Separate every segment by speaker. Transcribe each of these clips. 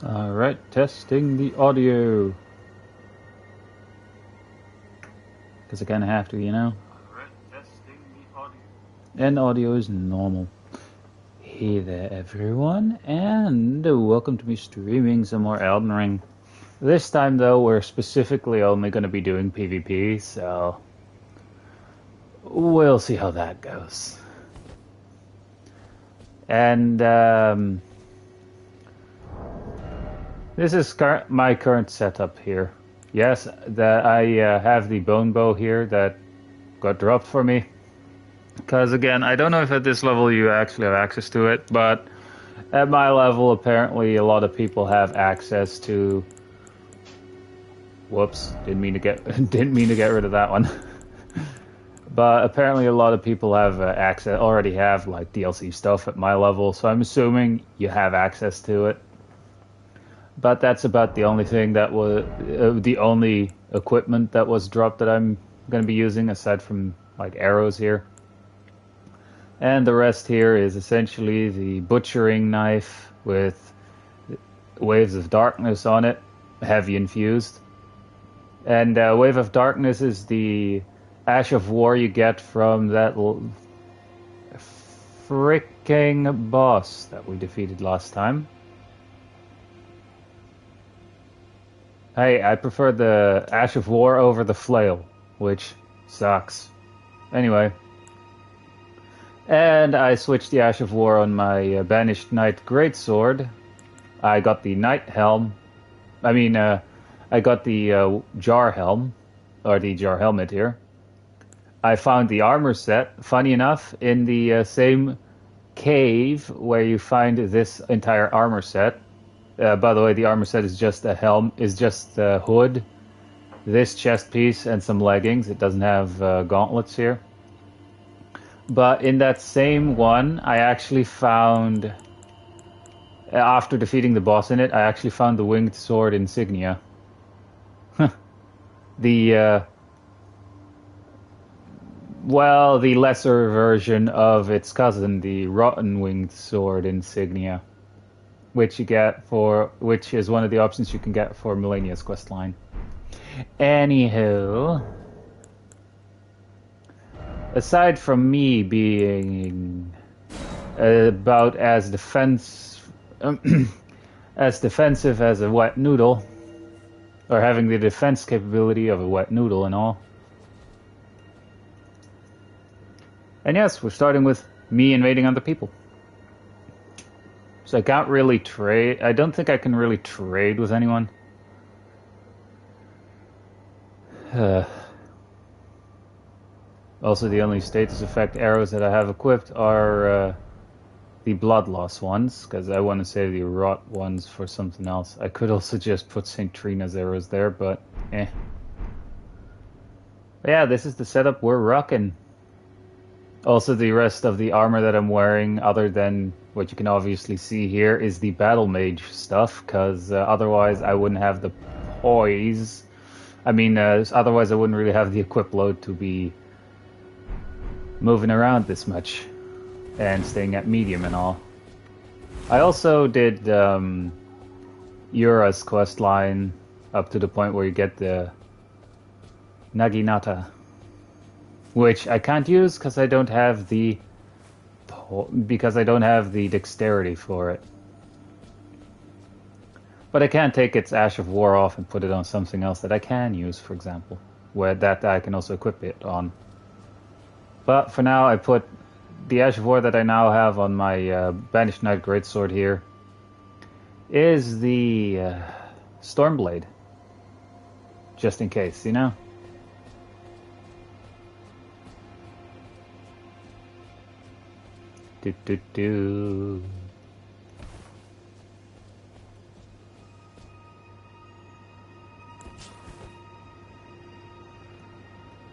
Speaker 1: Alright, testing the audio. Because I kind of have to, you know?
Speaker 2: Alright, testing the audio.
Speaker 1: And audio is normal. Hey there, everyone, and welcome to me streaming some more Elden Ring. This time, though, we're specifically only going to be doing PvP, so we'll see how that goes. And this is my current setup here. Yes, I have the bone bow here that got dropped for me. Because again, I don't know if at this level you actually have access to it, but at my level, apparently a lot of people have access to. Whoops! Didn't mean to get rid of that one. But apparently, a lot of people have already have like DLC stuff at my level, so I'm assuming you have access to it. But that's about the only thing that was the only equipment that was dropped that I'm going to be using, aside from like arrows here. And the rest here is essentially the butchering knife with waves of darkness on it, heavy infused. And wave of darkness is the ash of war you get from that freaking boss that we defeated last time. Hey, I prefer the ash of war over the flail, which sucks. Anyway. And I switched the Ash of War on my Banished Knight Greatsword. I got the Knight Helm. I got the Jar Helm, or the Jar Helmet here. I found the armor set, funny enough, in the same cave where you find this entire armor set. By the way, the armor set is just a helm, is just a hood, this chest piece, and some leggings. It doesn't have gauntlets here. But in that same one, I actually found, after defeating the boss in it, I actually found the winged sword insignia. The lesser version of its cousin, the rotten winged sword insignia, which is one of the options you can get for Millennia's questline. Anywho, aside from me being about as defensive as a wet noodle, or having the defense capability of a wet noodle and all. And yes, we're starting with me invading other people. So I can't really trade. I don't think I can really trade with anyone. Also, the only status effect arrows that I have equipped are the blood loss ones, because I want to save the rot ones for something else. I could also just put St. Trina's arrows there, but eh. But yeah, this is the setup we're rocking. Also, the rest of the armor that I'm wearing, other than what you can obviously see here, is the Battle Mage stuff, because otherwise I wouldn't have the poise. Otherwise I wouldn't really have the equip load to be moving around this much and staying at medium and all. I also did Yura's questline up to the point where you get the Naginata, which I can't use because I don't have the dexterity for it. But I can take its Ash of War off and put it on something else that I can use, for example, where that I can also equip it on. But for now, I put the Ash of War that I now have on my Banished Knight Greatsword here is the Stormblade. Just in case, you know? Do.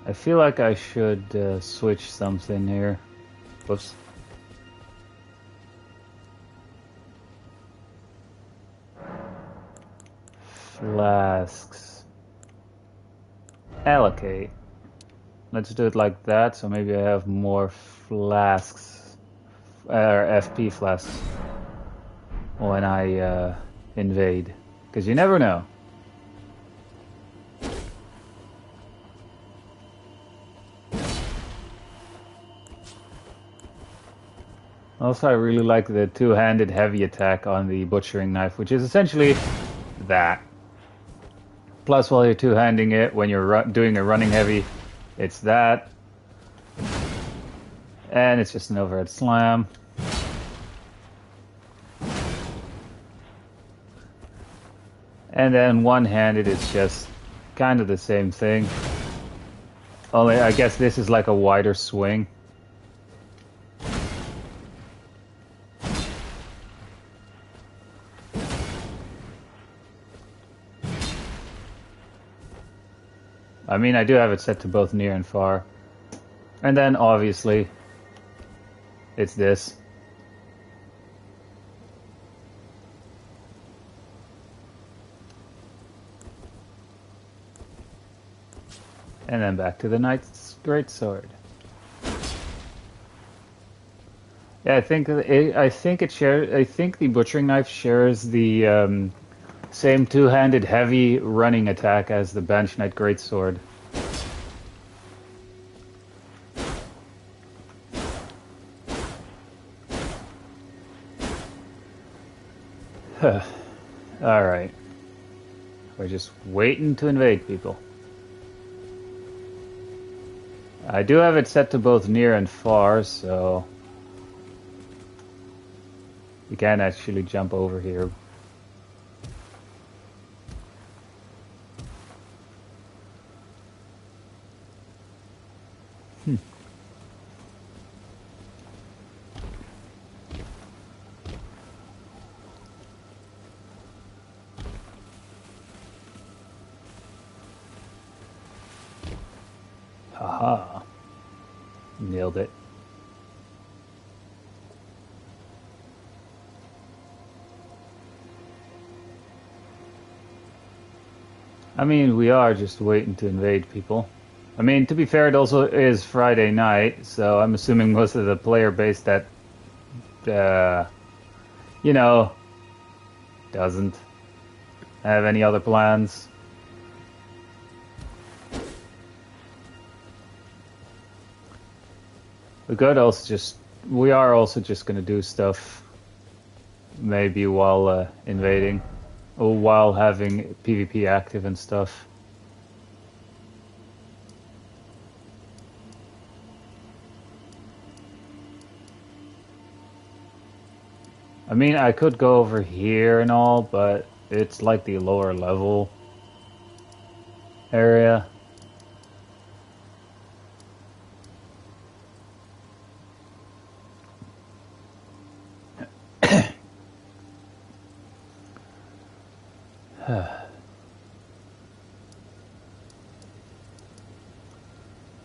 Speaker 1: I feel like I should switch something here. Whoops. Flasks. Allocate. Let's do it like that, so maybe I have more flasks, or FP flasks, when I invade. Because you never know. Also, I really like the two-handed heavy attack on the butchering knife, which is essentially that. Plus, while you're two-handing it, when you're doing a running heavy, it's that. And it's just an overhead slam. And then one-handed, it's just kind of the same thing. Only, I guess this is like a wider swing. I mean, I do have it set to both near and far. And then, obviously, it's this. And then back to the Knight's Greatsword. Yeah, I think the butchering knife shares the same two-handed heavy running attack as the Banished Knight Greatsword. Alright. We're just waiting to invade people. I do have it set to both near and far, so you can actually jump over here. Haha. Nailed it. I mean, we are just waiting to invade people. I mean, to be fair, it also is Friday night, so I'm assuming most of the player base that, you know, doesn't have any other plans. We are also just gonna do stuff maybe while invading, or while having PvP active and stuff. I mean, I could go over here and all, but it's like the lower level area.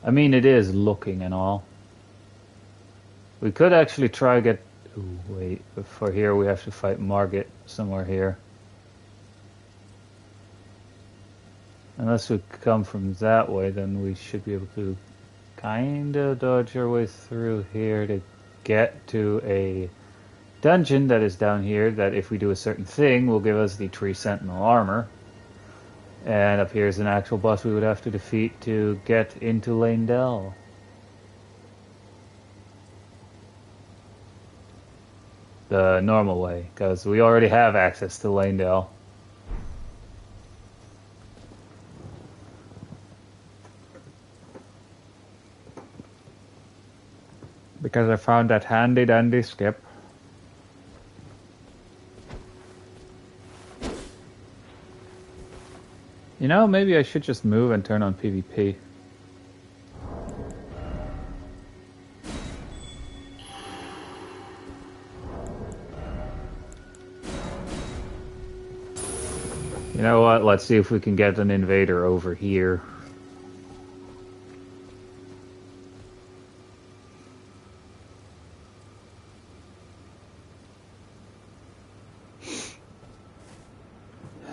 Speaker 1: I mean, it is looking and all. We could actually try get... Ooh, wait, for here we have to fight Margit somewhere here. Unless we come from that way, then we should be able to kinda dodge our way through here to get to a dungeon that is down here that if we do a certain thing will give us the Tree Sentinel armor. And up here is an actual boss we would have to defeat to get into Leyndell. The normal way, because we already have access to Leyndell. Because I found that handy dandy skip. You know, maybe I should just move and turn on PvP. You know what? Let's see if we can get an invader over here.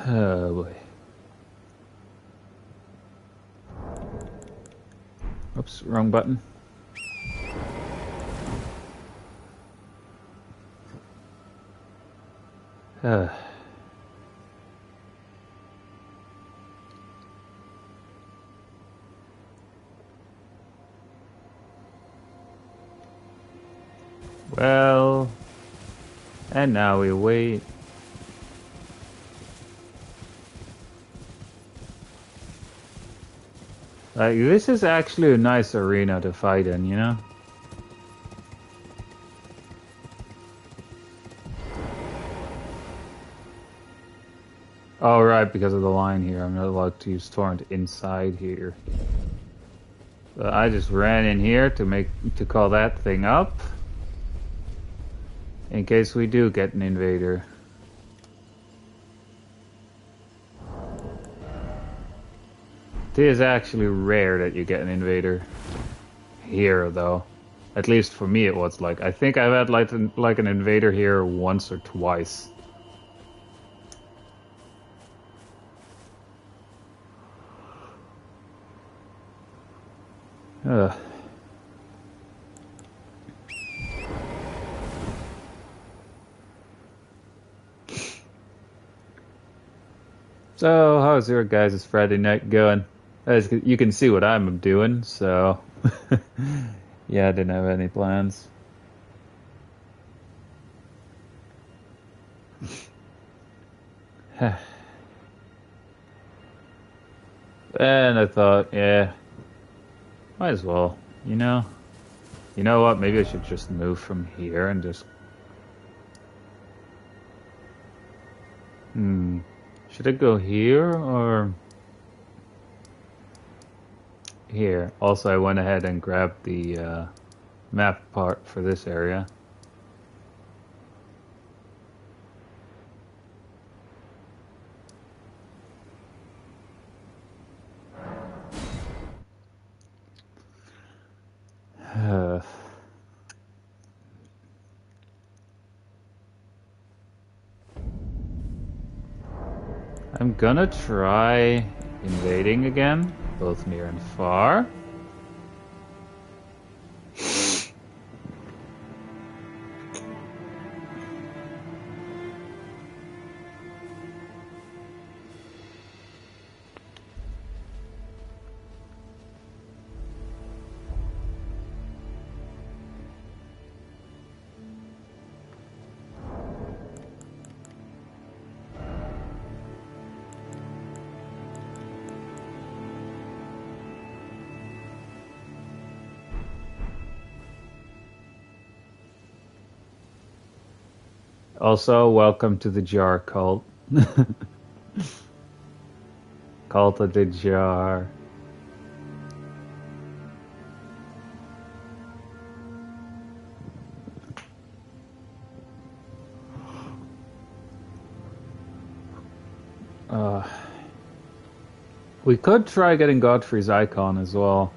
Speaker 1: Oh boy. Oops, wrong button. And now we wait. Like, this is actually a nice arena to fight in, you know? Oh, right, because of the line here. I'm not allowed to use torrent inside here. But I just ran in here to call that thing up. In case we do get an invader. It is actually rare that you get an invader here, though. At least for me it was like. I think I've had like an invader here once or twice. Ugh. So, how's your guys' Friday night going? As you can see what I'm doing, so... yeah, I didn't have any plans. And I thought, yeah, might as well, you know? You know what, maybe I should just move from here and just... Should I go here, or... Here. Also, I went ahead and grabbed the map part for this area. I'm gonna try invading again, both near and far. Also, welcome to the jar cult. Cult of the jar. We could try getting Godfrey's icon as well.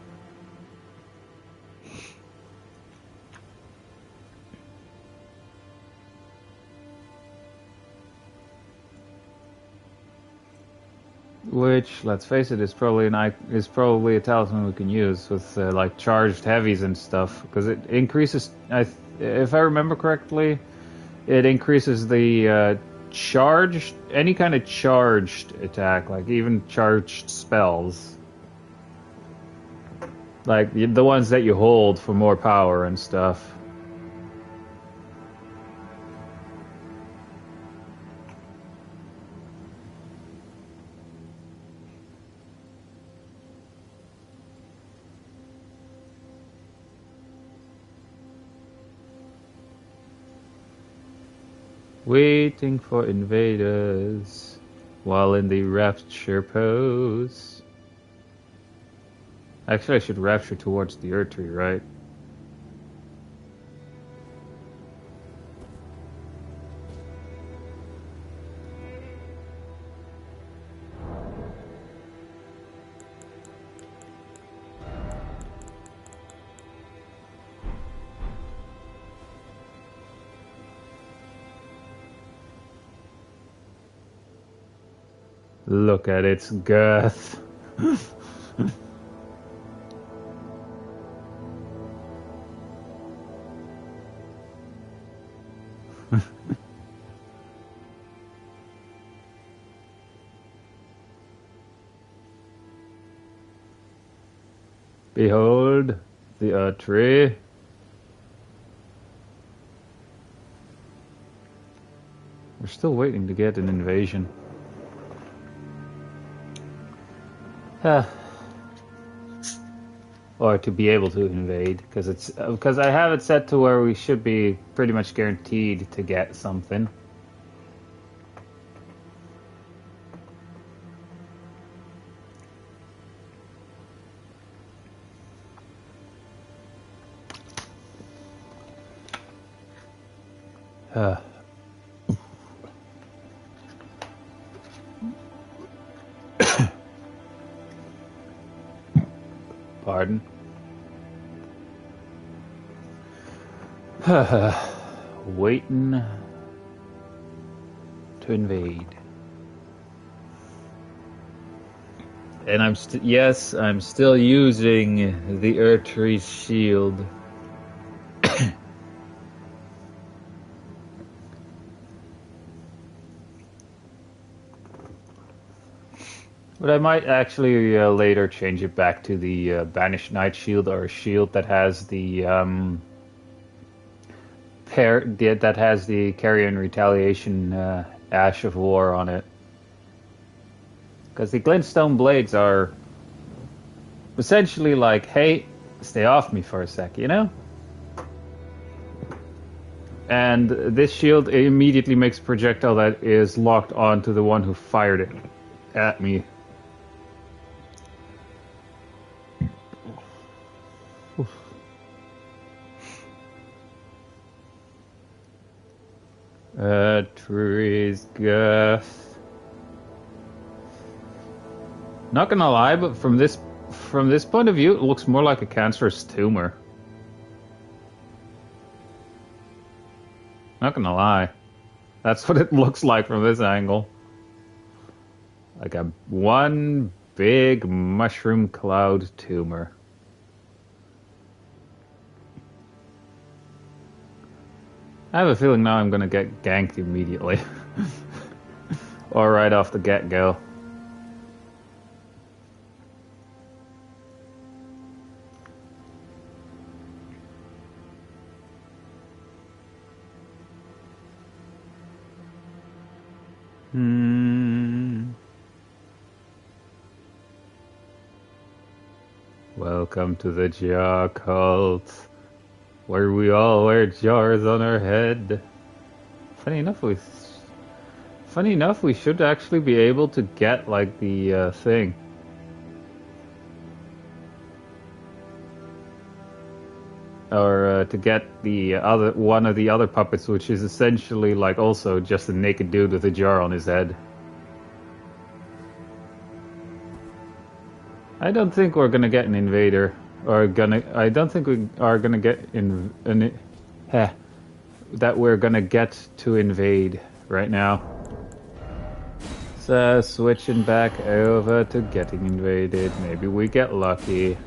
Speaker 1: Which, let's face it, is probably a talisman we can use with like charged heavies and stuff, because it increases. If I remember correctly, it increases the any kind of charged attack, like even charged spells, like the ones that you hold for more power and stuff. Waiting for invaders while in the rapture pose. Actually, I should rapture towards the earth tree, right? Look at its girth. Behold the earth tree. We're still waiting to get an invasion. Or to be able to invade, because I have it set to where we should be pretty much guaranteed to get something. Pardon. Waiting to invade. And I'm still using the Erdtree's shield. But I might actually later change it back to the Banished Knight shield, or a shield that has the Carrion Retaliation Ash of War on it. Because the glintstone blades are essentially like, hey, stay off me for a sec, you know? And this shield immediately makes a projectile that is locked onto the one who fired it at me. Trees, Gus. Not gonna lie, but from this point of view, it looks more like a cancerous tumor. Not gonna lie, that's what it looks like from this angle. Like one big mushroom cloud tumor. I have a feeling now I'm gonna get ganked immediately. Or right off the get-go. Welcome to the Jar Cult, where we all wear jars on our head. Funny enough, we should actually be able to get like the thing. Or to get the one of the other puppets, which is essentially like also just a naked dude with a jar on his head. I don't think we're gonna get an invader, I don't think we are gonna get that we're gonna get to invade right now. So switching back over to getting invaded. Maybe we get lucky.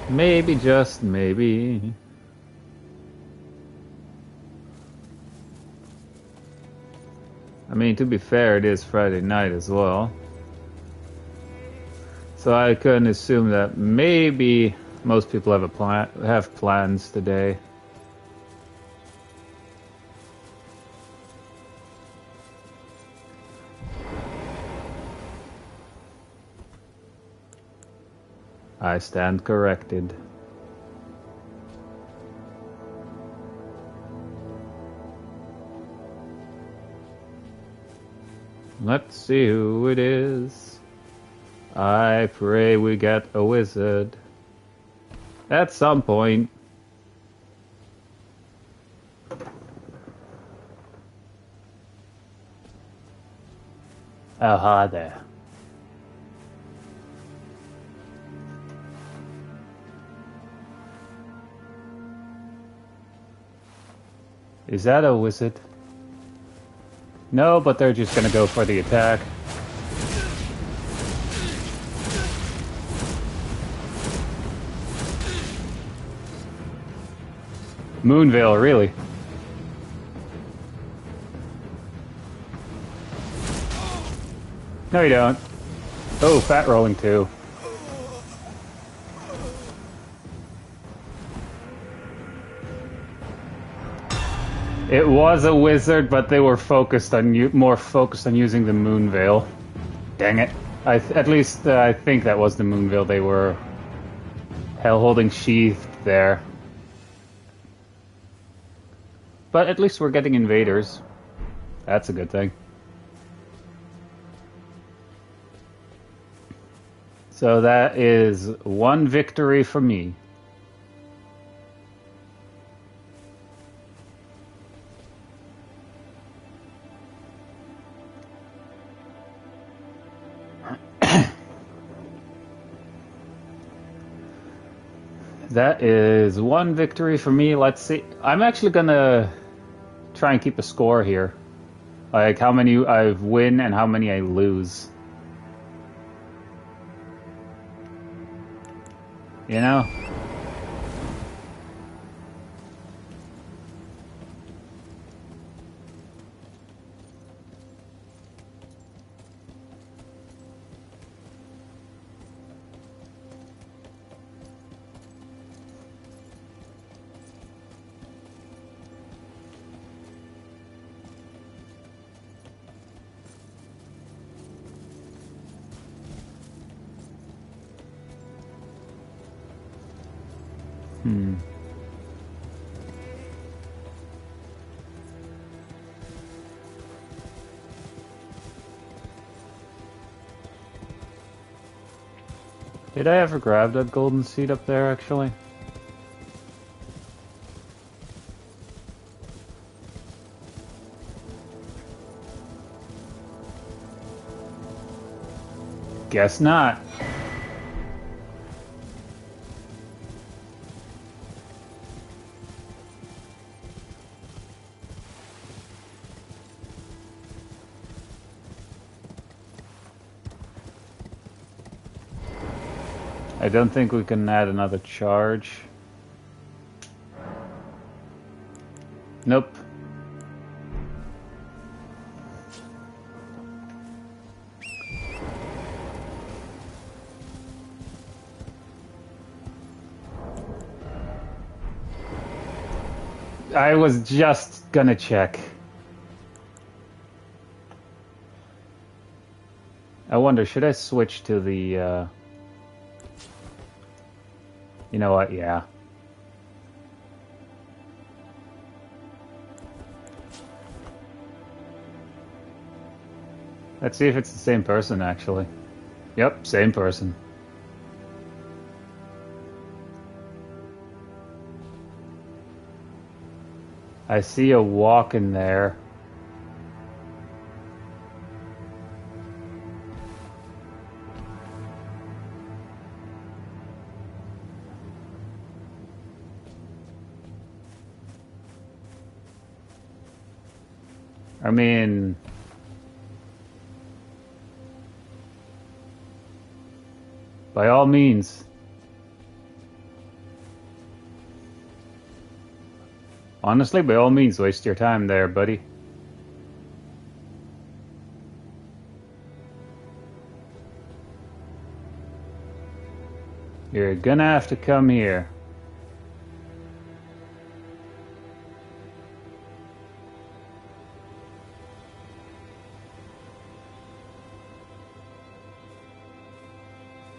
Speaker 1: Maybe, just maybe. I mean, to be fair, it is Friday night as well. So I can assume that maybe most people have plans today. I stand corrected. Let's see who it is. I pray we get a wizard. At some point. Oh, hi there. Is that a wizard? No, but they're just gonna go for the attack. Moonveil, really? No, you don't. Oh, fat rolling too. It was a wizard, but they were focused on more focused on using the moon veil. Dang it! At least I think that was the moon veil they were holding sheathed there. But at least we're getting invaders. That's a good thing. So that is one victory for me. That is one victory for me. Let's see. I'm actually gonna try and keep a score here. Like how many I win and how many I lose. You know? Did I ever grab that golden seed up there, actually? Guess not. I don't think we can add another charge. Nope. I was just gonna check. I wonder, should I switch to the, You know what, yeah. Let's see if it's the same person, actually. Yep, same person. I see a walk in there. I mean, by all means. Honestly, by all means, waste your time there, buddy. You're gonna have to come here.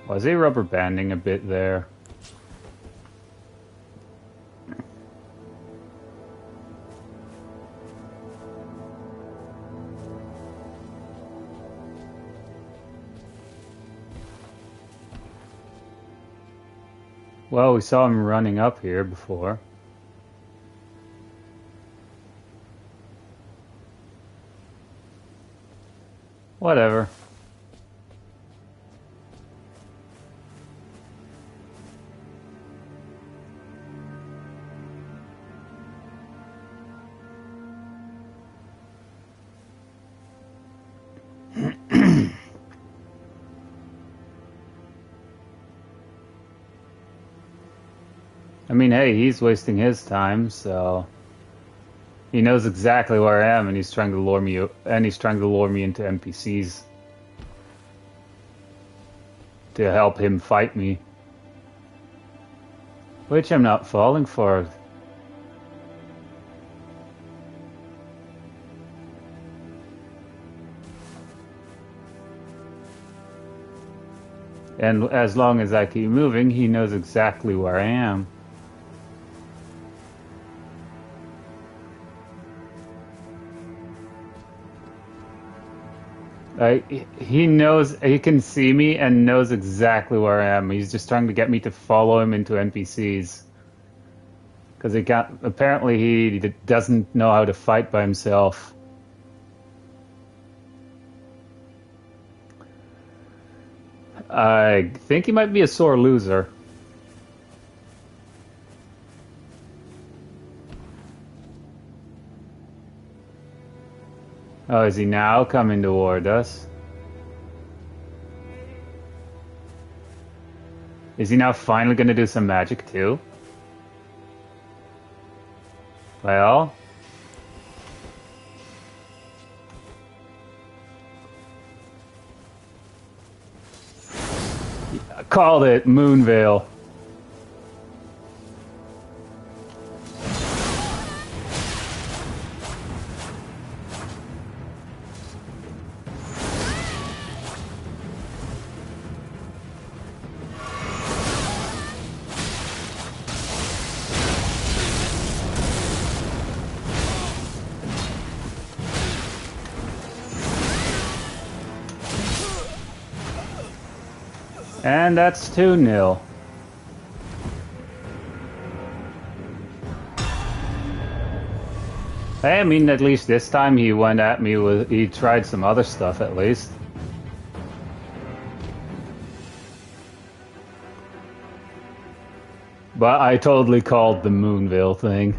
Speaker 1: Was he rubber banding a bit there? Well, we saw him running up here before. Whatever. I mean, hey, he's wasting his time, so he knows exactly where I am, and he's trying to lure me. And he's trying to lure me into NPCs to help him fight me, which I'm not falling for. And as long as I keep moving, he knows exactly where I am. He knows, he can see me and knows exactly where I am. He's just trying to get me to follow him into NPCs. Because he can't, apparently he doesn't know how to fight by himself. I think he might be a sore loser. Oh, is he now coming toward us? Is he now finally going to do some magic too? Well... Called it, Moonveil. And that's 2-0. Hey, I mean, at least this time he went at me with... He tried some other stuff, at least. But I totally called the Moonveil thing.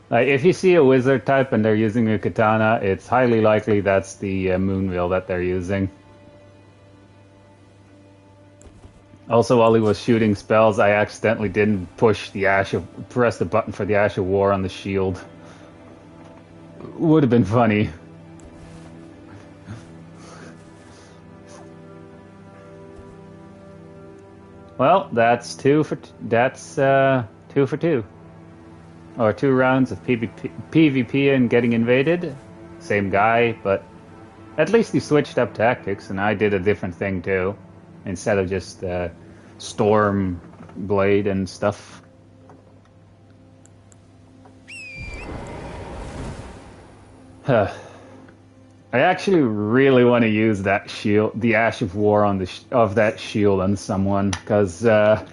Speaker 1: Like, if you see a wizard type and they're using a katana, it's highly likely that's the Moonveil that they're using. Also, while he was shooting spells, I accidentally didn't press the button for the Ash of War on the shield. Would have been funny. Well, that's 2 for 2. Or 2 rounds of PvP and getting invaded. Same guy, but at least he switched up tactics, and I did a different thing too. Instead of just Storm Blade and stuff. I actually really want to use that shield, the Ash of War on that shield on someone, because I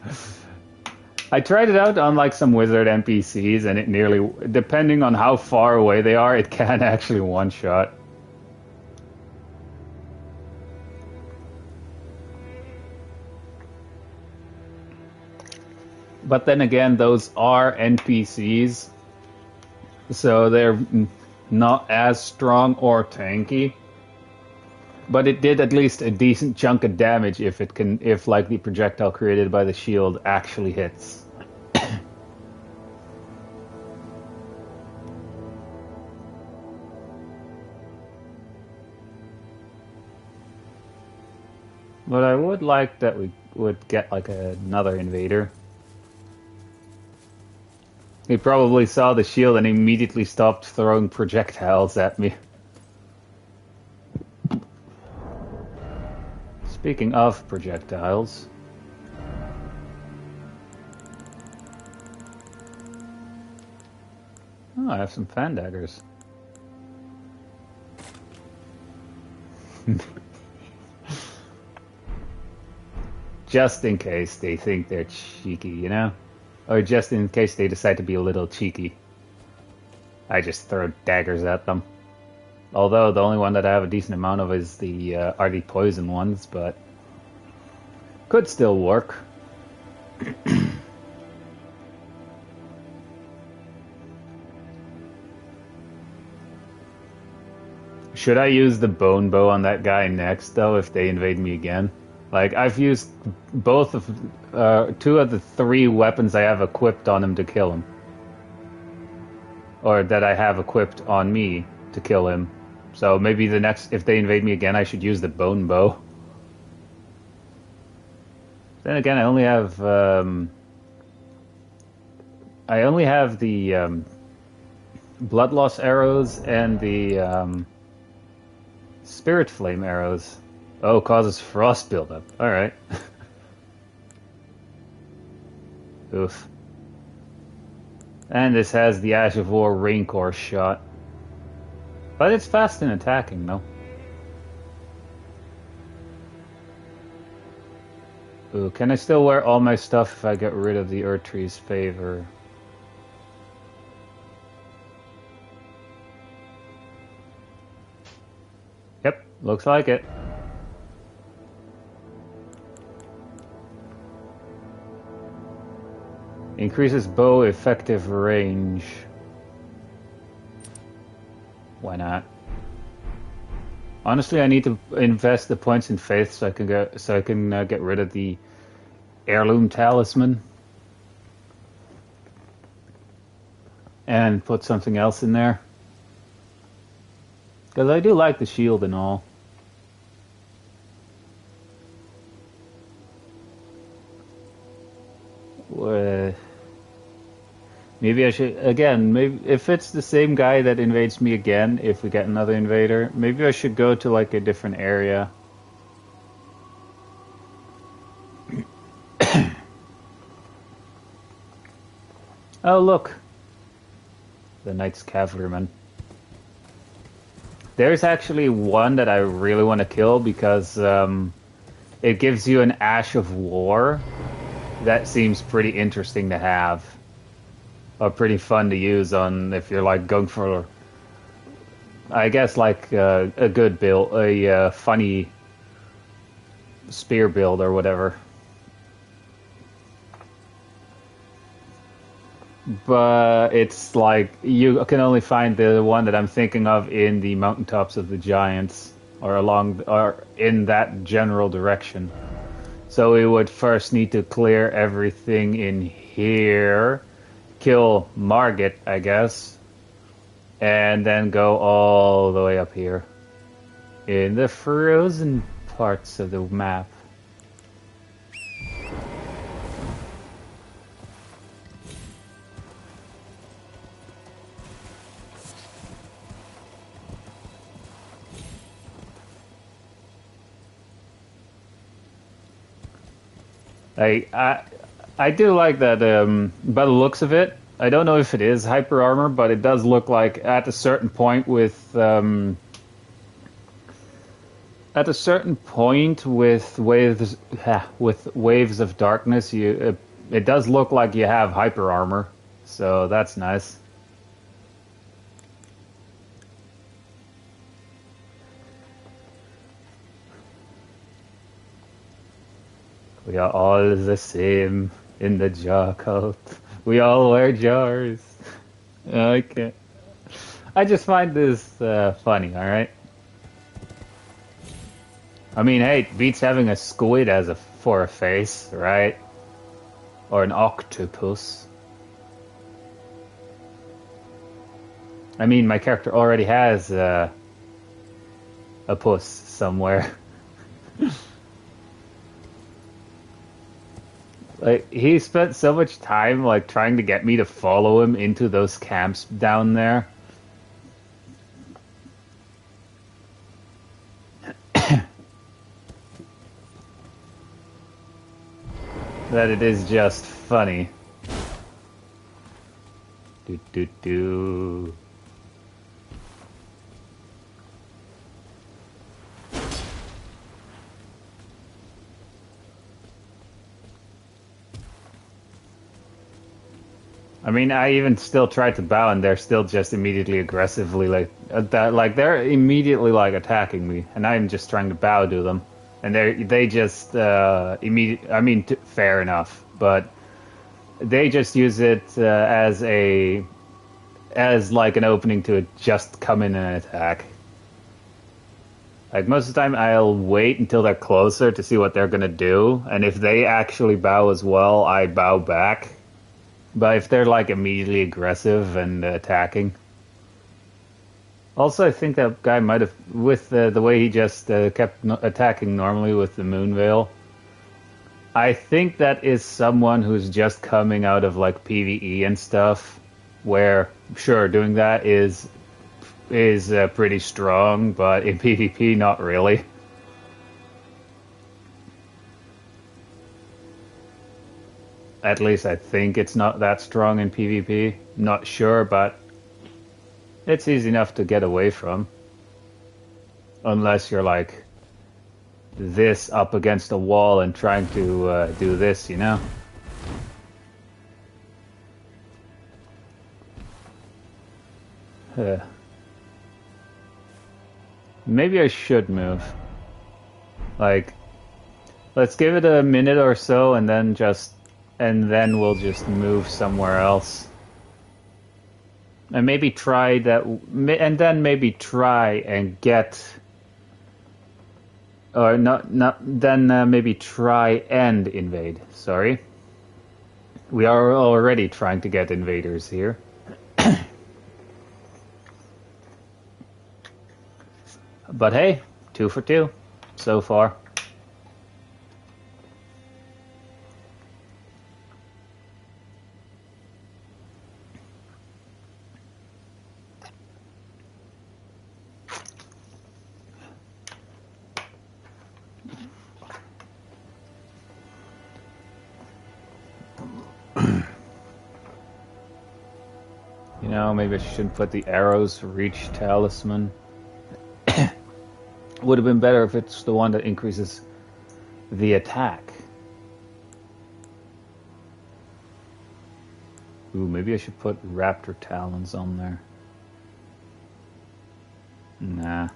Speaker 1: tried it out on like some wizard NPCs, and it nearly, depending on how far away they are, it can actually one-shot. But then again, those are NPCs, so they're not as strong or tanky. But it did at least a decent chunk of damage if like the projectile created by the shield actually hits. But I would like that we would get like another invader. He probably saw the shield and immediately stopped throwing projectiles at me. Speaking of projectiles... Oh, I have some fan daggers. Just in case they think they're cheeky, you know? Or just in case they decide to be a little cheeky. I just throw daggers at them. Although the only one that I have a decent amount of is are the poison ones, but could still work. Should I use the bone bow on that guy next, though, if they invade me again? Like, I've used both of 2 of the 3 weapons I have equipped on him to kill him. Or that I have equipped on me to kill him. So maybe the next, if they invade me again, I should use the bone bow. Then again, I only have the blood loss arrows and the spirit flame arrows. Oh, causes frost buildup. Alright. Oof. And this has the Ash of War Raincore shot. But it's fast in attacking, though. Ooh, can I still wear all my stuff if I get rid of the Earth Tree's favor? Yep, looks like it. Increases bow effective range. Why not? Honestly, I need to invest the points in faith so I can get rid of the heirloom talisman and put something else in there. Because I do like the shield and all. Maybe I should, again, maybe if it's the same guy that invades me again, if we get another invader, maybe I should go to like a different area. Oh, look. The Knight's Cavalryman. There's actually one that I really want to kill because it gives you an Ash of War. That seems pretty interesting to have. Or pretty fun to use on if you're like going for, I guess, like a good build, a funny spear build or whatever. But it's like you can only find the one that I'm thinking of in the mountaintops of the giants, or in that general direction. So we would first need to clear everything in here, kill Margit, I guess, and then go all the way up here in the frozen parts of the map. I do like that, by the looks of it. I don't know if it is hyper armor, but it does look like at a certain point with waves of darkness, it does look like you have hyper armor, so that's nice. We are all the same in the jar cult. We all wear jars. Okay. I just find this funny, alright? I mean, hey, it beats having a squid for a face, right? Or an octopus. I mean, my character already has a puss somewhere. Like, he spent so much time, like, trying to get me to follow him into those camps down there. That it is just funny. Do do do. I mean, I even still tried to bow, and they're still just immediately aggressively they're immediately like attacking me, and I'm just trying to bow to them, and they just immediate. I mean, fair enough, but they just use it as like an opening to just come in and attack. Like most of the time, I'll wait until they're closer to see what they're gonna do, and if they actually bow as well, I bow back. But if they're like immediately aggressive and attacking. Also, I think that guy might have, with the way he just kept attacking normally with the moon veil. I think that is someone who's just coming out of like PvE and stuff, where sure doing that is pretty strong, but in PvP not really. At least I think it's not that strong in PvP. Not sure, but it's easy enough to get away from. Unless you're like this up against a wall and trying to do this, you know? Maybe I should move. Like, let's give it a minute or so and then we'll just move somewhere else. And maybe try that, and then maybe try and get, or then maybe try and invade. Sorry. We are already trying to get invaders here. But hey, 2 for 2 so far. You know, maybe I shouldn't put the arrows reach talisman. Would have been better if it's the one that increases the attack. Ooh, maybe I should put raptor talons on there. Nah.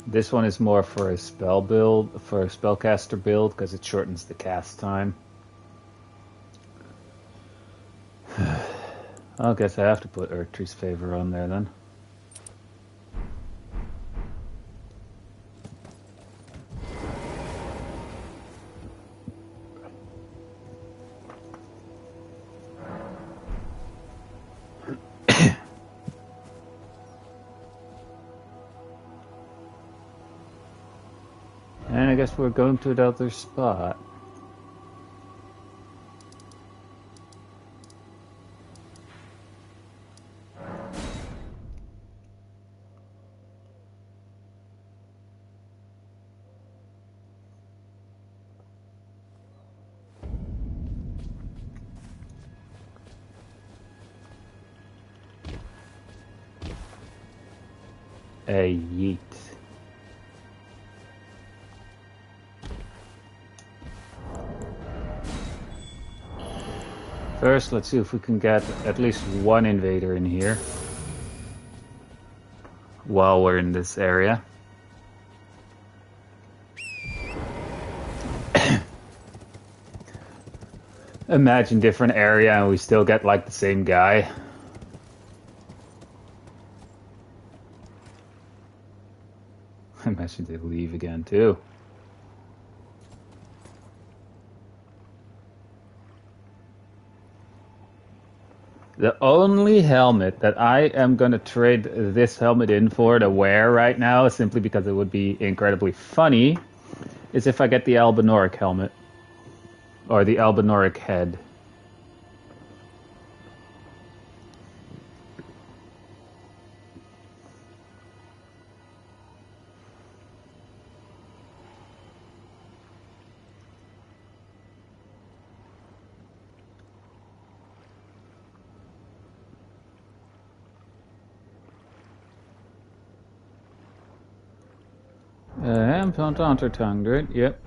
Speaker 1: This one is more for a spell build, for a spellcaster build, because it shortens the cast time. I guess I have to put Earthtree's Favor on there then. And I guess we're going to another spot. A yeet. First, let's see if we can get at least one invader in here while we're in this area. Imagine different area and we still get like the same guy. Imagine they leave again too. The only helmet that I am going to trade this helmet in for to wear right now, simply because it would be incredibly funny, is if I get the Albinoric helmet. Or the Albinoric head. Implant tongue, right? Yep.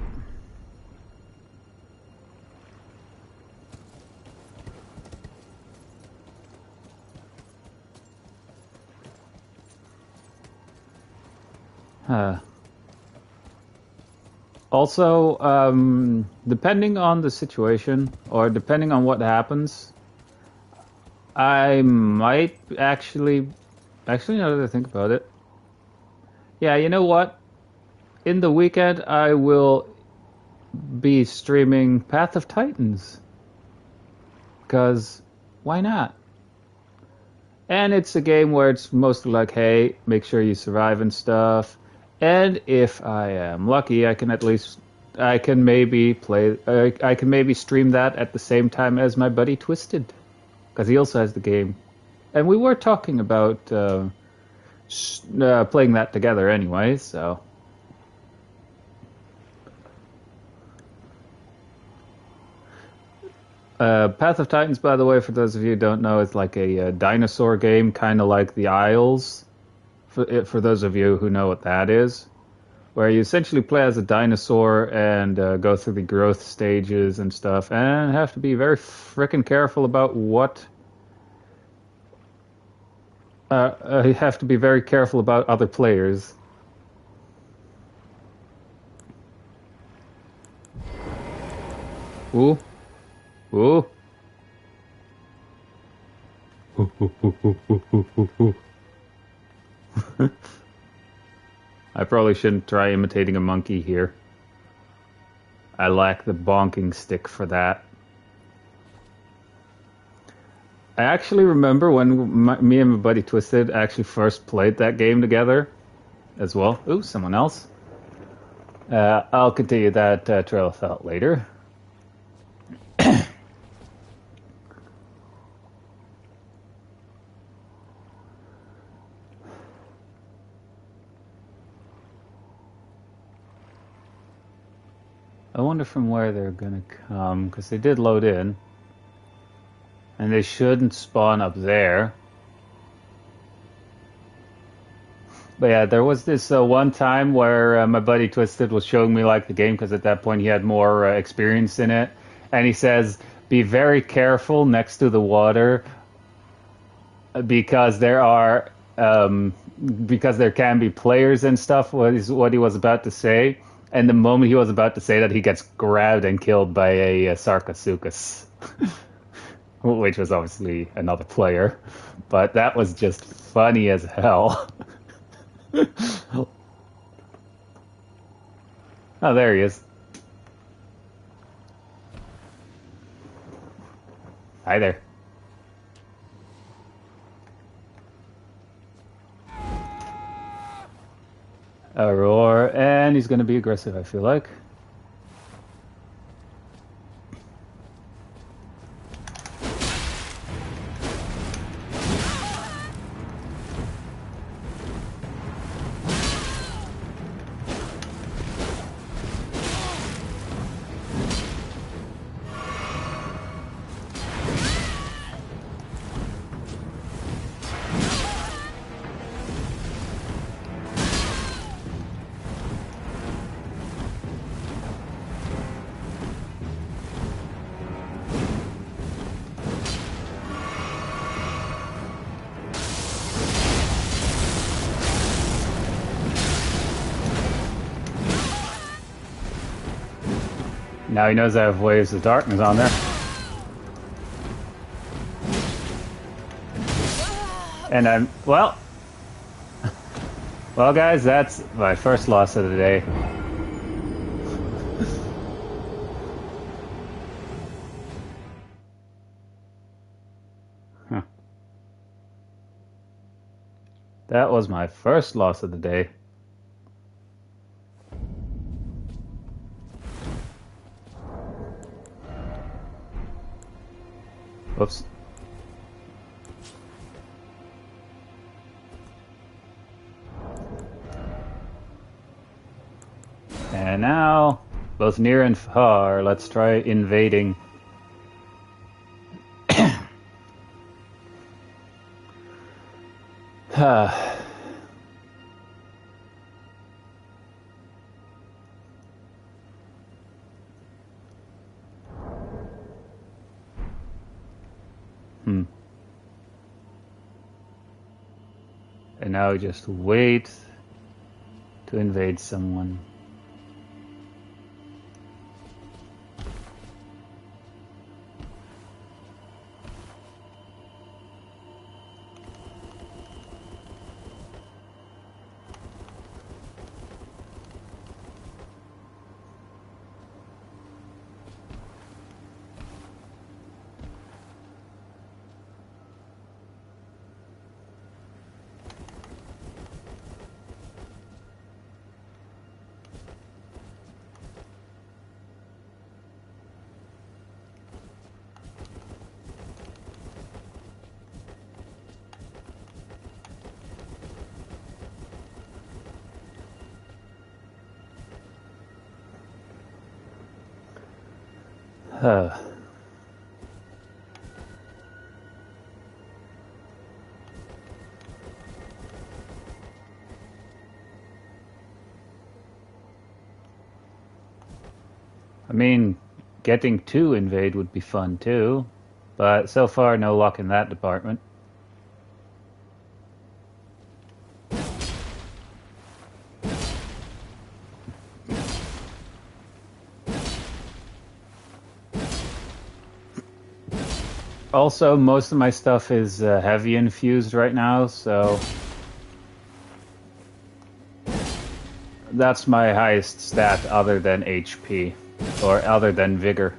Speaker 1: Also, depending on the situation, or depending on what happens, I might actually, now that I think about it, yeah, you know what? In the weekend, I will be streaming Path of Titans. Because, why not? And it's a game where it's mostly like, hey, make sure you survive and stuff. And if I am lucky, I can maybe stream that at the same time as my buddy Twisted. Because he also has the game. And we were talking about playing that together anyway, so. Path of Titans, by the way, for those of you who don't know, is like a dinosaur game, kind of like the Isles, for those of you who know what that is, where you essentially play as a dinosaur and go through the growth stages and stuff, and have to be very frickin' careful about what. You have to be very careful about other players. Ooh, ooh. I probably shouldn't try imitating a monkey here. I lack the bonking stick for that. I actually remember when me and my buddy Twisted actually first played that game together as well. Ooh, someone else. I'll continue that trail of thought later. I wonder from where they're gonna come, because they did load in. And they shouldn't spawn up there. But yeah, there was this one time where my buddy Twisted was showing me like the game, because at that point he had more experience in it. And he says, be very careful next to the water, because there are because there can be players and stuff, was what he was about to say. And the moment he was about to say that, he gets grabbed and killed by a Sarcosuchus. Which was obviously another player. But that was just funny as hell. Oh, there he is. Hi there. A roar, and he's going to be aggressive, I feel like. Now he knows I have Waves of Darkness on there. And well, guys, that's my first loss of the day. Huh. That was my first loss of the day. Whoops. And now, both near and far, let's try invading. And now just wait to invade someone. Uh, I mean, getting to invade would be fun too, but so far no luck in that department. Also, most of my stuff is heavy infused right now, so that's my highest stat other than HP, or other than Vigor.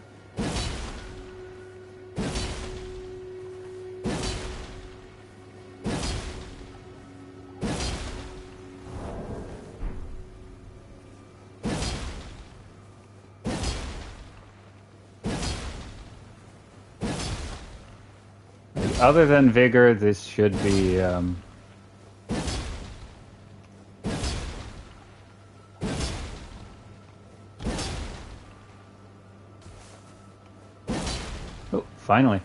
Speaker 1: Other than Vigor, this should be... Oh, finally.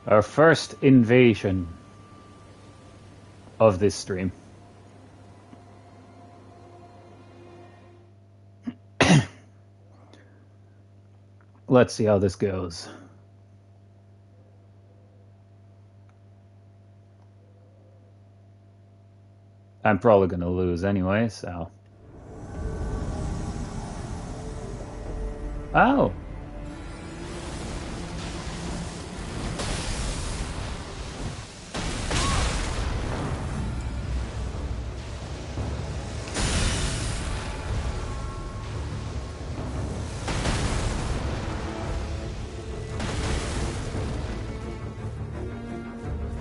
Speaker 1: Our first invasion of this stream. Let's see how this goes. I'm probably going to lose anyway, so... Oh!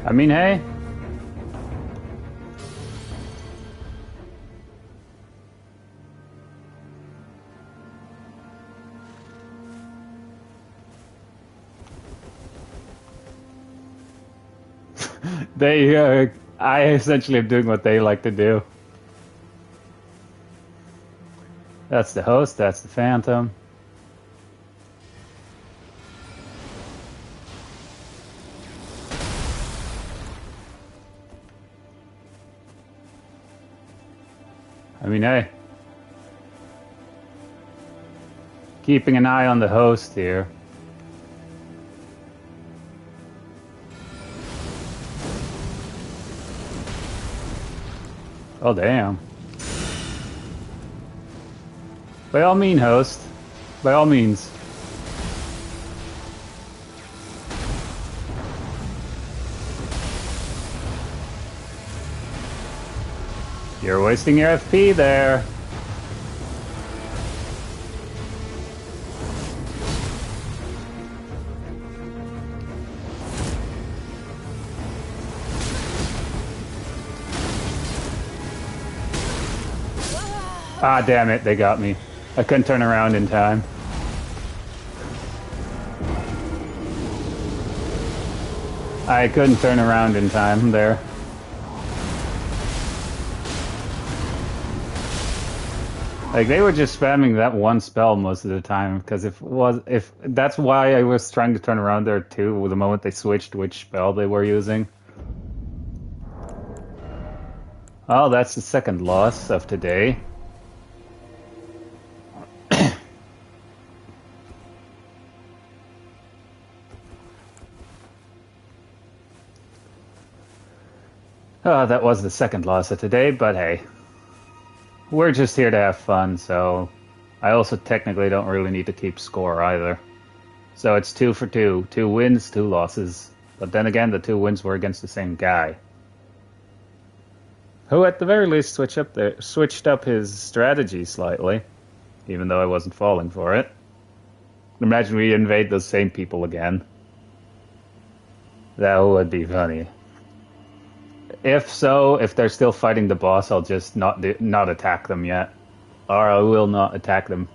Speaker 1: I mean, hey. I essentially am doing what they like to do. That's the host, that's the phantom. I mean, hey. Keeping an eye on the host here. Oh, damn. By all means, host. By all means. You're wasting your FP there. Ah, damn it, they got me. I couldn't turn around in time. I couldn't turn around in time there. Like, they were just spamming that one spell most of the time, because if that's why I was trying to turn around there too, the moment they switched which spell they were using. Oh, that's the second loss of today. That was the second loss of today, but hey. We're just here to have fun, so I also technically don't really need to keep score either. So it's 2 for 2. 2 wins, 2 losses. But then again, the 2 wins were against the same guy. Who at the very least switched up his strategy slightly. Even though I wasn't falling for it. Imagine we invade those same people again. That would be funny. If so, if they're still fighting the boss, I'll just not attack them yet. Or I will not attack them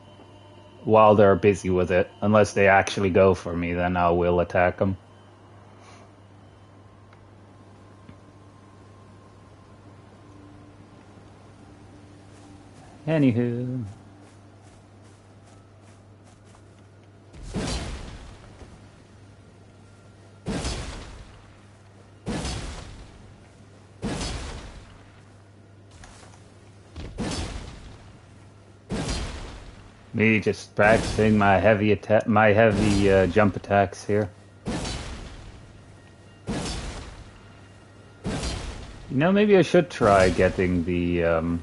Speaker 1: while they're busy with it. Unless they actually go for me, then I will attack them. Anywho. Me just practicing my heavy attack, my heavy jump attacks here. You know, maybe I should try getting the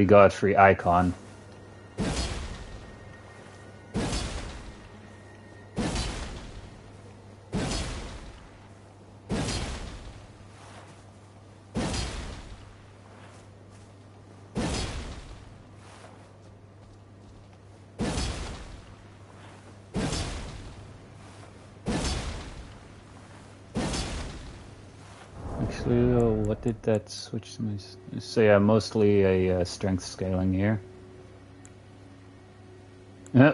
Speaker 1: Godfrey icon. Actually, what did that switch to my... So yeah, mostly a strength scaling here.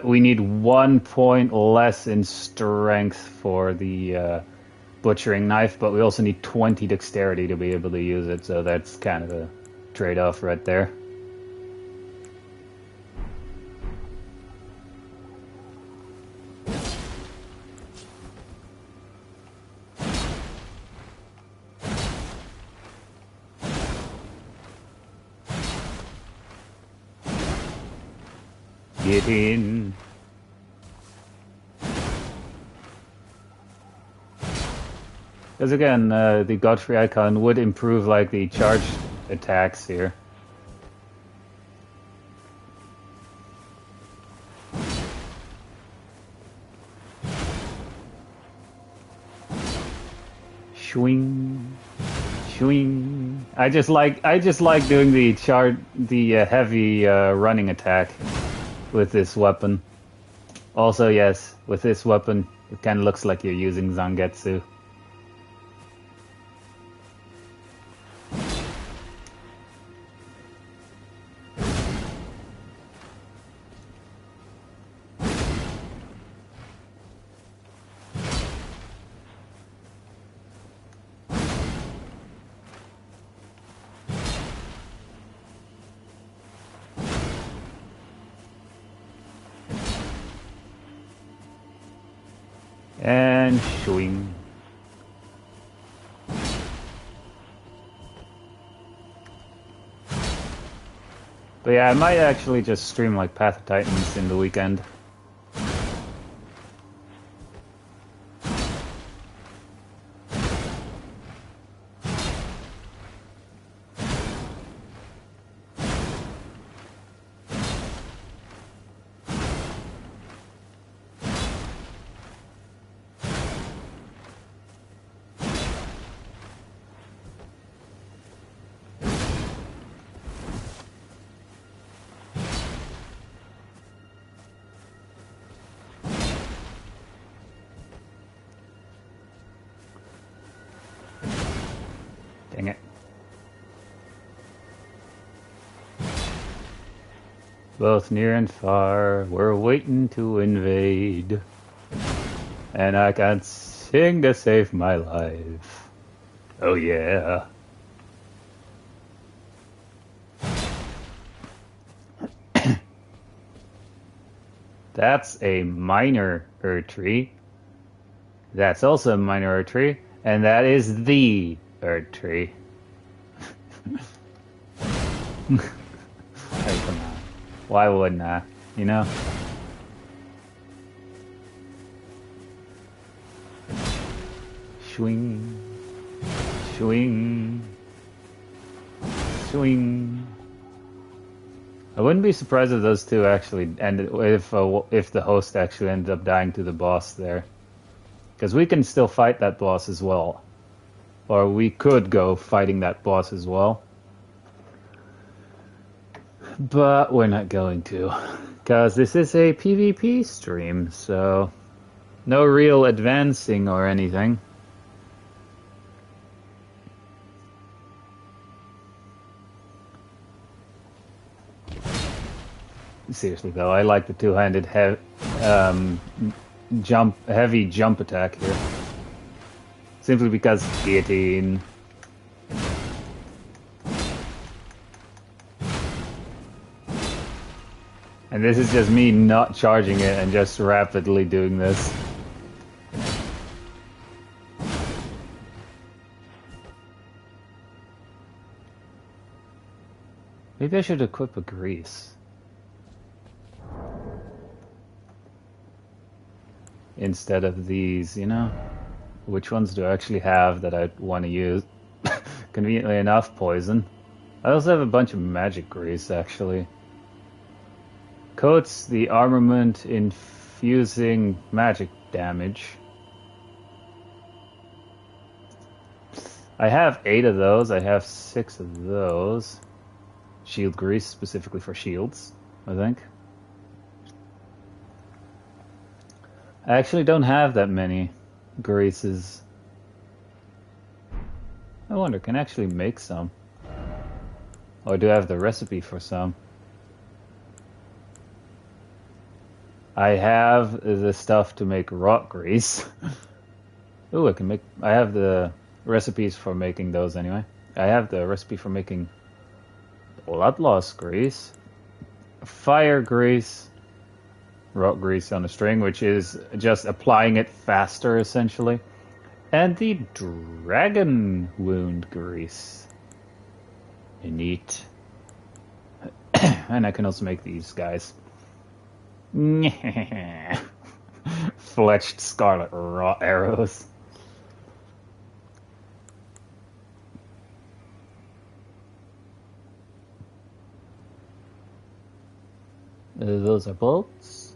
Speaker 1: We need 1 point less in strength for the butchering knife, but we also need 20 dexterity to be able to use it, so that's kind of a trade-off right there. Get in. Because again, the Godfrey icon would improve like the charge attacks here. Swing, swing. I just like doing the heavy running attack with this weapon. Also, yes, with this weapon, it kind of looks like you're using Zangetsu. And swing. But yeah, I might actually just stream like Path of Titans in the weekend. Dang it. Both near and far, we're waiting to invade. And I can't sing to save my life. Oh yeah. That's a minor Erdtree. That's also a minor Erdtree. And that is the Erdtree. Hey, come on. Why wouldn't I? You know? Swing. Swing. Swing. I wouldn't be surprised if those two actually ended, if the host actually ended up dying to the boss there. Because we can still fight that boss as well. Or we could go fighting that boss as well. But we're not going to. Because this is a PvP stream, so no real advancing or anything. Seriously though, I like the two-handed heavy jump attack here. Simply because guillotine. And this is just me not charging it and just rapidly doing this. Maybe I should equip a grease. Instead of these, you know? Which ones do I actually have that I want to use? Conveniently enough, poison. I also have a bunch of magic grease, actually. Coats the armament infusing magic damage. I have 8 of those. I have 6 of those. Shield grease specifically for shields, I think. I actually don't have that many greases. I wonder, can I actually make some? Or do I have the recipe for some? I have the stuff to make rock grease. Ooh, I have the recipes for making those anyway. I have the recipe for making blood loss grease, fire grease, rock grease on a string, which is just applying it faster essentially, and the dragon wound grease. Neat. And I can also make these guys. Fletched scarlet raw arrows. Those are bolts.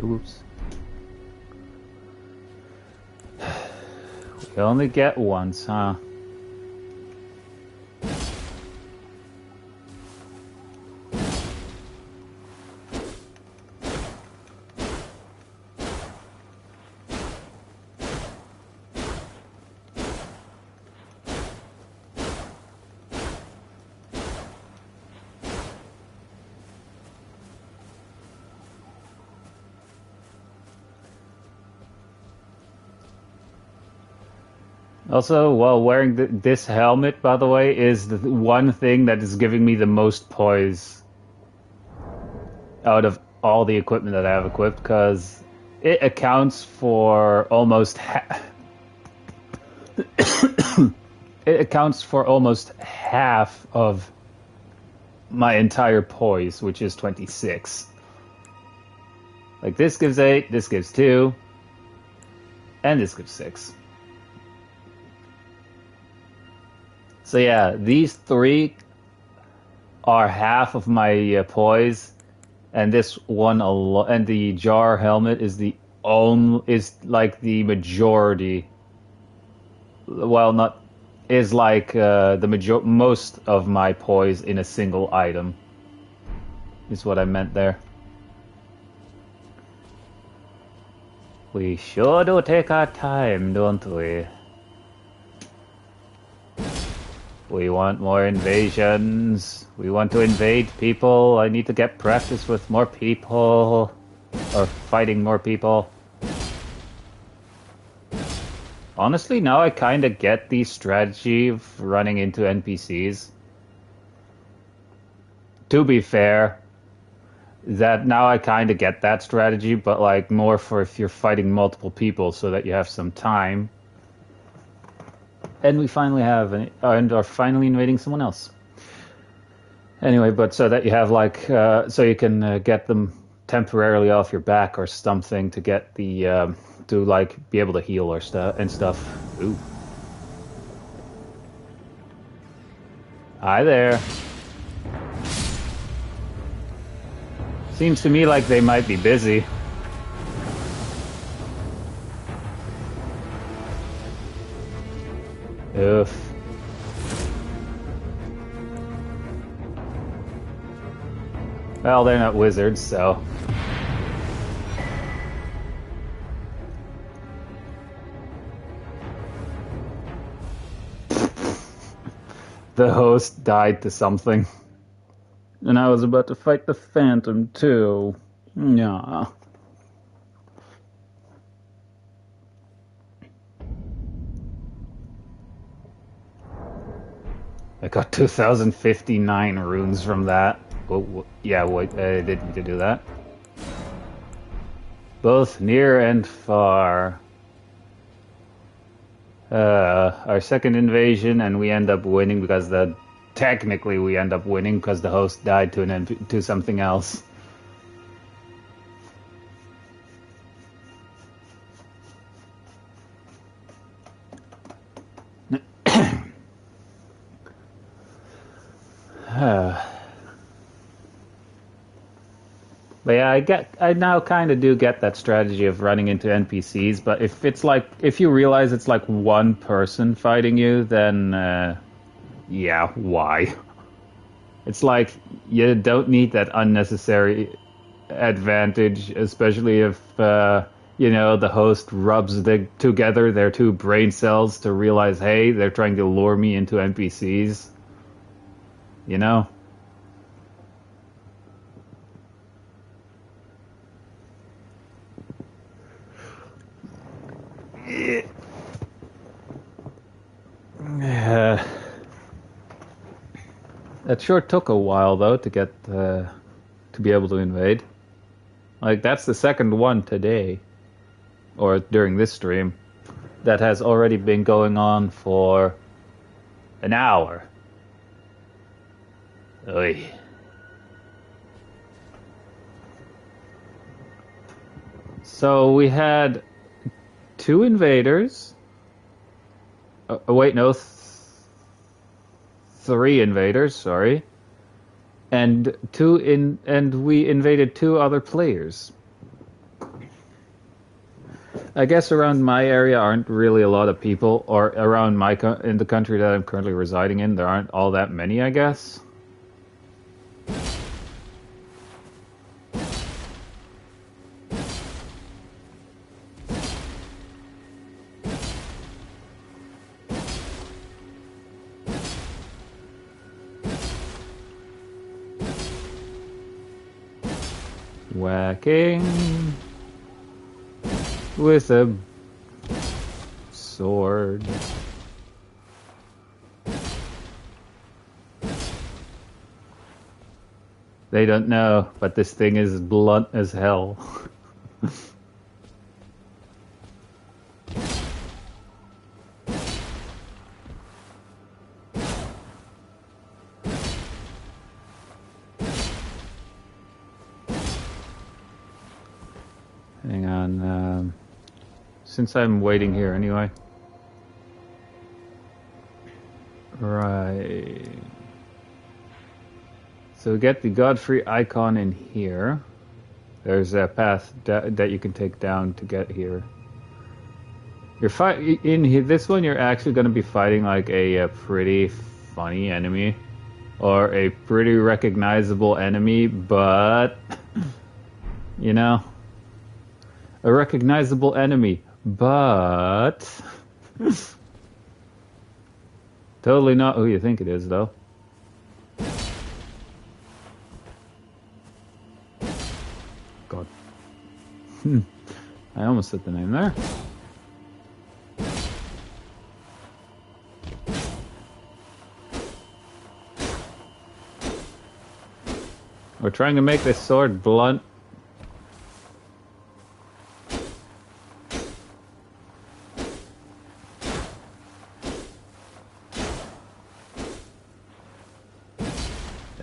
Speaker 1: Oops. We only get once, huh? Also, while wearing this helmet, by the way, is the one thing that is giving me the most poise out of all the equipment that I have equipped, because it accounts for almost it accounts for almost half of my entire poise, which is 26. Like, this gives 8, this gives 2, and this gives 6. So yeah, these 3 are half of my poise, and this one and the jar helmet is like the majority. Well, not is like the most of my poise in a single item. Is what I meant there. We sure do take our time, don't we? We want more invasions. We want to invade people. I need to get practice with more people. Or fighting more people. Honestly, now I kind of get the strategy of running into NPCs. To be fair, that now I kind of get that strategy, but like more for if you're fighting multiple people so that you have some time. And we finally have, and are finally invading someone else. Anyway, but so that you have like, so you can get them temporarily off your back or something to get the, to like be able to heal or stuff. Ooh. Hi there. Seems to me like they might be busy. Oof. Well, they're not wizards, so. The host died to something. And I was about to fight the Phantom, too. Yeah. I got 2,059 runes from that. Oh, yeah, wait, I didn't need to do that. both near and far. Our second invasion, and we end up winning because technically we end up winning because the host died to something else. But yeah, I now kind of do get that strategy of running into NPCs, but if you realize it's like one person fighting you, then, yeah, why? It's like, you don't need that unnecessary advantage, especially if, the host rubs together their two brain cells to realize, hey, they're trying to lure me into NPCs. You know? Yeah. That sure took a while though to get to be able to invade. Like that's the second one today, or during this stream, that has already been going on for an hour. Oy. So we had two invaders. Wait, no. Three invaders, sorry. And we invaded two other players. I guess around my area aren't really a lot of people, or around in the country that I'm currently residing in, there aren't all that many, I guess. Whacking with a sword. They don't know, but this thing is blunt as hell. Hang on, since I'm waiting here anyway. Right. So get the Godfrey icon in here. There's a path that you can take down to get here. In here, this one you're actually going to be fighting like a pretty funny enemy. Or a pretty recognizable enemy, but... you know... A recognizable enemy, but... totally not who you think it is, though. God. I almost said the name there. We're trying to make this sword blunt.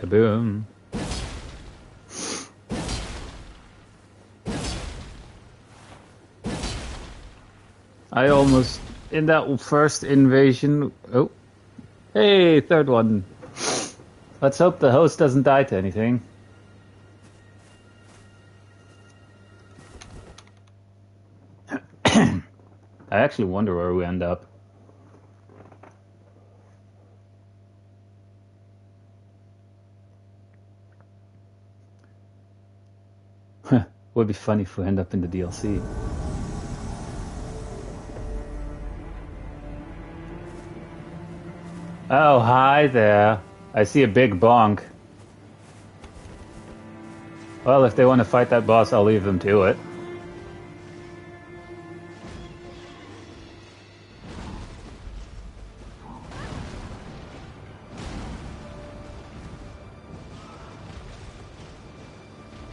Speaker 1: Boom. I almost, in that first invasion... Oh. Hey, third one. Let's hope the host doesn't die to anything. I actually wonder where we end up. Would be funny if we end up in the DLC. Oh, hi there. I see a big bonk. Well, if they want to fight that boss, I'll leave them to it.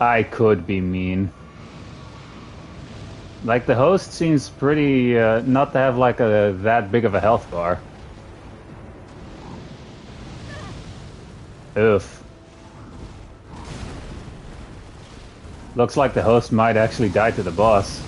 Speaker 1: I could be mean. Like the host seems pretty not to have like a that big of a health bar. Oof. Looks like the host might actually die to the boss.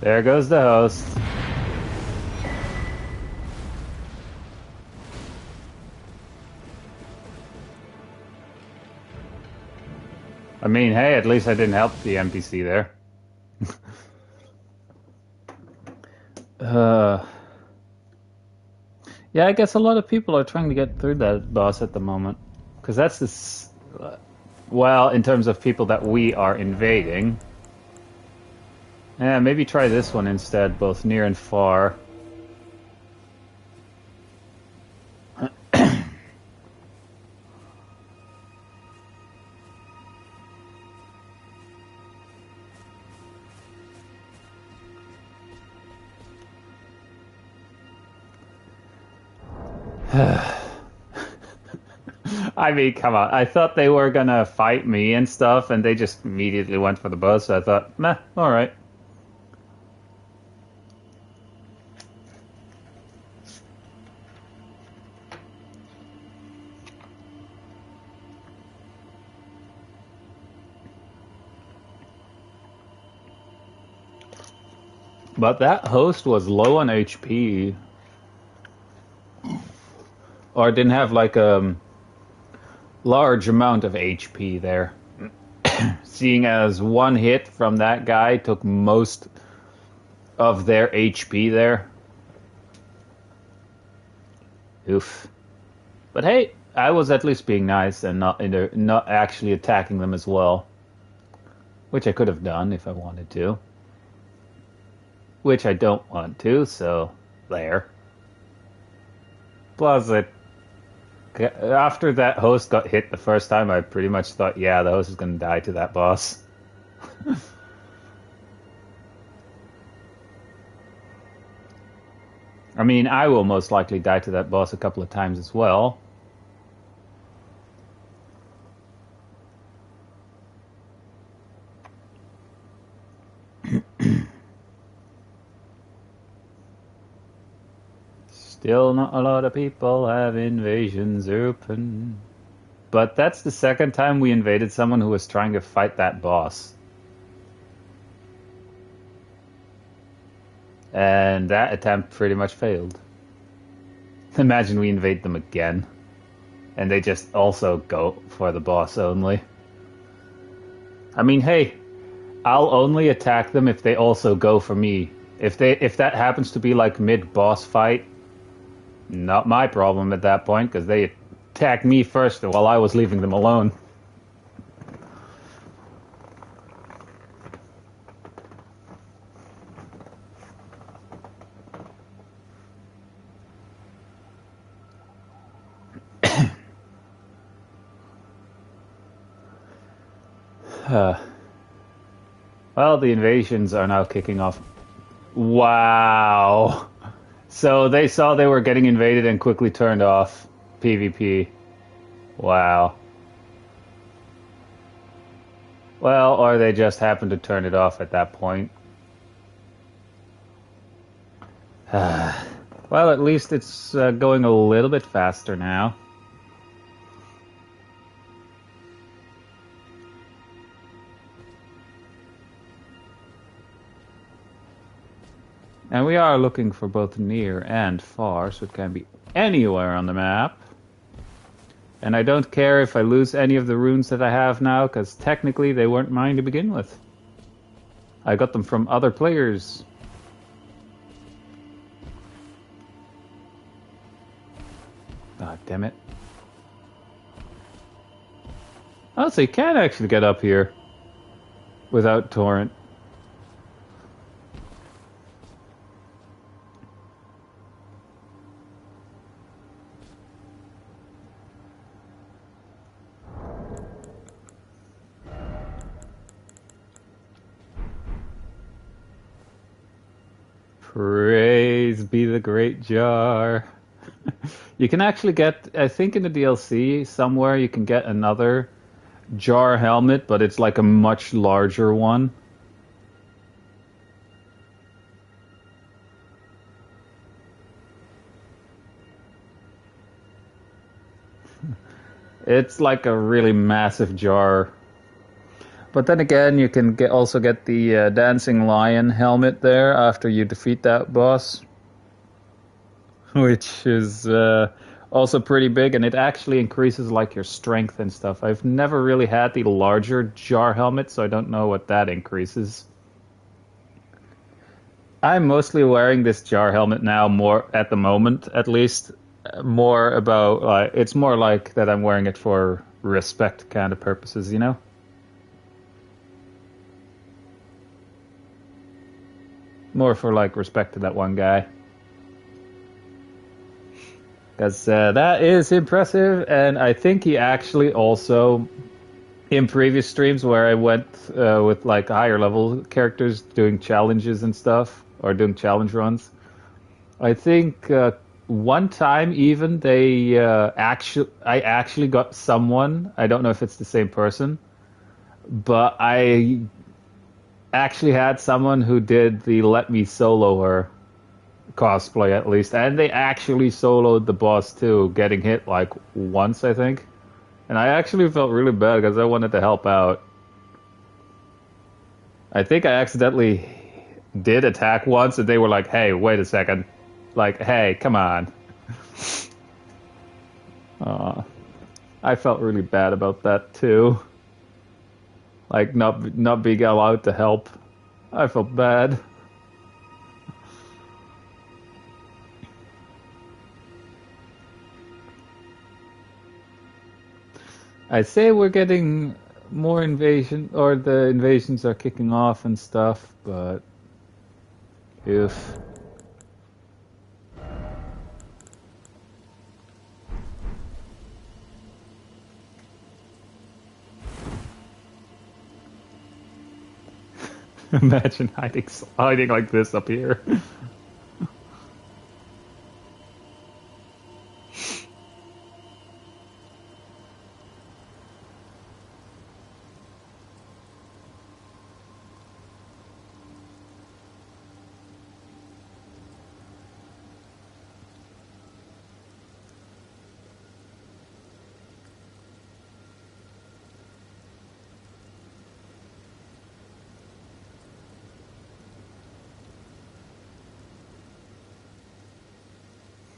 Speaker 1: There goes the host. I mean, hey, at least I didn't help the NPC there. uh, yeah, I guess a lot of people are trying to get through that boss at the moment. Because that's this. Well, in terms of people that we are invading. Yeah, maybe try this one instead, both near and far. I mean, come on. I thought they were gonna fight me and stuff, and they just immediately went for the boss. So I thought, meh, alright. But that host was low on HP. Or didn't have like a large amount of HP there. Seeing as one hit from that guy took most of their HP there. Oof. But hey, I was at least being nice and not actually attacking them as well. Which I could have done if I wanted to. Which I don't want to, so there. Plus, after that host got hit the first time, I pretty much thought, yeah, the host is going to die to that boss. I mean, I will most likely die to that boss a couple of times as well. Still not a lot of people have invasions open. But that's the second time we invaded someone who was trying to fight that boss. And that attempt pretty much failed. Imagine we invade them again. And they just also go for the boss only. I mean, hey, I'll only attack them if they also go for me. If that happens to be like mid-boss fight, not my problem at that point, because they attacked me first while I was leaving them alone. Well, the invasions are now kicking off. Wow. So they saw they were getting invaded and quickly turned off PvP. Wow. Well, or they just happened to turn it off at that point. Well, at least it's going a little bit faster now. And we are looking for both near and far, so it can be anywhere on the map. And I don't care if I lose any of the runes that I have now, because technically they weren't mine to begin with. I got them from other players. Ah, damn it. Oh, so you can actually get up here without torrent. Praise be the great jar. You can actually get, I think in the DLC somewhere, you can get another jar helmet, but it's like a much larger one. It's like a really massive jar. But then again, you can also get the Dancing Lion helmet there after you defeat that boss, which is also pretty big, and it actually increases like your strength and stuff. I've never really had the larger jar helmet, so I don't know what that increases. I'm mostly wearing this jar helmet now, more at the moment, at least. More about like it's more like that I'm wearing it for respect kind of purposes, you know? More for like respect to that one guy. Because that is impressive, and I think he actually also, in previous streams where I went with like higher level characters doing challenges and stuff, or doing challenge runs, I think one time even I actually got someone, I don't know if it's the same person, but I actually had someone who did the Let Me Solo Her cosplay at least, and they actually soloed the boss too, getting hit like once, I think. And I actually felt really bad because I wanted to help out. I think I accidentally did attack once, and they were like, hey, wait a second. Like, hey, come on. I felt really bad about that too. Like, not being allowed to help. I felt bad. I say we're getting more invasion, or the invasions are kicking off and stuff, but if imagine hiding like this up here.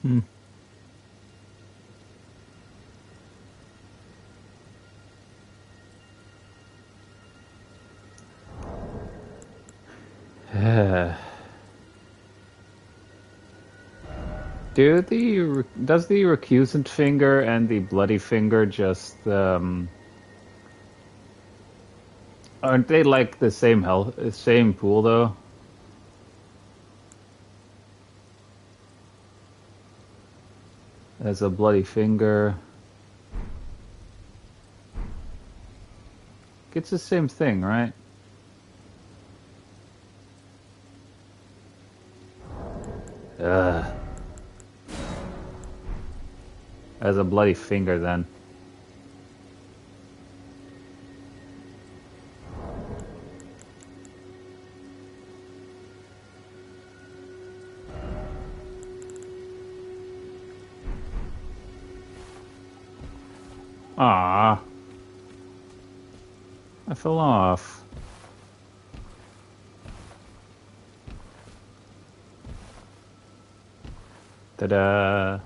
Speaker 1: Hmm. Does the recusant finger and the bloody finger just aren't they like the same pool though? As a bloody finger. It's the same thing, right? Ugh. As a bloody finger then. Ah, I fell off. Ta-da.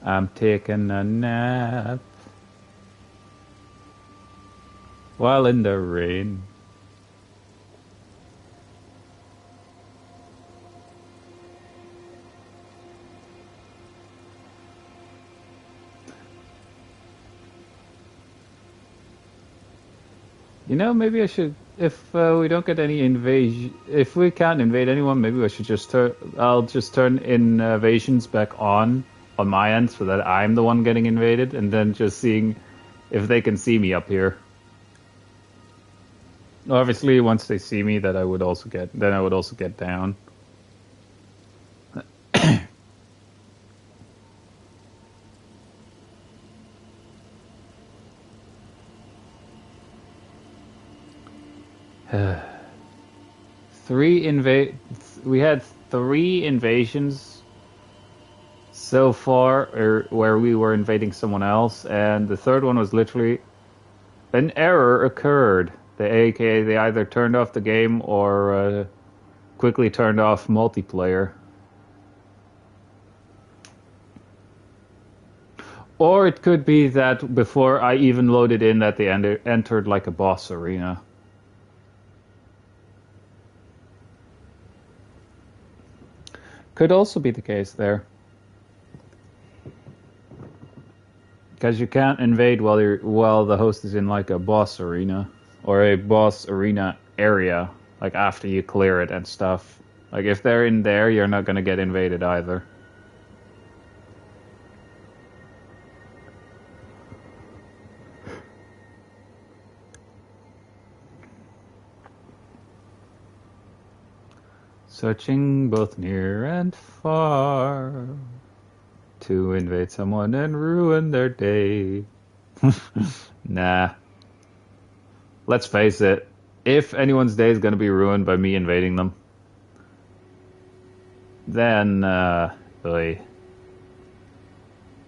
Speaker 1: I'm taking a nap while in the rain. You know, maybe I should, if we don't get any invasion, if we can't invade anyone, maybe I should I'll just turn invasions back on on my end so that I'm the one getting invaded, and then just seeing if they can see me up here. Obviously, once they see me, I would also get down. We had 3 invasions so far, where we were invading someone else, and the third one was literally an error occurred. AKA they either turned off the game or quickly turned off multiplayer. Or it could be that before I even loaded in that they entered like a boss arena. Could also be the case there. Because you can't invade while the host is in like a boss arena or a boss arena area, like after you clear it and stuff. Like if they're in there, you're not gonna get invaded either. Searching both near and far to invade someone and ruin their day. Nah. Let's face it. If anyone's day is going to be ruined by me invading them, then, boy.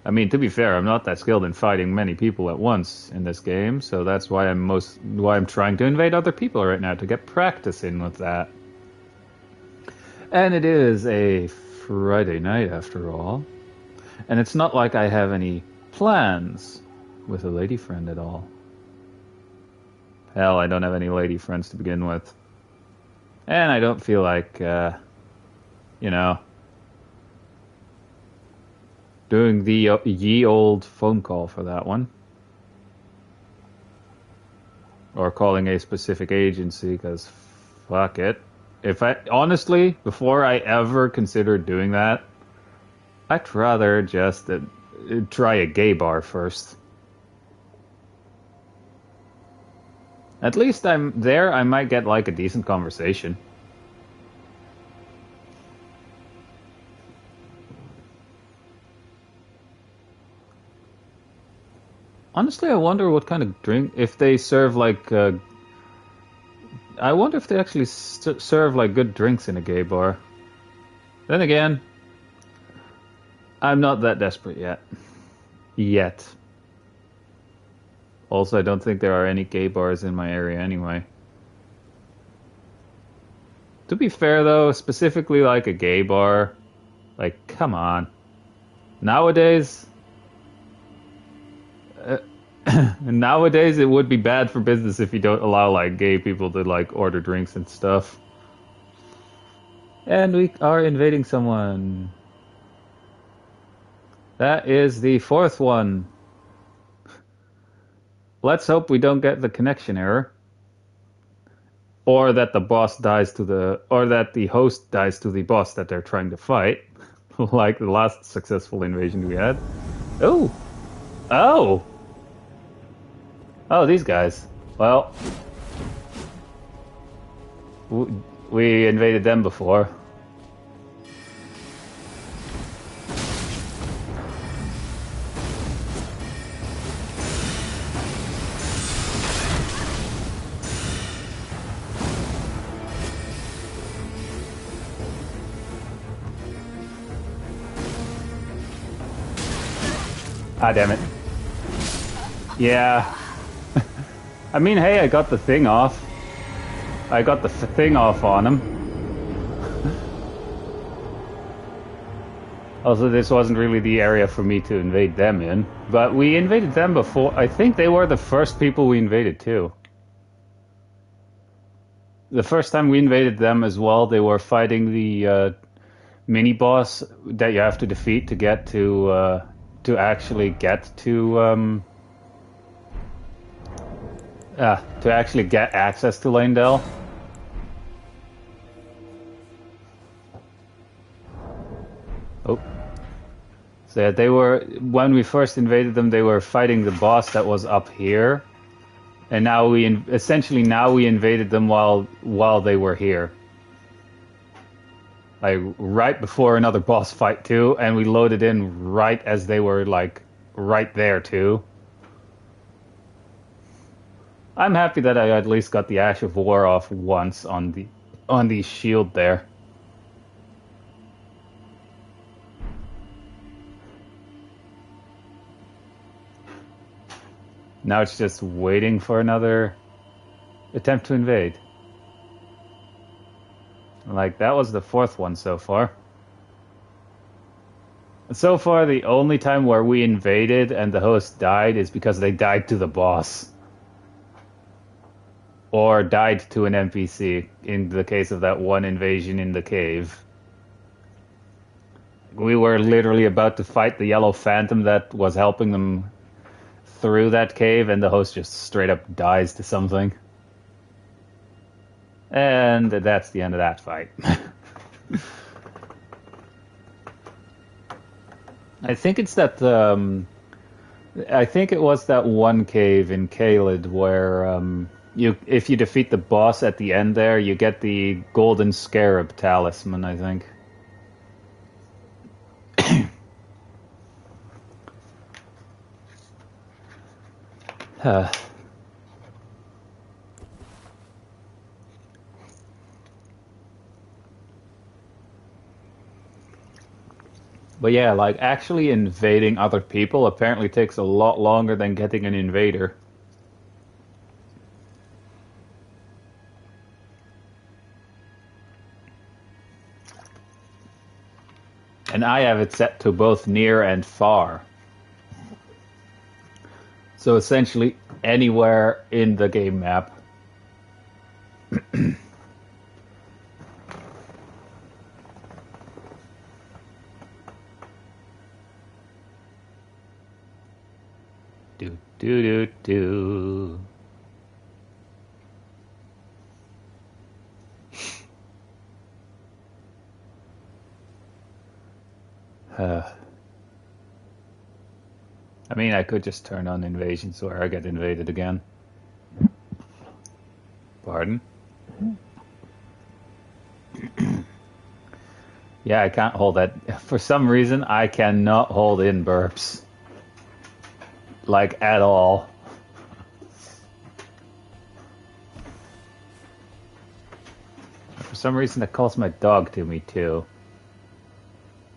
Speaker 1: I mean, to be fair, I'm not that skilled in fighting many people at once in this game, so that's why I'm trying to invade other people right now, to get practice in with that. And it is a Friday night, after all. And it's not like I have any plans with a lady friend at all. Hell, I don't have any lady friends to begin with. And I don't feel like, doing the ye old phone call for that one. Or calling a specific agency, because fuck it. Honestly, before I ever considered doing that, I'd rather just try a gay bar first. At least I'm there, I might get like a decent conversation. Honestly, I wonder what kind of drink, if they serve like, I wonder if they actually serve like good drinks in a gay bar. Then again, I'm not that desperate yet. Also, I don't think there are any gay bars in my area anyway. To be fair though, specifically like a gay bar, like come on. Nowadays, it would be bad for business if you don't allow like gay people to like order drinks and stuff. And we are invading someone. That is the 4th one. Let's hope we don't get the connection error. Or that the host dies to the boss that they're trying to fight. Like the last successful invasion we had. Oh! Oh, these guys. Well, we invaded them before. Ah, damn it. Yeah. I mean, hey, I got the thing off. I got the thing off on him. Also, this wasn't really the area for me to invade them in. But we invaded them before. I think they were the first people we invaded too. The first time we invaded them as well, they were fighting the mini-boss that you have to defeat to get to actually get to access to Lanedale. Oh. So yeah, they were, when we first invaded them, they were fighting the boss that was up here. And now essentially now we invaded them while they were here. Like right before another boss fight too, and we loaded in right as they were like right there too. I'm happy that I at least got the Ash of War off once on the shield there. Now it's just waiting for another attempt to invade. Like, that was the fourth one so far. So far, the only time where we invaded and the host died is because they died to the boss. Or died to an NPC, in the case of that one invasion in the cave. We were literally about to fight the yellow phantom that was helping them through that cave, and the host just straight up dies to something. And that's the end of that fight. I think it's that, I think it was that one cave in Caelid where, if you defeat the boss at the end there, you get the golden scarab talisman, I think. But yeah, like actually invading other people apparently takes a lot longer than getting an invader. And I have it set to both near and far. So essentially anywhere in the game map. Do do do do. I mean, I could just turn on invasion so I get invaded again. Pardon? Yeah, I can't hold that. For some reason, I cannot hold in burps. Like, at all. For some reason, it calls my dog to me, too.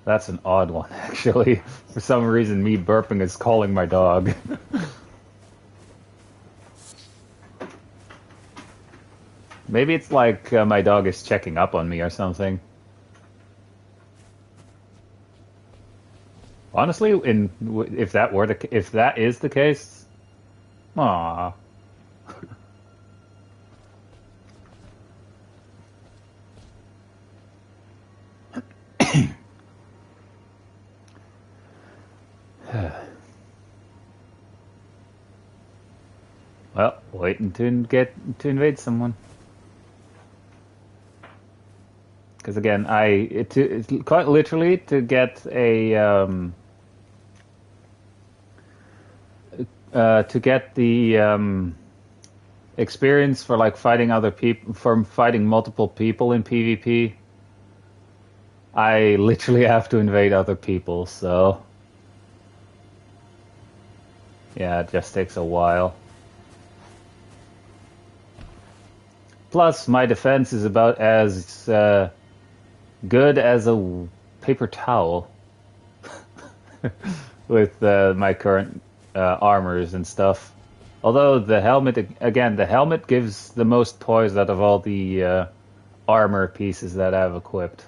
Speaker 1: That's an odd one, actually. For some reason, me burping is calling my dog. Maybe it's like my dog is checking up on me or something. Honestly, if that is the case, aww. Well, waiting to invade someone. Because again, it's quite literally to get a to get the experience for like fighting other people, from fighting multiple people in PvP. I literally have to invade other people, so yeah, it just takes a while. Plus, my defense is about as good as a paper towel with my current armors and stuff. Although the helmet, again, the helmet gives the most poise out of all the armor pieces that I've equipped.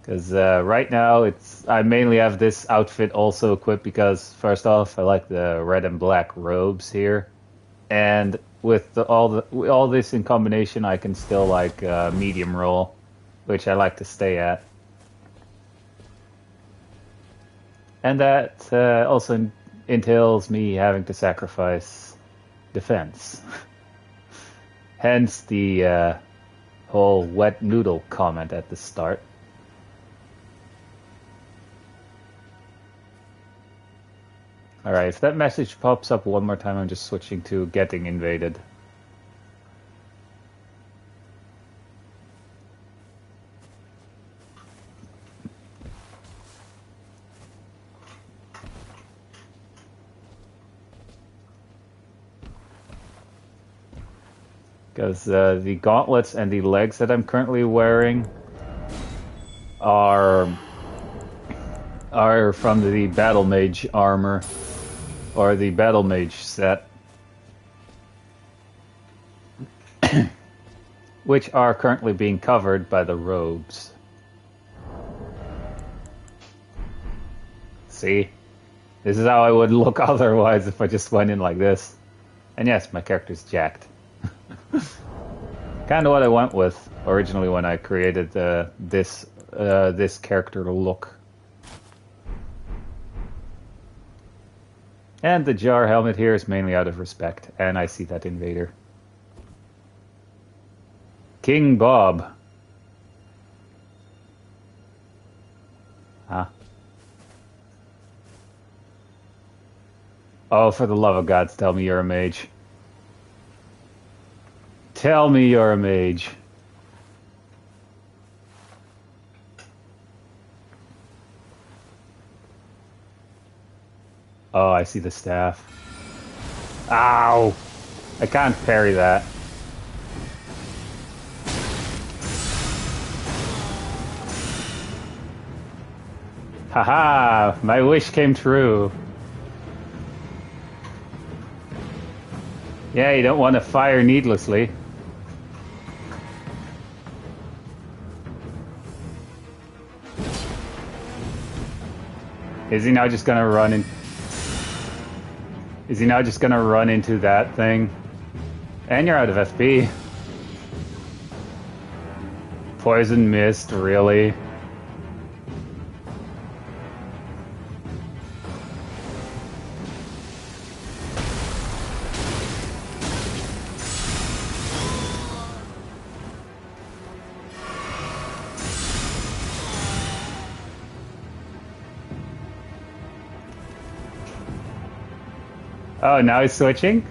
Speaker 1: Because right now, I mainly have this outfit also equipped because, first off, I like the red and black robes here. And with all this in combination, I can still like medium roll, which I like to stay at. And that also entails me having to sacrifice defense. Hence the whole wet noodle comment at the start. Alright, if that message pops up one more time, I'm just switching to getting invaded. Because the gauntlets and the legs that I'm currently wearing are from the Battle Mage armor, or the Battle Mage set, which are currently being covered by the robes. See? This is how I would look otherwise if I just went in like this. And yes, my character's jacked. Kind of what I went with originally when I created this character look. And the jar helmet here is mainly out of respect, and I see that invader. King Bob. Huh? Oh, for the love of God, tell me you're a mage. Tell me you're a mage. Oh, I see the staff. Ow! I can't parry that. Haha! My wish came true. Yeah, you don't want to fire needlessly. Is he now just gonna run in? Is he now just gonna run into that thing? And you're out of FP. Poison mist, really? Oh, now he's switching?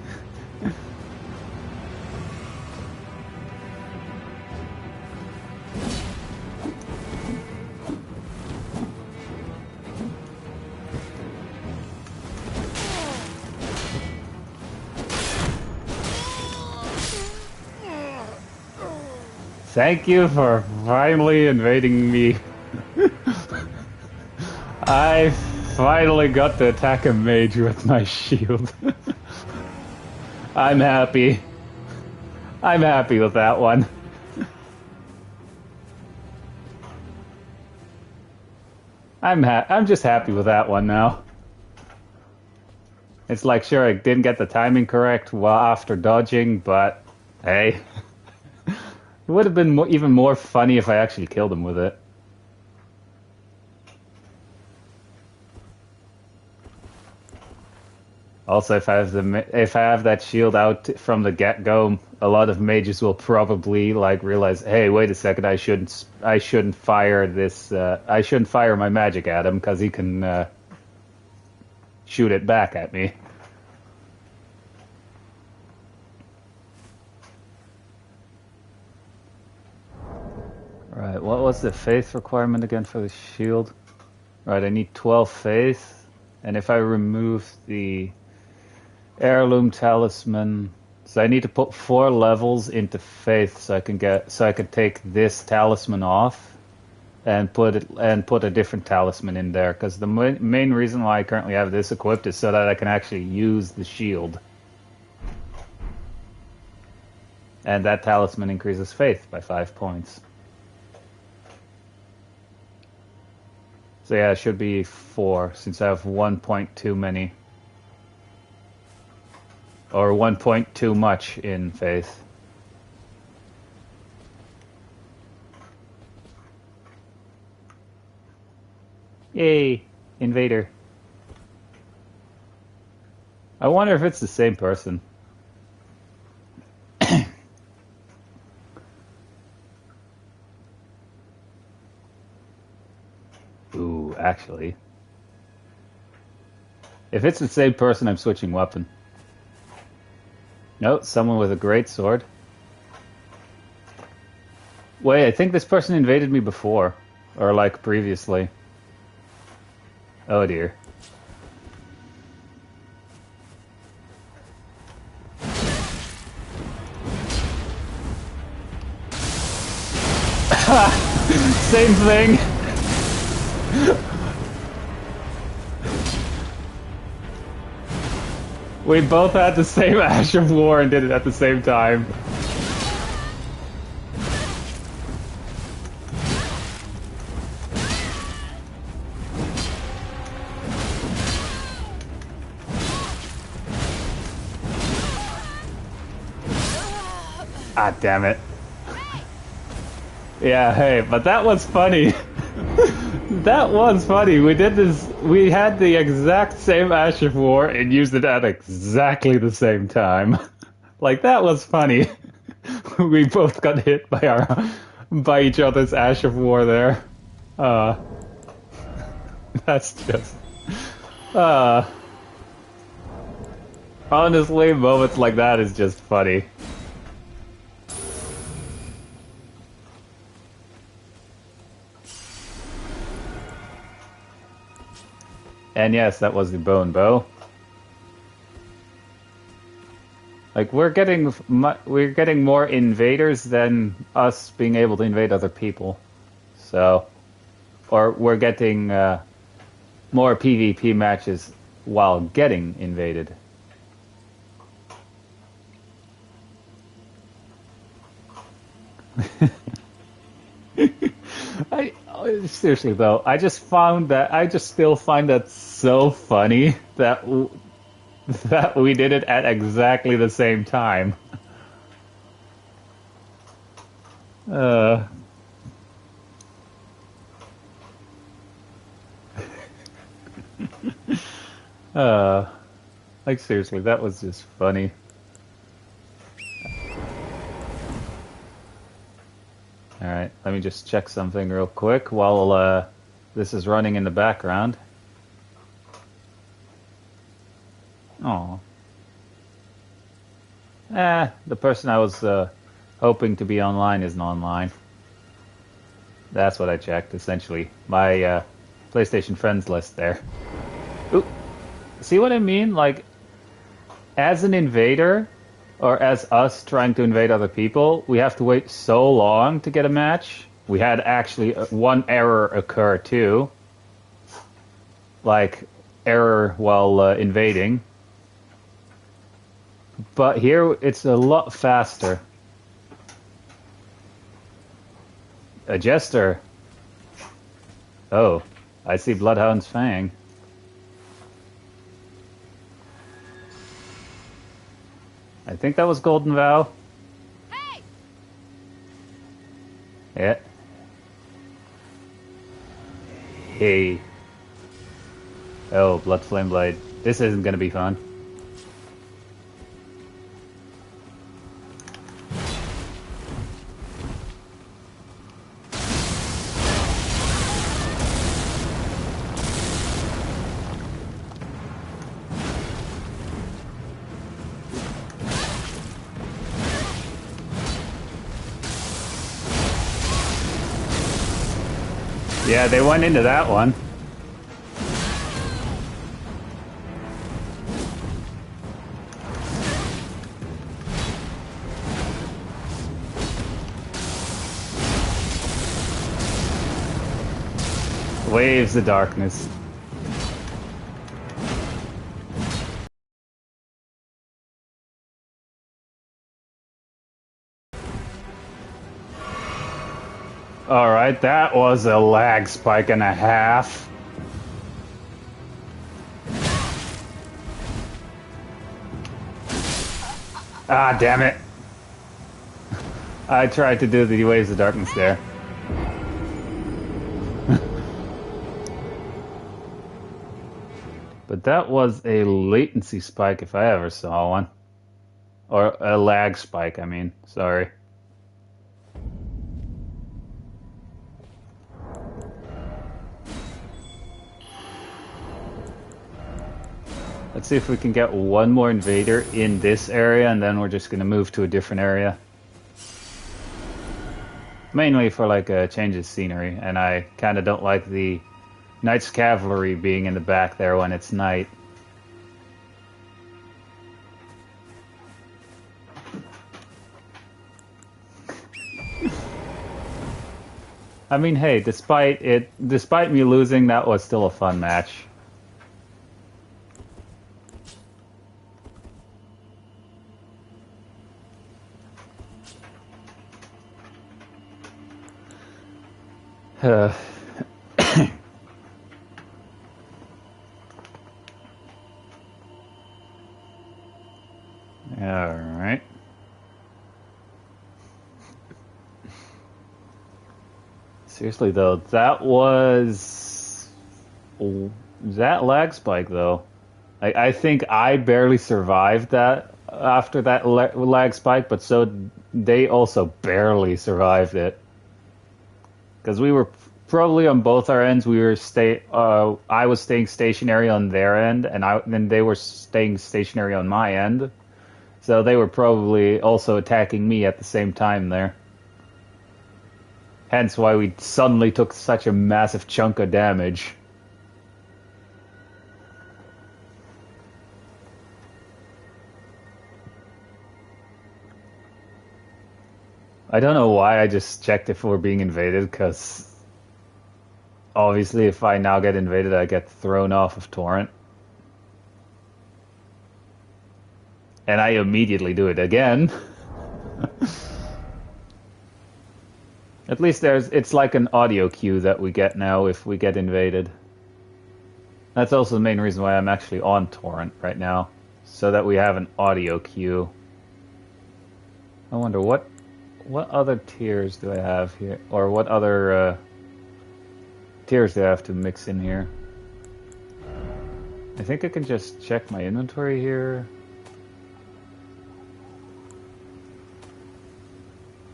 Speaker 1: Thank you for finally invading me. I finally got to attack a mage with my shield. I'm happy. I'm happy with that one. I'm just happy with that one now. It's like, sure, I didn't get the timing correct while after dodging, but hey. It would have been even more funny if I actually killed him with it. Also, if I have that shield out from the get-go, a lot of mages will probably like realize, hey, wait a second, I shouldn't fire this. I shouldn't fire my magic at him because he can shoot it back at me. Right, what was the faith requirement again for the shield? Right, I need 12 faith, and if I remove the heirloom talisman, so I need to put 4 levels into faith so I can take this talisman off and put a different talisman in there, because the main reason why I currently have this equipped is so that I can actually use the shield. And that talisman increases faith by 5 points. So yeah, it should be 4 since I have 1 point too many. Or 1 point too much in faith. Yay, invader. I wonder if it's the same person. Ooh, actually. If it's the same person, I'm switching weapon. No, someone with a great sword. Wait, I think this person invaded me before. Or like previously. Oh dear. Same thing. We both had the same Ash of War and did it at the same time. Ah, damn it. Yeah, hey, but that was funny. That was funny. We did this. We had the exact same Ash of War and used it at exactly the same time. Like that was funny. We both got hit by each other's Ash of War there. Uh, that's just. Uh, honestly, moments like that is just funny. And yes, that was the bone bow. Like we're getting more invaders than us being able to invade other people. So, or we're getting more PvP matches while getting invaded. Seriously though, I just still find that so funny that that we did it at exactly the same time. Uh, uh, like seriously, that was just funny. All right, let me just check something real quick while this is running in the background. Oh. The person I was hoping to be online isn't online. That's what I checked, essentially. My PlayStation friends list there. Ooh, see what I mean? Like, as an invader, or as us trying to invade other people, we have to wait so long to get a match. We had actually one error occur too. Like, error while invading. But here, it's a lot faster. A jester. Oh, I see Bloodhound's Fang. I think that was Golden Vow.
Speaker 3: Hey!
Speaker 1: Yeah. Hey. Oh, Blood Flame Blade. This isn't gonna be fun. Yeah, they went into that one. Waves of darkness. Alright, that was a lag spike and a half. Ah, damn it. I tried to do the Waves of Darkness there. But that was a latency spike if I ever saw one. Or a lag spike, I mean. Sorry. Let's see if we can get one more invader in this area, and then we're just going to move to a different area. Mainly for like a change of scenery, and I kind of don't like the Knights Cavalry being in the back there when it's night. I mean, hey, despite me losing, that was still a fun match. All right. Seriously though, that lag spike though. I think I barely survived that after that lag spike, but so they also barely survived it. Because we were probably on both our ends. I was staying stationary on their end, and then they were staying stationary on my end. So they were probably also attacking me at the same time there. Hence why we suddenly took such a massive chunk of damage. I don't know why I just checked if we're being invaded, because obviously if I now get invaded, I get thrown off of Torrent. And I immediately do it again. At least it's like an audio cue that we get now if we get invaded. That's also the main reason why I'm actually on Torrent right now, so that we have an audio cue. I wonder what other tiers do I have here, or what other tiers do I have to mix in here? I think I can just check my inventory here.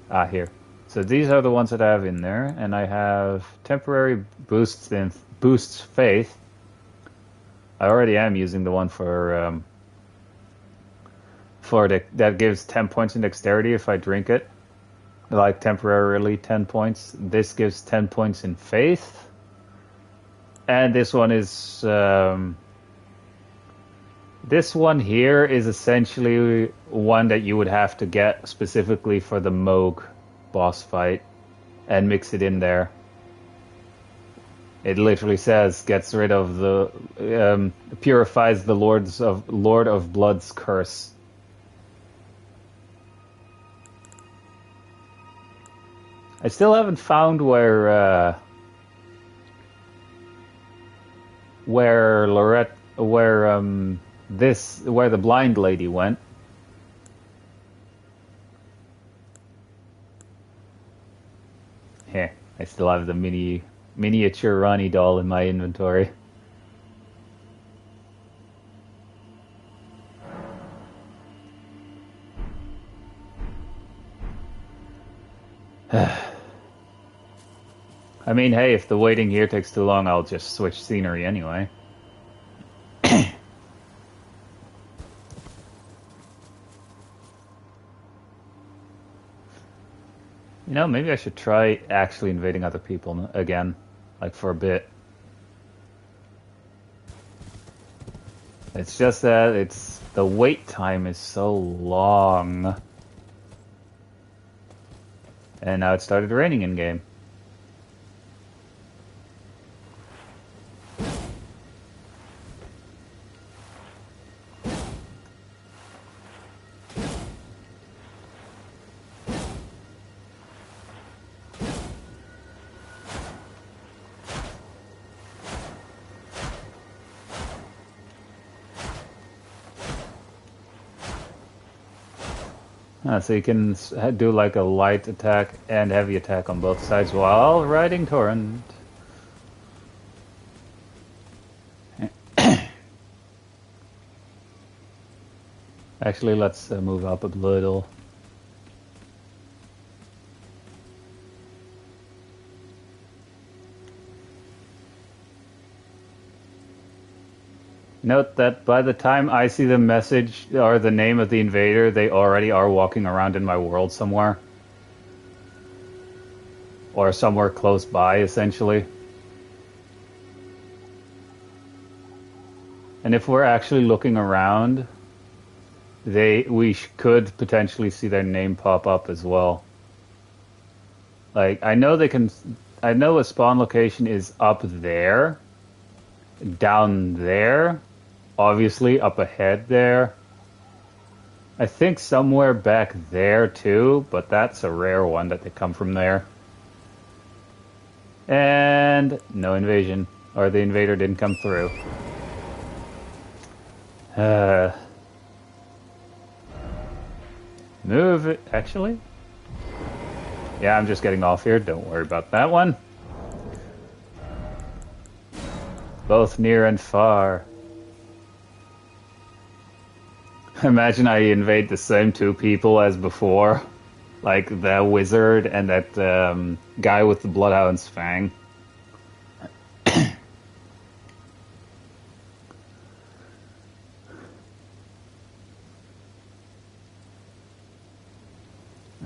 Speaker 1: Ah, here. So these are the ones that I have in there, and I have temporary boosts faith. I already am using the one for that gives 10 points in dexterity if I drink it, like temporarily 10 points. This gives 10 points in faith, and this one is this one here is essentially one that you would have to get specifically for the Moog boss fight and mix it in there. It literally says gets rid of the purifies the Lord of Blood's curse. I still haven't found where the blind lady went. Heh, I still have the miniature Ronnie doll in my inventory. I mean, hey, if the waiting here takes too long, I'll just switch scenery anyway. You know, maybe I should try actually invading other people again, like for a bit. It's just that the wait time is so long. And now it started raining in game. So you can do like a light attack and heavy attack on both sides while riding Torrent. Actually, let's move up a little. Note that by the time I see the message or the name of the invader, they already are walking around in my world somewhere. Or somewhere close by, essentially. And if we're actually looking around, we could potentially see their name pop up as well. Like, I know a spawn location is up there, down there, obviously up ahead there. I think somewhere back there too, but that's a rare one that they come from there. And no invasion, or the invader didn't come through. Move it, actually? Yeah, I'm just getting off here, don't worry about that one. Both near and far. Imagine I invade the same two people as before. Like the wizard and that guy with the Bloodhound's Fang. I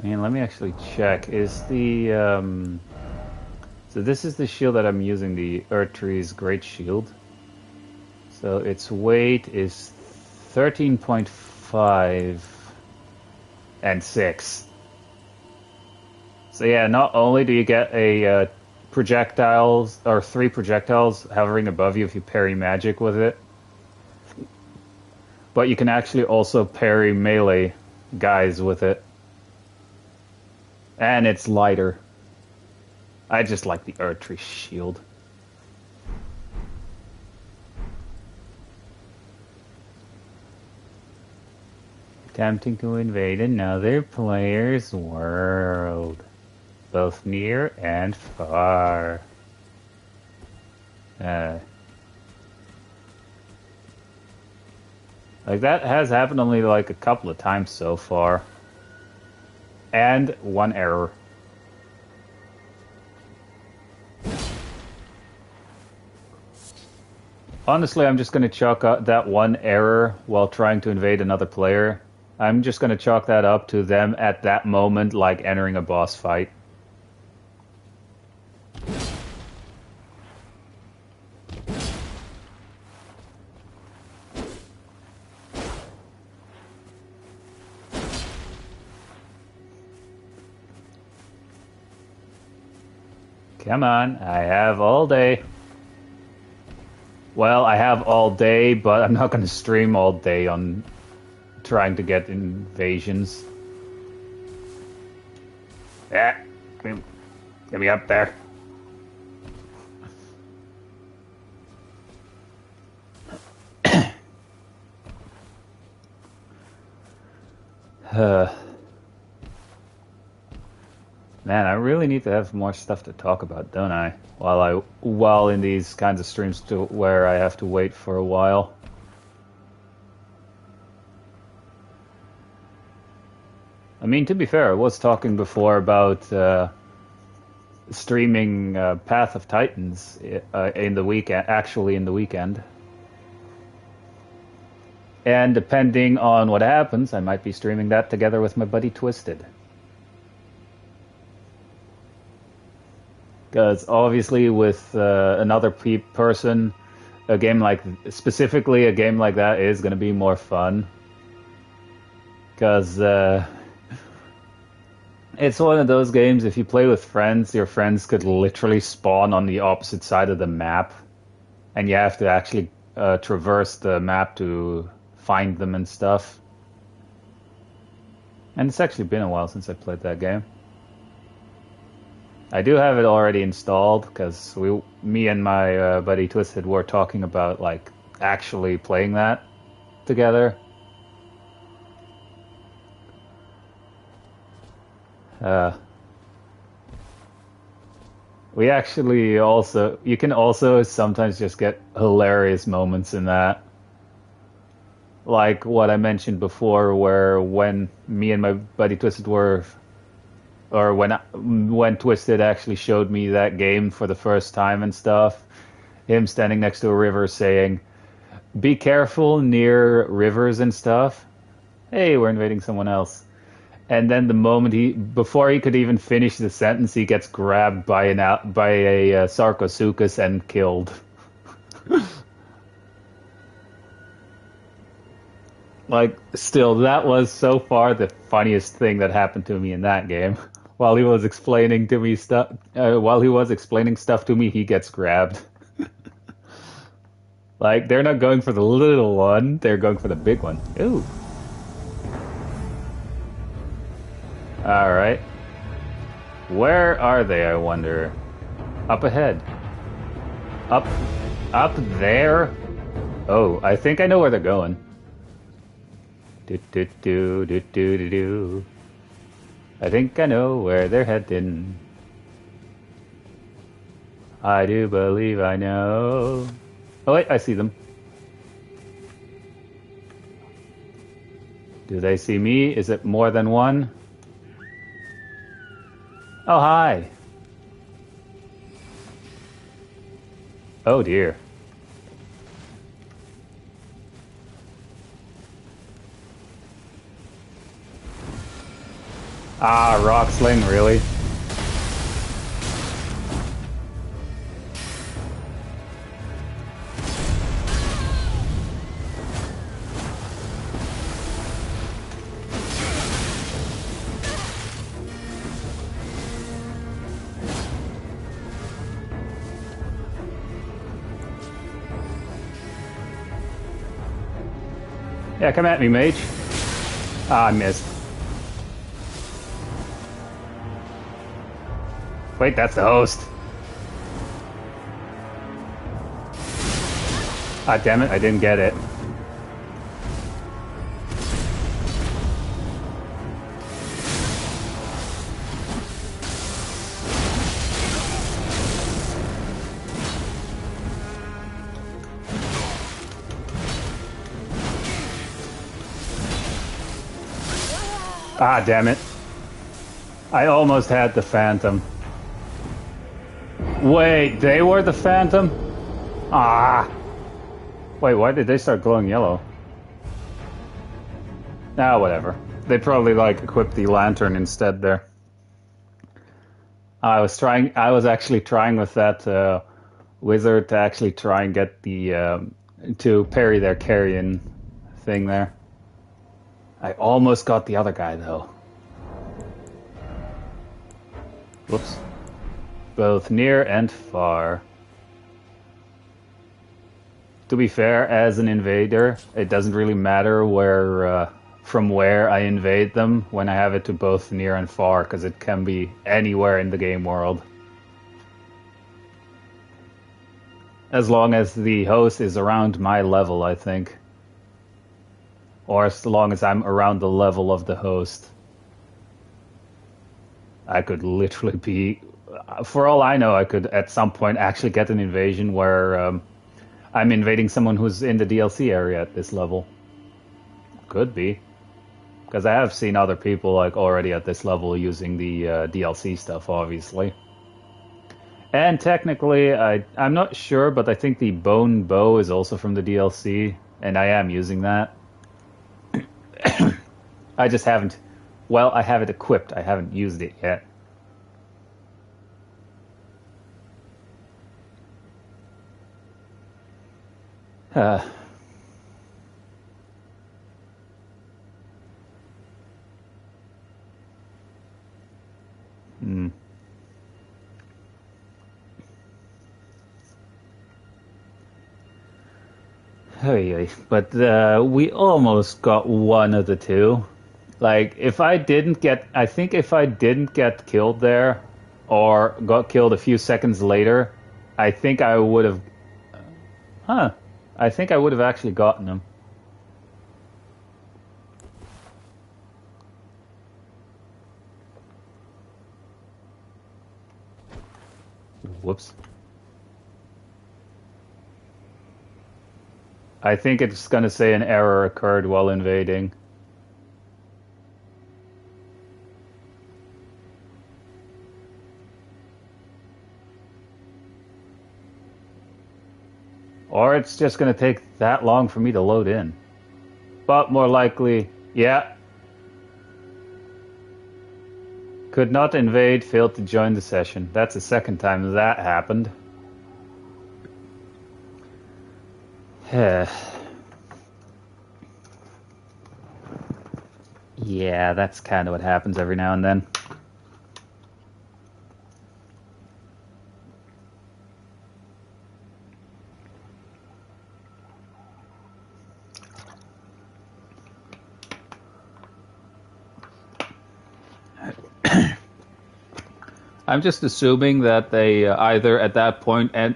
Speaker 1: mean, let me actually check. Is the... So this is the shield that I'm using, the Erdtree's Great Shield. So its weight is 13.5 and 6. So yeah, not only do you get a projectiles, or 3 projectiles hovering above you if you parry magic with it, but you can actually also parry melee guys with it. And it's lighter. I just like the Erdtree shield. Attempting to invade another player's world. Both near and far. Like that has happened only like a couple of times so far. And one error. Honestly, I'm just going to chalk up that one error while trying to invade another player. I'm just going to chalk that up to them at that moment, like entering a boss fight. Come on, I have all day. Well, I have all day, but I'm not going to stream all day on trying to get invasions. Yeah, get me up there. Man, I really need to have more stuff to talk about, don't I? While in these kinds of streams where I have to wait for a while. I mean, to be fair, I was talking before about streaming Path of Titans in the weekend, actually in the weekend. And depending on what happens, I might be streaming that together with my buddy Twisted. Because obviously with another person, specifically a game like that is going to be more fun. Because it's one of those games, if you play with friends, your friends could literally spawn on the opposite side of the map. And you have to actually traverse the map to find them and stuff. And it's actually been a while since I played that game. I do have it already installed because me and my buddy Twisted were talking about like actually playing that together. We actually you can also sometimes just get hilarious moments in that. Like what I mentioned before, where when me and my buddy Twisted when Twisted actually showed me that game for the first time and stuff, him standing next to a river saying, be careful near rivers and stuff. Hey, we're invading someone else. And then the moment before he could even finish the sentence, he gets grabbed by by a Sarcosuchus and killed. Like, still, that was so far the funniest thing that happened to me in that game. While he was explaining to me stuff, while he was explaining stuff to me, he gets grabbed. Like, they're not going for the little one; they're going for the big one. Ooh, all right. Where are they? I wonder. Up ahead. Up, up there. Oh, I think I know where they're going. Do do do do do do do. I think I know where they're heading. I do believe I know. Oh wait, I see them. Do they see me? Is it more than one? Oh, hi. Oh dear. Ah, rock sling, really? Yeah, come at me, mage. Ah, I missed. Wait, that's the host. Ah, damn it, I didn't get it. Ah, damn it. I almost had the phantom. Wait, they were the phantom? Ah. Wait, why did they start glowing yellow? Ah, whatever. They probably, like, equipped the lantern instead there. I was actually trying with that wizard to actually try and get the, to parry their carrion thing there. I almost got the other guy, though. Whoops. Both near and far. To be fair, as an invader, it doesn't really matter from where I invade them when I have it to both near and far, because it can be anywhere in the game world. As long as the host is around my level, I think. Or as long as I'm around the level of the host. I could literally be... For all I know, I could at some point actually get an invasion where I'm invading someone who's in the DLC area at this level. Could be. Because I have seen other people like already at this level using the DLC stuff, obviously. And technically, I'm not sure, but I think the bone bow is also from the DLC, and I am using that. I just haven't... Well, I have it equipped. I haven't used it yet. Uh, hmm. Hey, but we almost got one of the two. Like, if I didn't get... I think if I didn't get killed there, or got killed a few seconds later, I think I would have... Huh. I think I would have actually gotten him. Whoops. I think it's going to say an error occurred while invading. Or it's just going to take that long for me to load in. But more likely, yeah. Could not invade, failed to join the session. That's the second time that happened. Yeah, that's kind of what happens every now and then. I'm just assuming that they either at that point and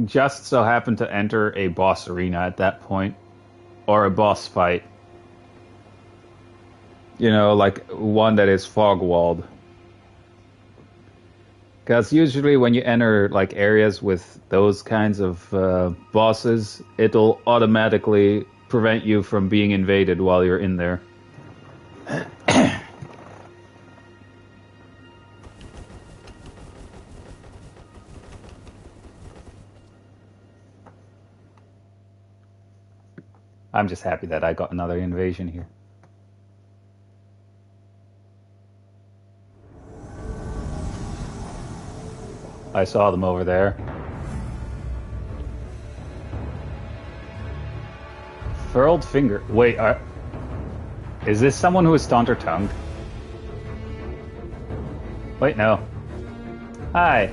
Speaker 1: just so happen to enter a boss arena at that point, or a boss fight. You know, like one that is fog walled. Because usually when you enter like areas with those kinds of bosses, it'll automatically prevent you from being invaded while you're in there. I'm just happy that I got another invasion here. I saw them over there. Furled finger. Wait, is this someone who is stunned or tongued? Wait, no. Hi.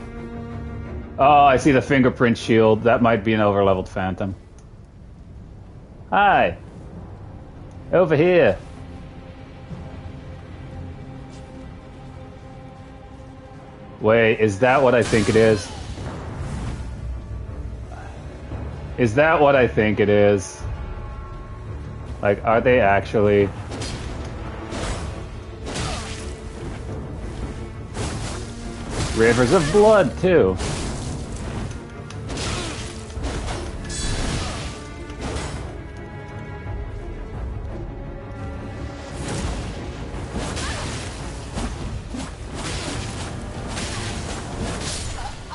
Speaker 1: Oh, I see the fingerprint shield. That might be an overleveled phantom. Hi. Over here. Wait, is that what I think it is? Is that what I think it is? Like, are they actually... Rivers of blood, too.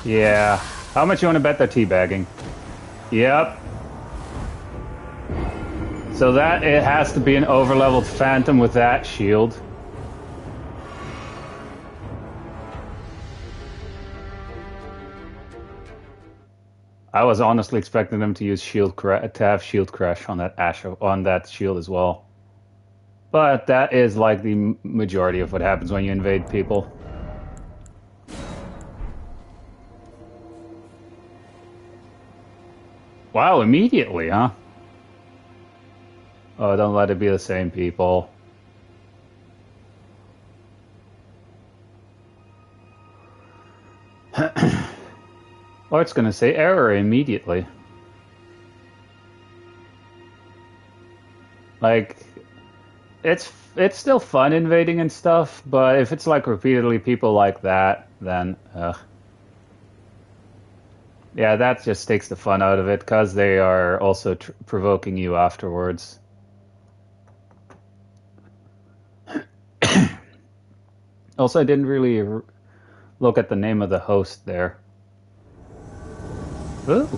Speaker 1: Yeah. How much you want to bet they're teabagging? Yep. So that, it has to be an overleveled phantom with that shield. I was honestly expecting them to use to have shield crash on that shield as well. But that is like the majority of what happens when you invade people. Wow, immediately, huh? Oh, don't let it be the same people. Or it's gonna say error immediately. Like, it's still fun invading and stuff, but if it's like repeatedly people like that, then yeah, that just takes the fun out of it, because they are also provoking you afterwards. Also, I didn't really look at the name of the host there. Ooh.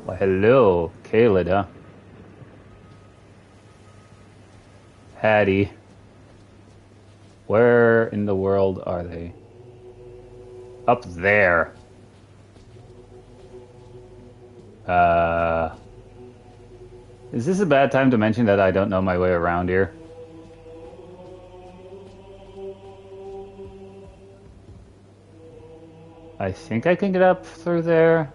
Speaker 1: Well, hello, Kaled, huh? Hattie. Where in the world are they? Up there. Is this a bad time to mention that I don't know my way around here? I think I can get up through there.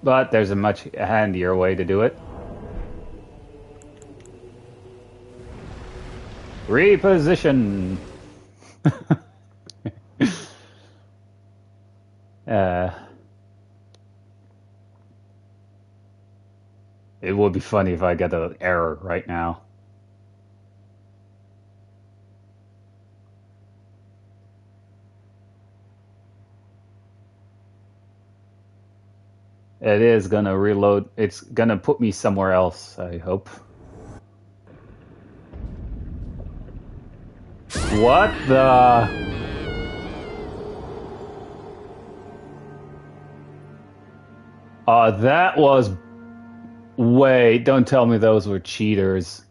Speaker 1: But there's a much handier way to do it. Reposition! It would be funny if I get an error right now. It is gonna reload. It's gonna put me somewhere else, I hope. What the... That was... Wait, don't tell me those were cheaters.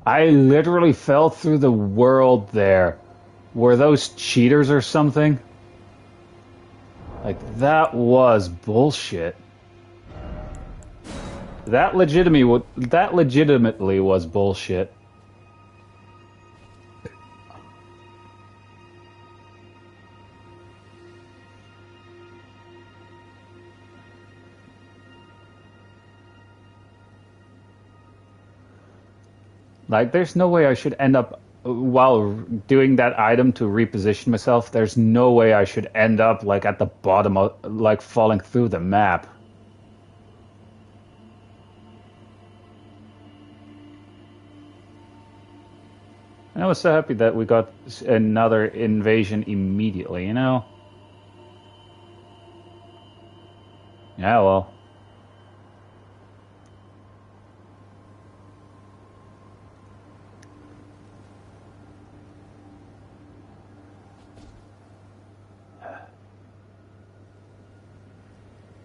Speaker 1: I literally fell through the world there. Were those cheaters or something? Like, that was bullshit. That legitimately was bullshit. Like, there's no way I should end up, while doing that item to reposition myself, there's no way I should end up, like, at the bottom of, like, falling through the map. And I was so happy that we got another invasion immediately, you know? Yeah, well.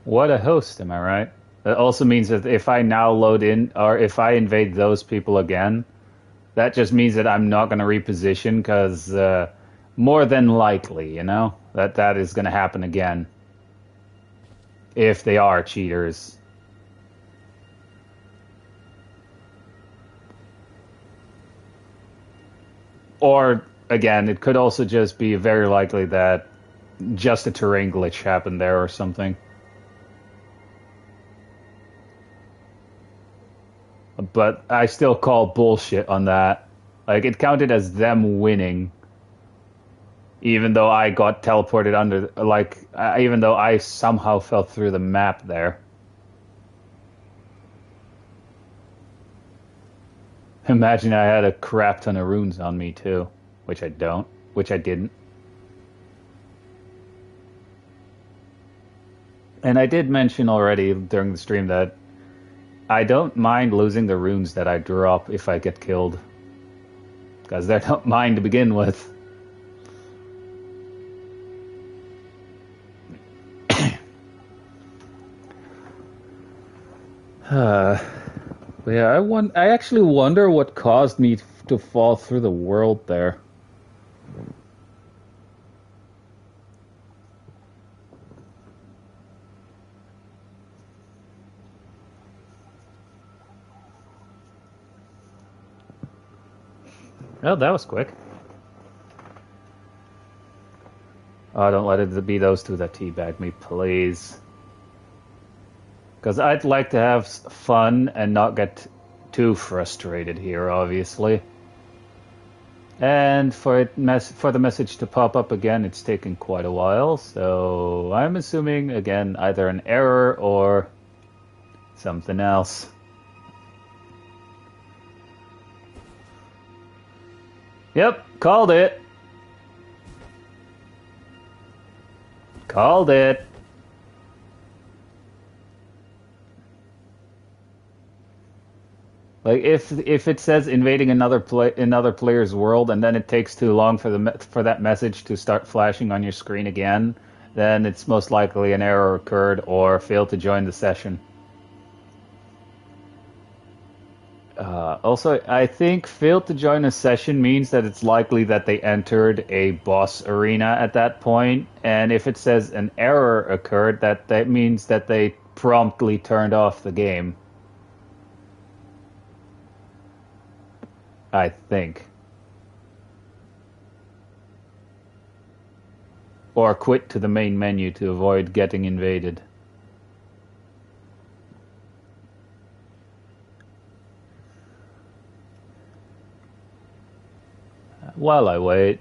Speaker 1: What a host, am I right? That also means that if I now load in, or if I invade those people again, that just means that I'm not going to reposition, because more than likely, you know, that is going to happen again. If they are cheaters. Or, again, it could also just be very likely that just a terrain glitch happened there or something. But I still call bullshit on that. Like, it counted as them winning, even though I got teleported under, like, even though I somehow fell through the map there. Imagine I had a crap ton of runes on me, too. Which I don't. Which I didn't. And I did mention already during the stream that I don't mind losing the runes that I drop if I get killed. Because they're not mine to begin with. Yeah, I actually wonder what caused me to fall through the world there. Oh, that was quick. Oh, don't let it be those two that teabag me, please. Because I'd like to have fun and not get too frustrated here, obviously. And for the message to pop up again, it's taken quite a while, so I'm assuming, again, either an error or something else. Yep, called it. Called it. Like if it says invading another player's world and then it takes too long for that message to start flashing on your screen again, then it's most likely an error occurred or failed to join the session. Also, I think failed to join a session means that it's likely that they entered a boss arena at that point, and if it says an error occurred, that means that they promptly turned off the game. I think. Or quit to the main menu to avoid getting invaded. While I wait,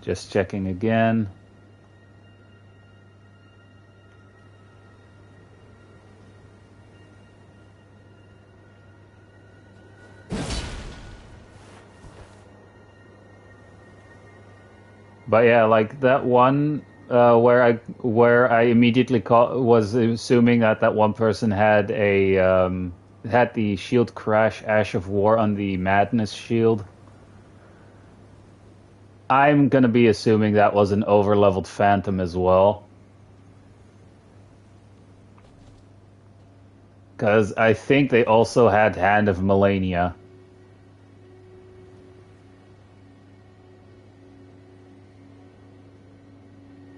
Speaker 1: just checking again. But yeah, like that one where I immediately was assuming that one person had a It had the shield crash Ash of War on the Madness shield. I'm gonna be assuming that was an over-leveled Phantom as well. Because I think they also had Hand of Melania.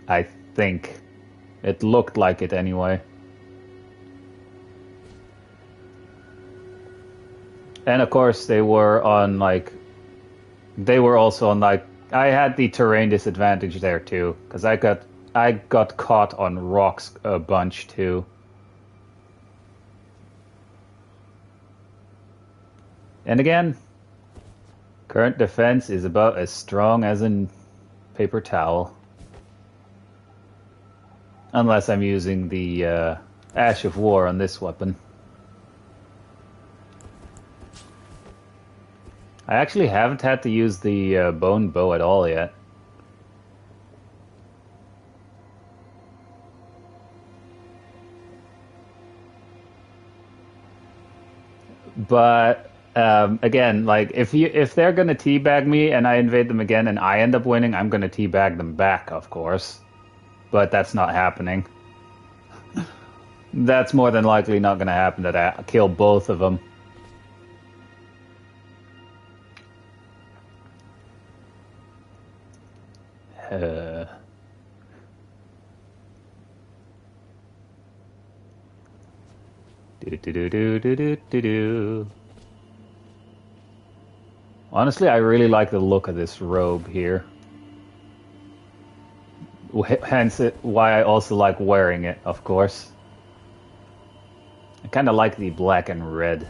Speaker 1: I think. It looked like it anyway. And of course they were on like... They were also on like... I had the terrain disadvantage there too. Because I got caught on rocks a bunch too. And again, current defense is about as strong as a paper towel. Unless I'm using the Ash of War on this weapon. I actually haven't had to use the bone bow at all yet. But again, like if they're gonna teabag me and I invade them again and I end up winning, I'm gonna teabag them back, of course. But that's not happening. That's more than likely not gonna happen, that I kill both of them. Honestly, I really like the look of this robe here. Hence why I also like wearing it, of course. I kind of like the black and red.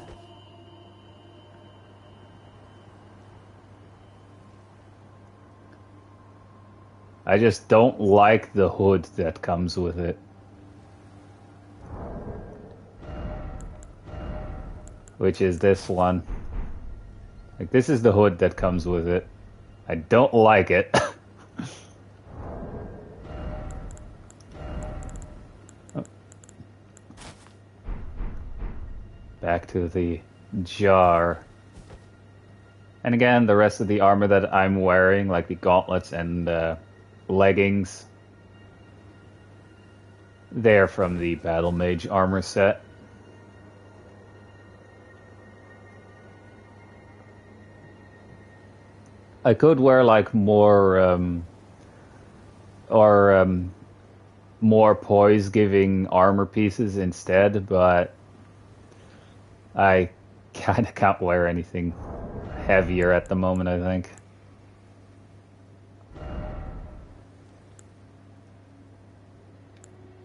Speaker 1: I just don't like the hood that comes with it. Which is this one. Like, this is the hood that comes with it. I don't like it. Oh. Back to the jar. And again, the rest of the armor that I'm wearing, like the gauntlets and leggings, they're from the Battle Mage armor set. I could wear like more more poise giving armor pieces instead, but I kind of can't wear anything heavier at the moment, I think.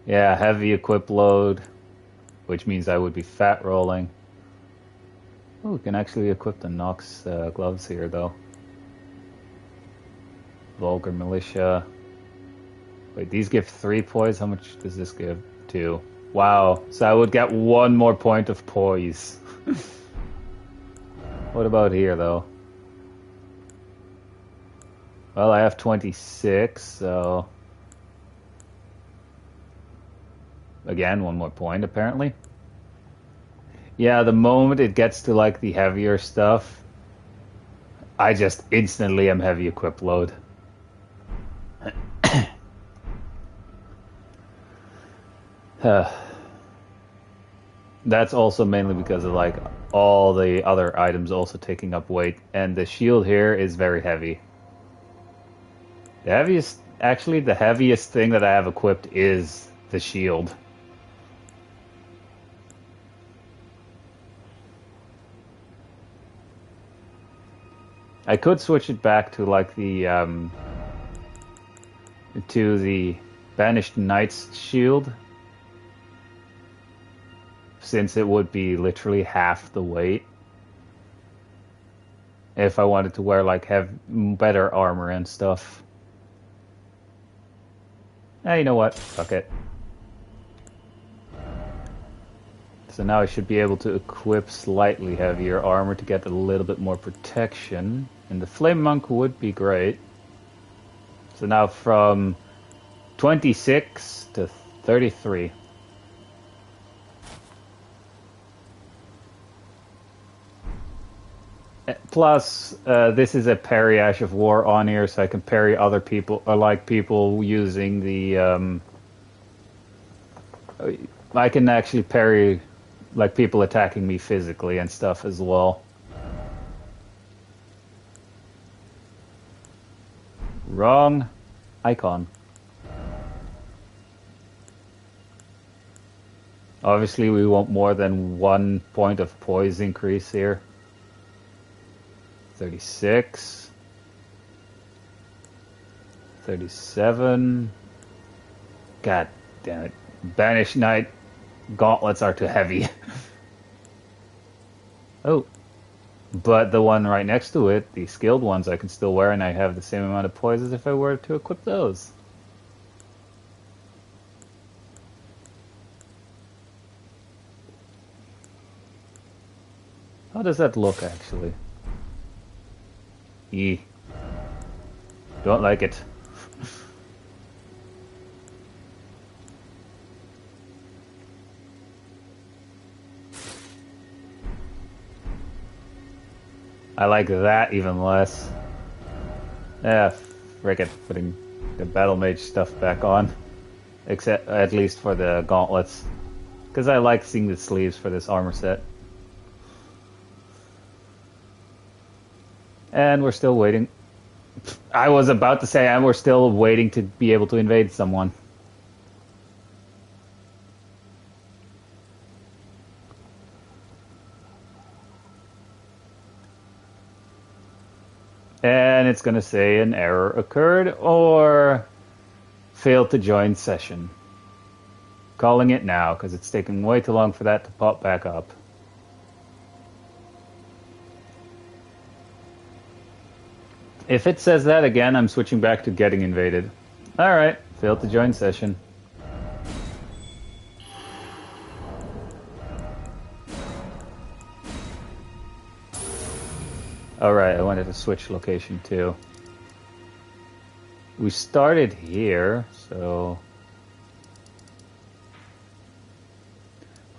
Speaker 1: Yeah, heavy equip load, which means I would be fat rolling. Oh, we can actually equip the Nox gloves here though. Vulgar Militia. Wait, these give 3 poise? How much does this give? 2. Wow, so I would get 1 more point of poise. What about here, though? Well, I have 26, so... Again, 1 more point, apparently. Yeah, the moment it gets to, like, the heavier stuff, I just instantly am heavy equip load. That's also mainly because of like all the other items also taking up weight, and the shield here is very heavy. The heaviest thing that I have equipped is the shield. I could switch it back to like the Banished Knight's shield, since it would be literally half the weight if I wanted to wear like better armor and stuff. You know what? Fuck it. So now I should be able to equip slightly heavier armor to get a little bit more protection. And the Flame Monk would be great. So now from 26 to 33. Plus, this is a parry Ash of War on here, so I can parry other people, or like people using the. I can actually parry like people attacking me physically and stuff as well. Wrong icon. Obviously, we want more than 1 point of poise increase here. 36. 37. God damn it. Banished Knight gauntlets are too heavy. Oh. But the one right next to it, the skilled ones, I can still wear, and I have the same amount of poise as if I were to equip those. How does that look, actually? Don't like it. I like that even less. Yeah, frick it, putting the battle mage stuff back on. Except, at least for the gauntlets. Because I like seeing the sleeves for this armor set. And we're still waiting. I was about to say, and we're still waiting to be able to invade someone. And it's going to say an error occurred or failed to join session. Calling it now because it's taking way too long for that to pop back up. If it says that again, I'm switching back to getting invaded. Alright, failed to join session. Alright, I wanted to switch location too. We started here, so...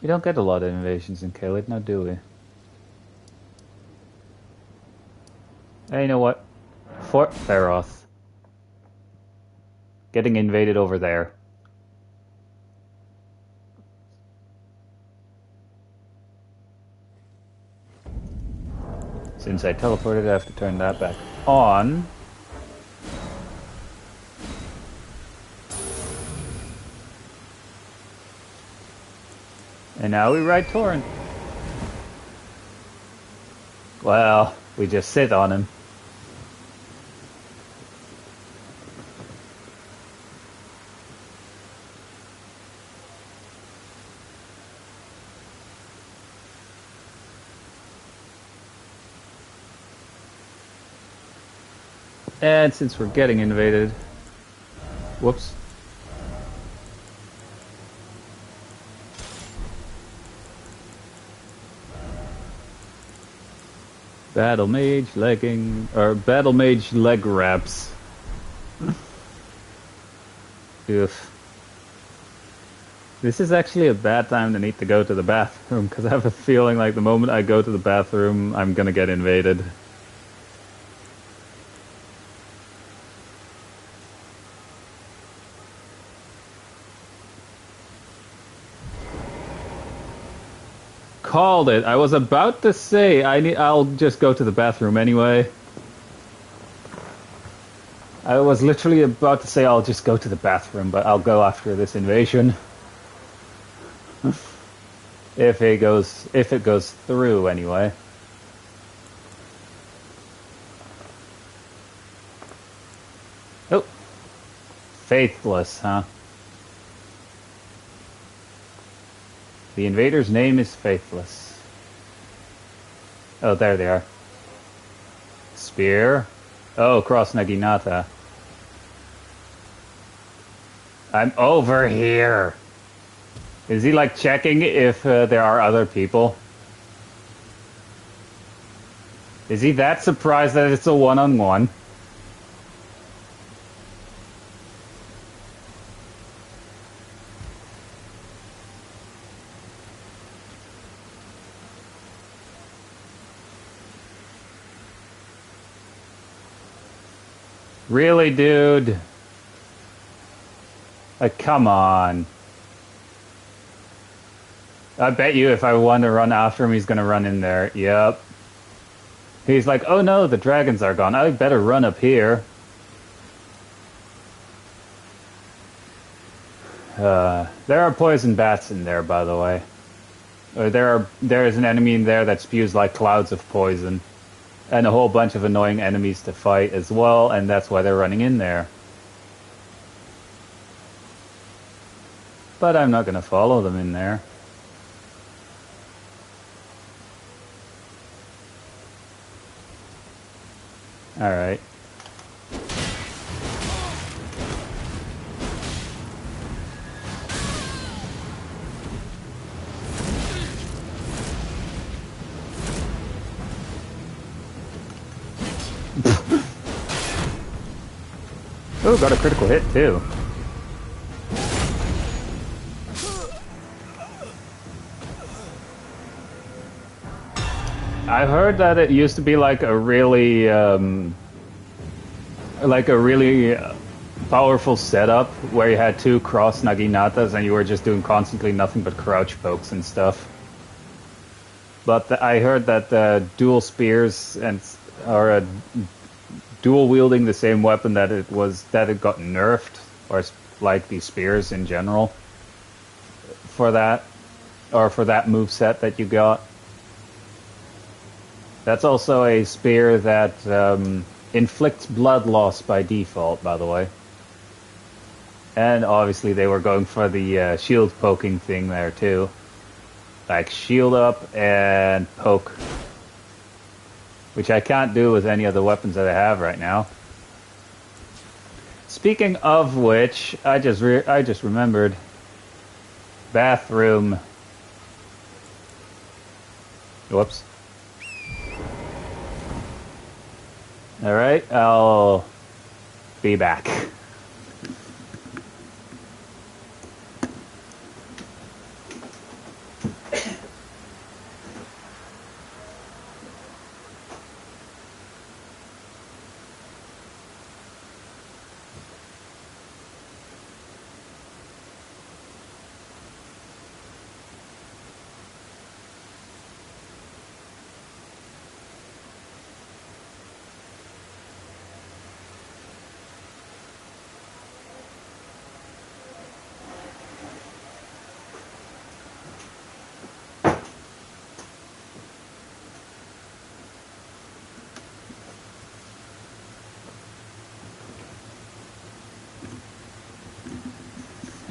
Speaker 1: We don't get a lot of invasions in Caelid now, do we? Hey, you know what? Fort Feroth. Getting invaded over there. Since I teleported, I have to turn that back on. And now we ride Torrent. Well, we just sit on him. And since we're getting invaded... Whoops. Battle Mage legging... Or Battle Mage leg wraps. Oof. This is actually a bad time to need to go to the bathroom, because I have a feeling like the moment I go to the bathroom, I'm gonna get invaded. Called it. I was about to say I'll just go to the bathroom anyway. I was literally about to say I'll just go to the bathroom, but I'll go after this invasion. If it goes through anyway. Oh. Faithless, huh? The invader's name is Faithless. Oh, there they are. Spear. Oh, Cross Naginata. I'm over here. Is he like checking if there are other people? Is he that surprised that it's a one-on-one? Really, dude? Like, come on. I bet you if I want to run after him, he's gonna run in there. Yep. He's like, oh no, the dragons are gone. I better run up here. There are poison bats in there, by the way. Or there is an enemy in there that spews like clouds of poison. And a whole bunch of annoying enemies to fight as well, and that's why they're running in there. But I'm not gonna follow them in there. Alright. Oh, got a critical hit too. I've heard that it used to be like a really powerful setup where you had two cross Naginatas and you were just doing constantly nothing but crouch pokes and stuff. But I heard that dual spears or dual wielding the same weapon that it got nerfed, or like the spears in general for that moveset that you got. That's also a spear that inflicts blood loss by default, by the way. And obviously they were going for the shield poking thing there too. Like shield up and poke. Which I can't do with any of the weapons that I have right now. Speaking of which, I just remembered. Bathroom. Whoops. Alright, I'll be back.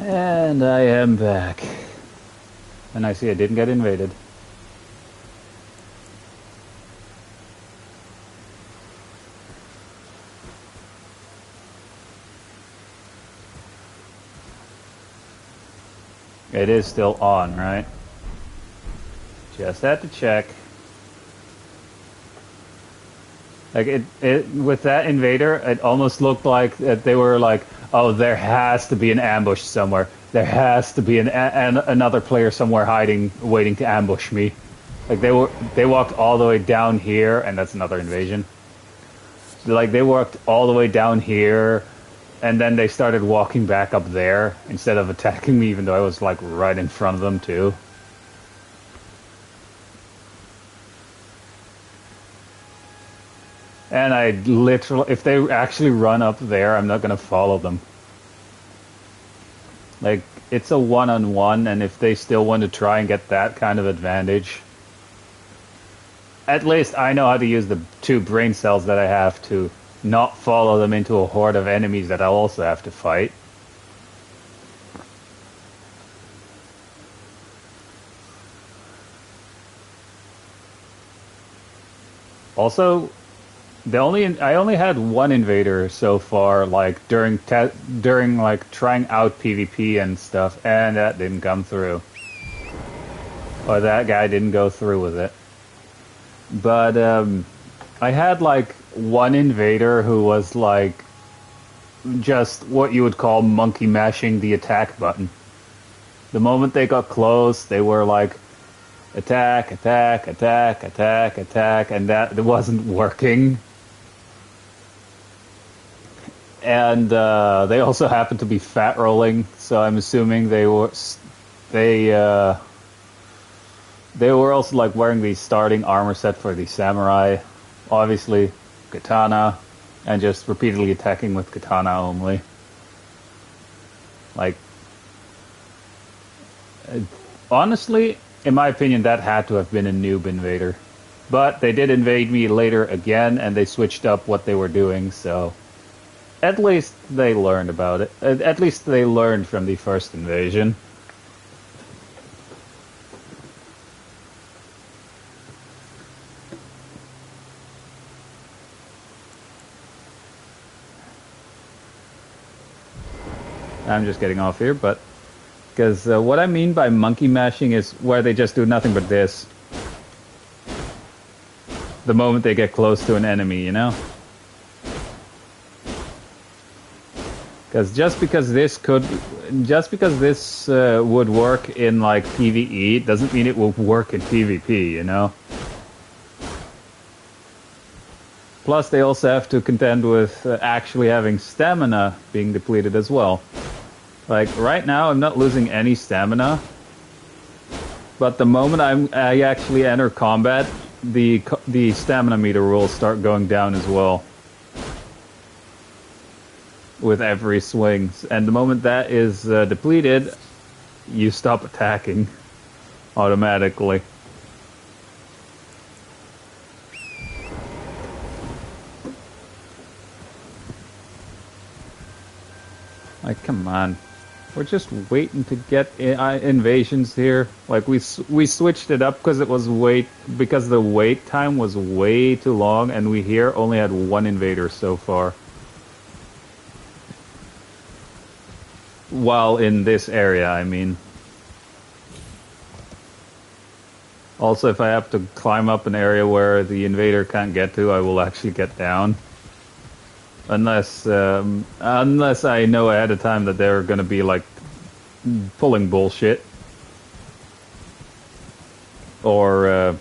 Speaker 1: And I am back. And I see I didn't get invaded. It is still on, right? Just had to check. Like it with that invader, it almost looked like that they were like, oh, there has to be an ambush somewhere. There has to be another player somewhere hiding, waiting to ambush me. Like they walked all the way down here, and that's another invasion. Like they walked all the way down here, and then they started walking back up there instead of attacking me, even though I was like right in front of them too. And I literally, if they actually run up there, I'm not gonna follow them. Like, it's a one-on-one, and if they still want to try and get that kind of advantage, at least I know how to use the 2 brain cells that I have to not follow them into a horde of enemies that I'll also have to fight. Also, I only had one invader so far, like during like trying out PvP and stuff, and that didn't come through. Or that guy didn't go through with it. But I had like one invader who was like just what you would call monkey mashing the attack button. The moment they got close, they were like attack, attack, attack, attack, attack, and that wasn't working. and they also happen to be fat rolling. So I'm assuming they uh, they were also like wearing the starting armor set for the samurai, obviously katana, and just repeatedly attacking with katana only. Like, honestly, in my opinion, that had to have been a noob invader. But they did invade me later again, and they switched up what they were doing, so at least they learned about it. At least they learned from the first invasion. I'm just getting off here, but because what I mean by monkey mashing is where they just do nothing but this the moment they get close to an enemy, you know? Because just because this would work in like PvE doesn't mean it will work in PvP, you know? Plus, they also have to contend with actually having stamina being depleted as well. Like, right now, I'm not losing any stamina. But the moment I actually enter combat, the stamina meter will start going down as well. With every swing. And the moment that is depleted, you stop attacking automatically. Like, come on. We're just waiting to get invasions here. Like, we switched it up because because the wait time was way too long, and we here only had one invader so far. While in this area, I mean. Also, if I have to climb up an area where the invader can't get to, I will actually get down. Unless I know ahead of time that they're gonna be like pulling bullshit, or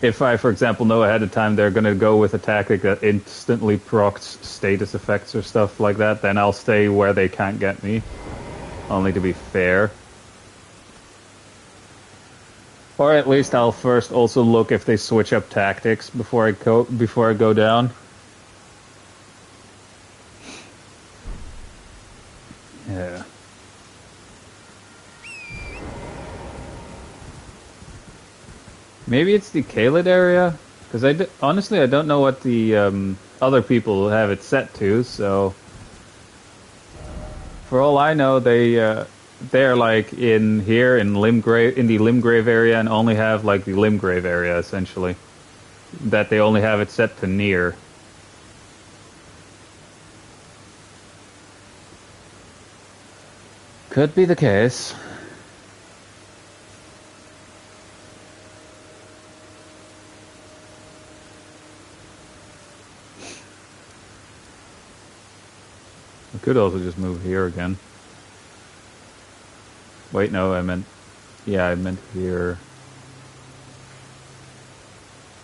Speaker 1: if I, for example, know ahead of time they're gonna go with a tactic that instantly procs status effects or stuff like that, then I'll stay where they can't get me. Only to be fair, or at least I'll first also look if they switch up tactics before I go down. Yeah. Maybe it's the Khalid area? Because honestly, I don't know what the other people have it set to, so... For all I know, they're like in the Limgrave area, and only have like the Limgrave area, essentially. That they only have it set to near. Could be the case. I could also just move here again. Wait, no, I meant here.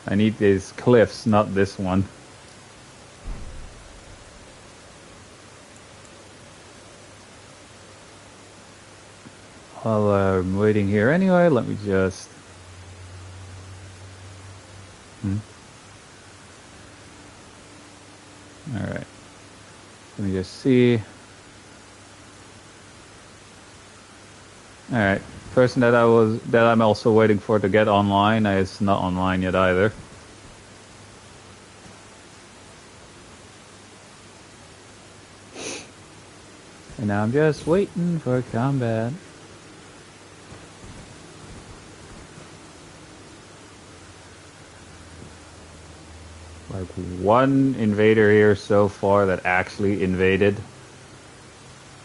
Speaker 1: I need these cliffs, not this one. While I'm waiting here anyway, let me just... Alright. Let me just see. Alright. Person that I'm also waiting for to get online is not online yet either. And now I'm just waiting for combat. Like one invader here so far that actually invaded.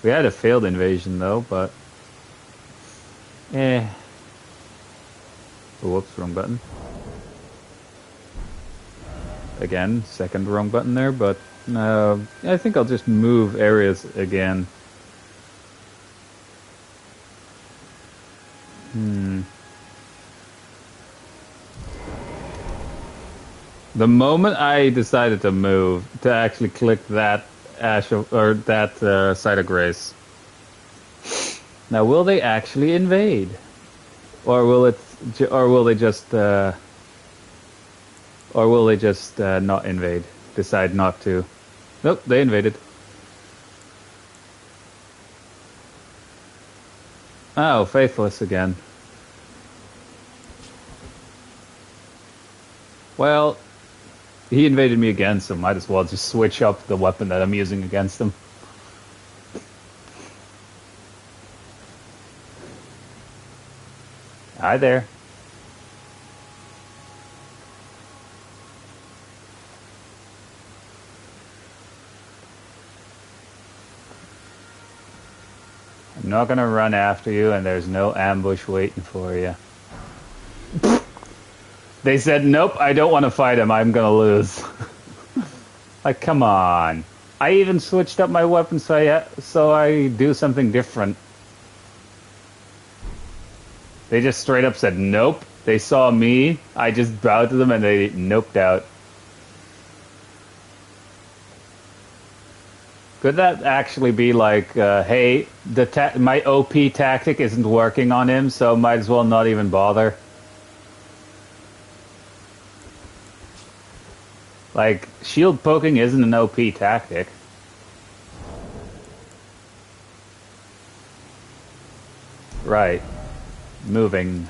Speaker 1: We had a failed invasion though, but... Oh, whoops, wrong button. Again, second wrong button there, but I think I'll just move areas again. The moment I decided to move, to actually click that Ash of, or that site of grace. Now, will they actually invade, or will it, or will they just, not invade? Decide not to. Nope, they invaded. Oh, faithless again. Well, he invaded me again, so might as well just switch up the weapon that I'm using against him. Hi there. I'm not gonna run after you, and there's no ambush waiting for you. They said, nope, I don't want to fight him, I'm gonna lose. Like, come on. I even switched up my weapon so I do something different. They just straight up said, nope. They saw me, I just bowed to them, and they noped out. Could that actually be like, hey, my OP tactic isn't working on him, so might as well not even bother? Like, shield poking isn't an OP tactic. Right. Moving.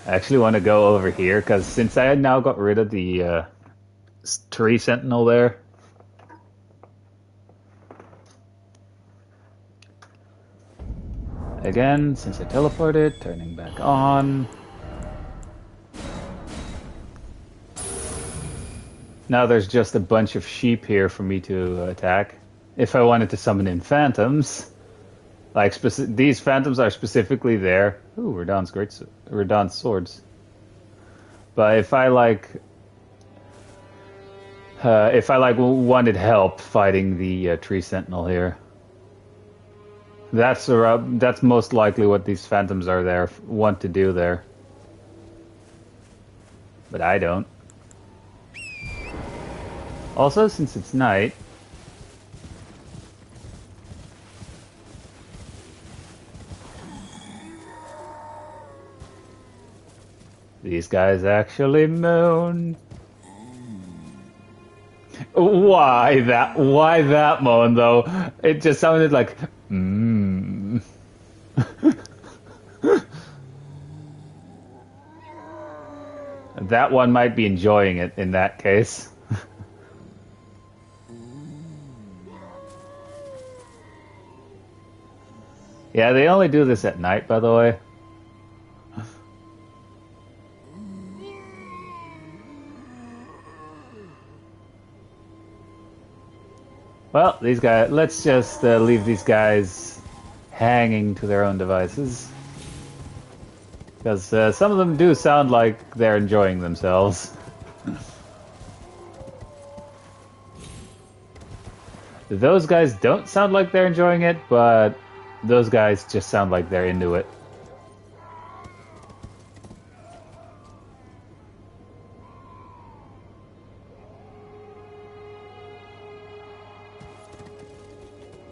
Speaker 1: I actually want to go over here, because since I had now got rid of the tree sentinel there. Again, since I teleported, turning back on. Now there's just a bunch of sheep here for me to attack. If I wanted to summon in phantoms, like these phantoms are specifically there. Ooh, Radon's swords. But if I wanted help fighting the tree sentinel here, that's most likely what these phantoms are there want to do there. But I don't. Also, since it's night, these guys actually moan. Why that moan though? It just sounded like mmm. That one might be enjoying it in that case. Yeah, they only do this at night, by the way. Well, these guys, let's just leave these guys hanging to their own devices. Because some of them do sound like they're enjoying themselves. Those guys don't sound like they're enjoying it, but those guys just sound like they're into it.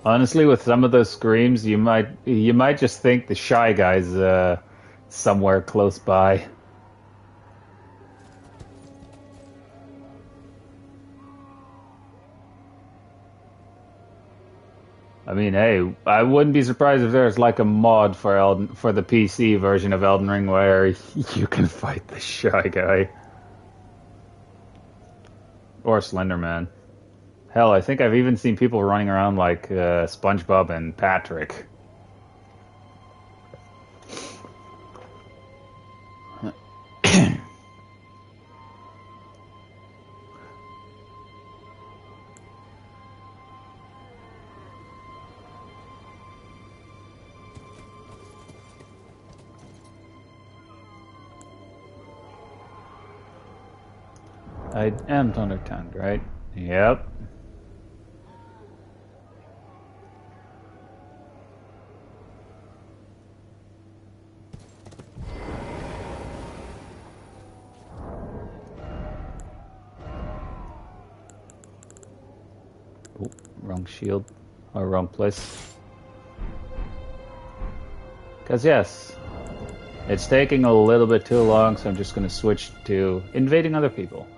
Speaker 1: Honestly, with some of those screams, you might just think the shy guy's somewhere close by. I mean, hey, I wouldn't be surprised if there's like a mod for the PC version of Elden Ring where you can fight the shy guy. Or Slender Man. Hell, I think I've even seen people running around like SpongeBob and Patrick. I am Thunder-tongued, right? Yep. wrong shield. Or wrong place. Because yes, it's taking a little bit too long, so I'm just going to switch to invading other people.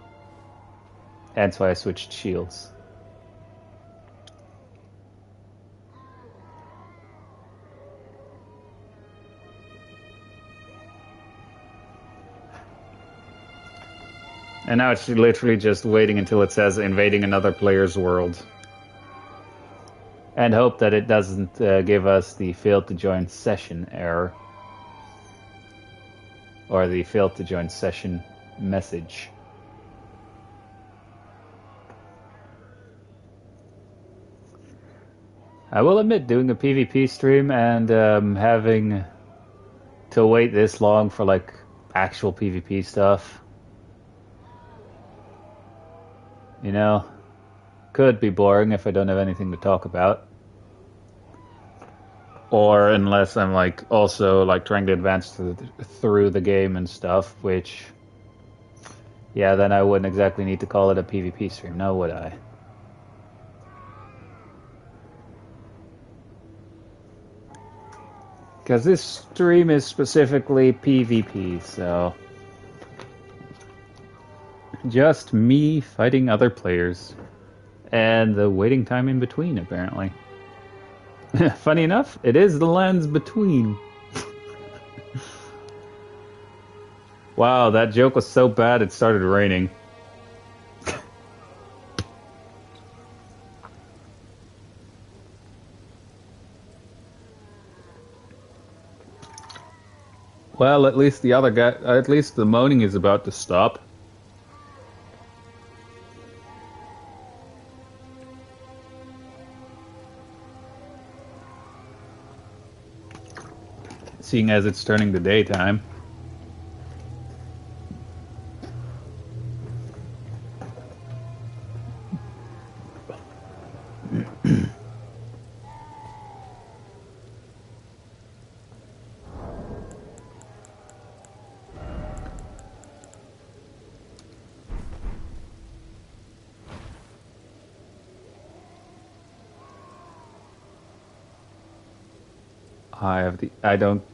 Speaker 1: That's why I switched shields. And now it's literally just waiting until it says invading another player's world. And hope that it doesn't give us the failed to join session error. Or the failed to join session message. I will admit, doing a PvP stream and having to wait this long for like actual PvP stuff, you know, could be boring if I don't have anything to talk about. Or unless I'm like also like trying to advance through the game and stuff, which, yeah, then I wouldn't exactly need to call it a PvP stream, now would I? Because this stream is specifically PvP, so just me fighting other players. And the waiting time in between, apparently. Funny enough, it is the lands between. Wow, that joke was so bad it started raining. Well, at least the other guy, at least the moaning is about to stop. Seeing as it's turning to daytime.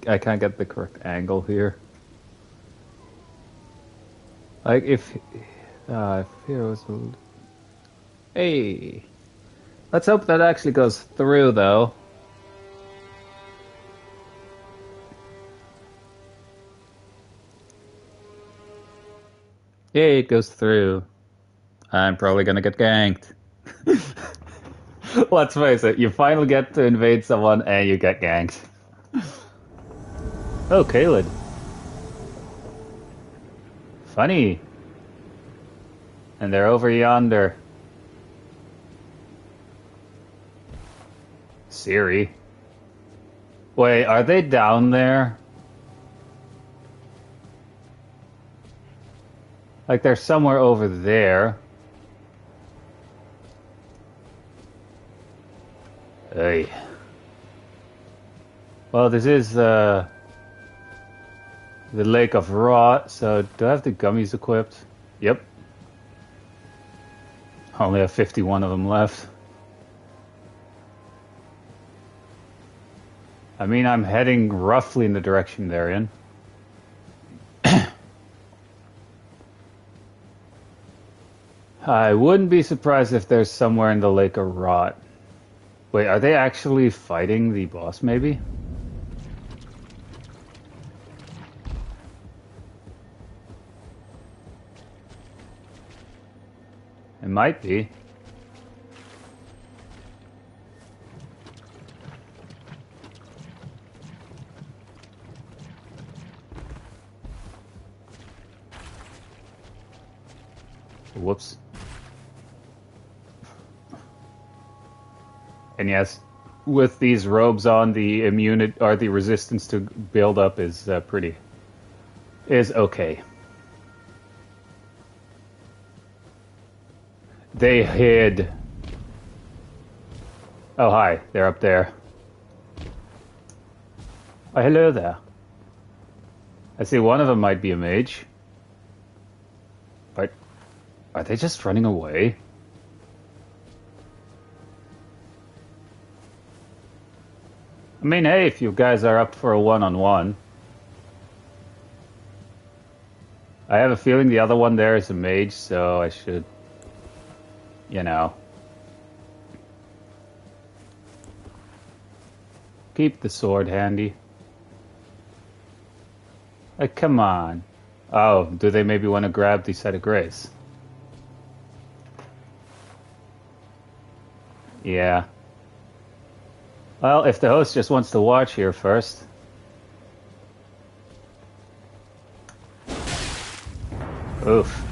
Speaker 1: I can't get the correct angle here. Like if heroes will... Hey! Let's hope that actually goes through though. Yay, it goes through. I'm probably gonna get ganked. Let's face it, you finally get to invade someone and you get ganked. Oh, Kaled. Funny. And they're over yonder. Siri. Wait, are they down there? Like they're somewhere over there. Hey. Well, this is the Lake of Rot, so do I have the gummies equipped? Yep. I only have 51 of them left. I mean, I'm heading roughly in the direction they're in. I wouldn't be surprised if there's somewhere in the Lake of Rot. Wait, are they actually fighting the boss, maybe? It might be. Whoops. And yes, with these robes on, the immunity or the resistance to build up is is okay. They hid. Oh, hi. They're up there. Oh, hello there. I see one of them might be a mage. But are they just running away? I mean, hey, if you guys are up for a one-on-one, I have a feeling the other one there is a mage, so I should, you know, keep the sword handy. Like, come on. Oh, do they maybe want to grab the Site of Grace? Yeah. Well, if the host just wants to watch here first. Oof.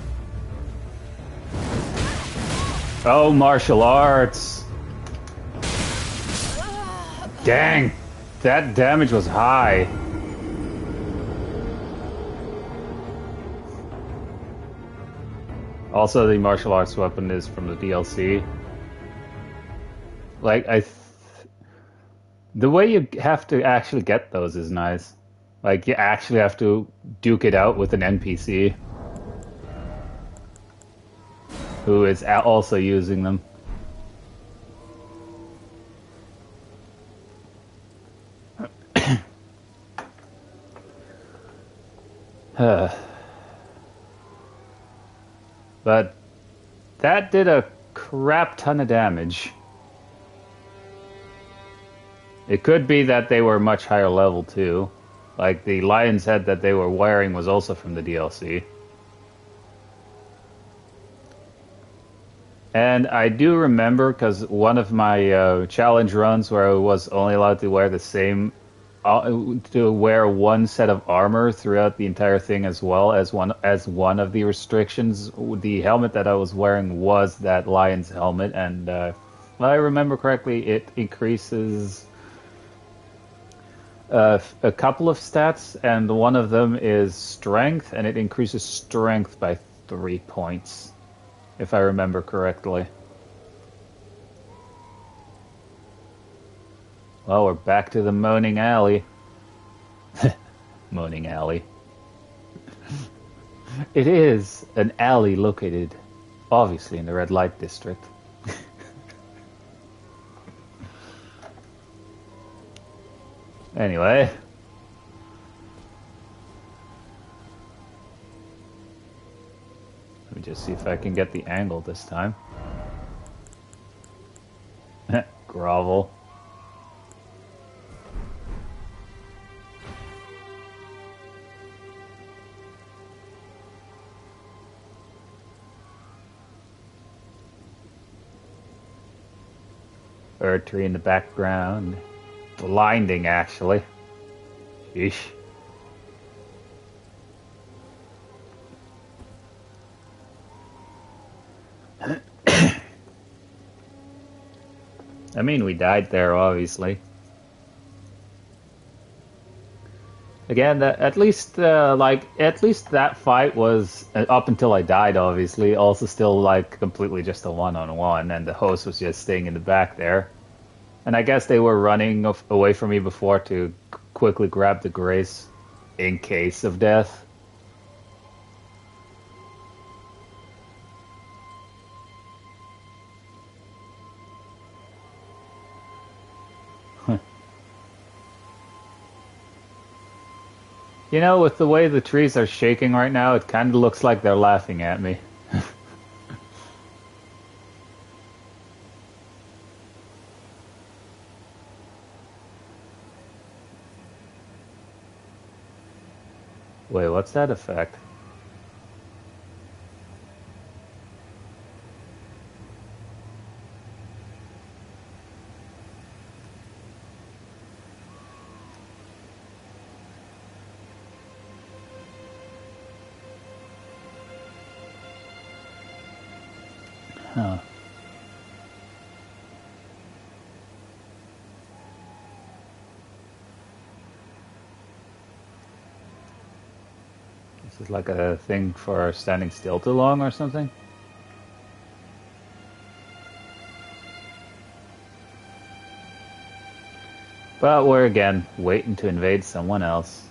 Speaker 1: Oh, martial arts. Dang. That damage was high. Also, the martial arts weapon is from the DLC. Like, the way you have to actually get those is nice. Like, you actually have to duke it out with an NPC who is also using them. But that did a crap ton of damage. It could be that they were much higher level too. Like the lion's head that they were wearing was also from the DLC. And I do remember, because one of my challenge runs where I was only allowed to wear the same, to wear one set of armor throughout the entire thing, as well as one of the restrictions. The helmet that I was wearing was that lion's helmet, and if I remember correctly, it increases a couple of stats, and one of them is strength, and it increases strength by 3 points, if I remember correctly. Well, we're back to the Moaning Alley. Moaning Alley. It is an alley located, obviously, in the red light district. Anyway. Let me just see if I can get the angle this time. Grovel. Bird tree in the background. Blinding, actually. Sheesh. I mean, we died there, obviously. Again, at least that fight was up until I died. Obviously, also still like completely just a one-on-one, and the host was just staying in the back there. And I guess they were running away from me before to quickly grab the grace in case of death. You know, with the way the trees are shaking right now, it kind of looks like they're laughing at me. Wait, what's that effect? Huh. This is like a thing for standing still too long or something? But we're again waiting to invade someone else.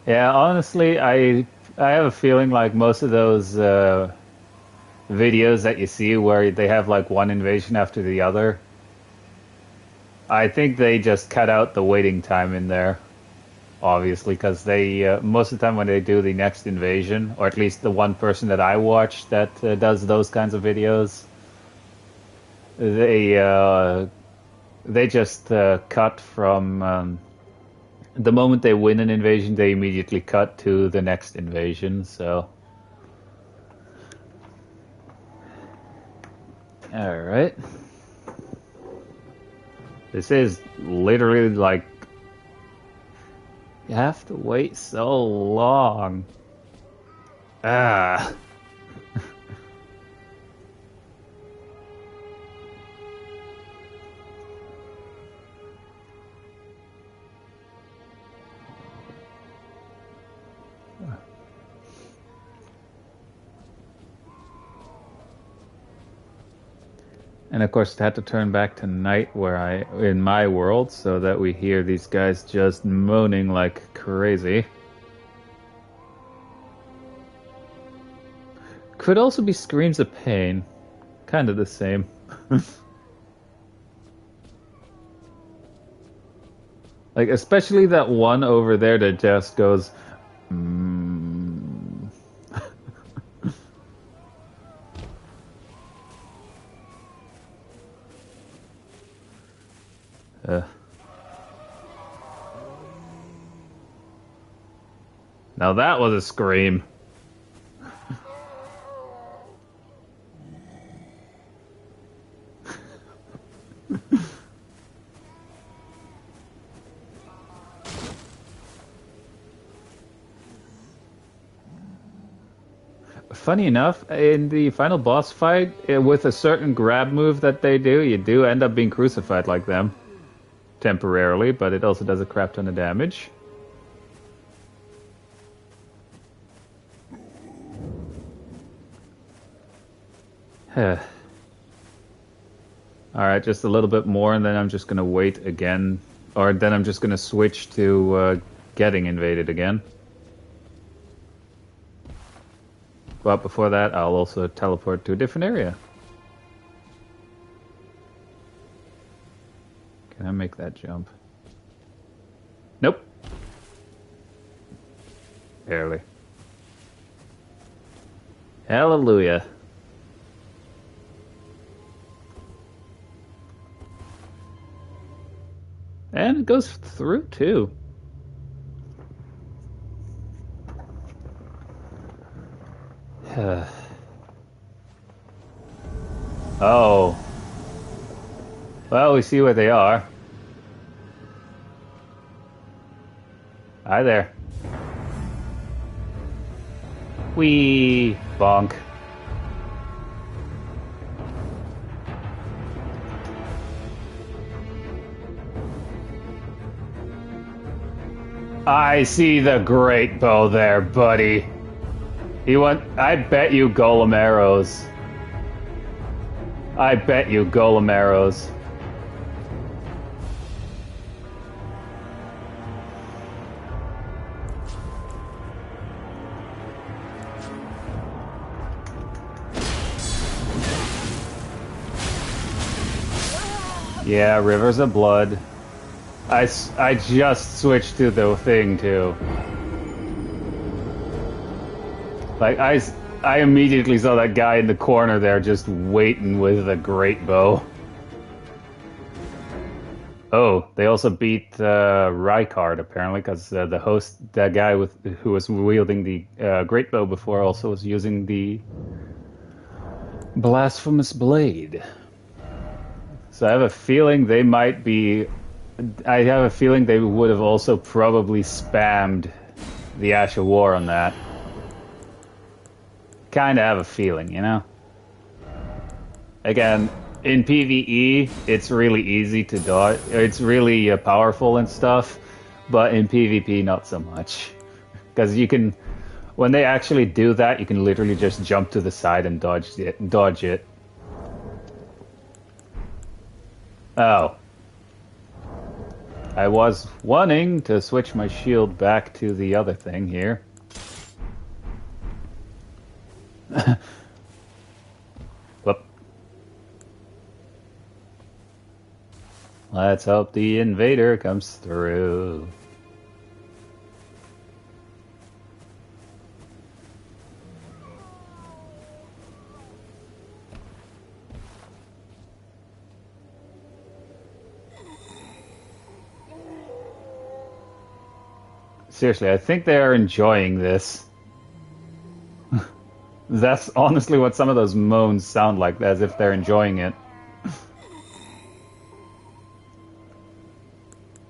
Speaker 1: Yeah, honestly, I I have a feeling like most of those videos that you see where they have like one invasion after the other, I think they just cut out the waiting time in there, obviously, because they most of the time when they do the next invasion, or at least the one person that I watch that does those kinds of videos, they just cut from the moment they win an invasion, they immediately cut to the next invasion. So, all right. This is literally like you have to wait so long. Ah. And of course, I had to turn back to night in my world, so that we hear these guys just moaning like crazy. Could also be screams of pain. Kind of the same. Like, especially that one over there that just goes, mm. Now that was a scream. Funny enough, in the final boss fight, with a certain grab move that they do, you do end up being crucified like them. Temporarily, but it also does a crap ton of damage. Alright, just a little bit more, and then I'm just gonna wait again. Or then I'm just gonna switch to getting invaded again. But before that, I'll also teleport to a different area. Can I make that jump? Nope. Barely. Hallelujah. And it goes through, too. Oh. Well, we see where they are. Hi there. Wee bonk. I see the great bow there, buddy. I bet you golem arrows. I bet you golem arrows. Yeah, rivers of blood. I just switched to the thing too. Like I immediately saw that guy in the corner there just waiting with a great bow. Oh, they also beat Rykard apparently, because the host, that guy who was wielding the great bow before, also was using the blasphemous blade. So I have a feeling they might be. I have a feeling they would have also probably spammed the Ash of War on that. Kind of have a feeling, you know? Again, in PvE, it's really easy to dodge. It's really powerful and stuff, but in PvP, not so much. Because you can, when they actually do that, you can literally just jump to the side and dodge it. Oh. I was wanting to switch my shield back to the other thing here. Let's hope the invader comes through. Seriously, I think they are enjoying this. That's honestly what some of those moans sound like, as if they're enjoying it.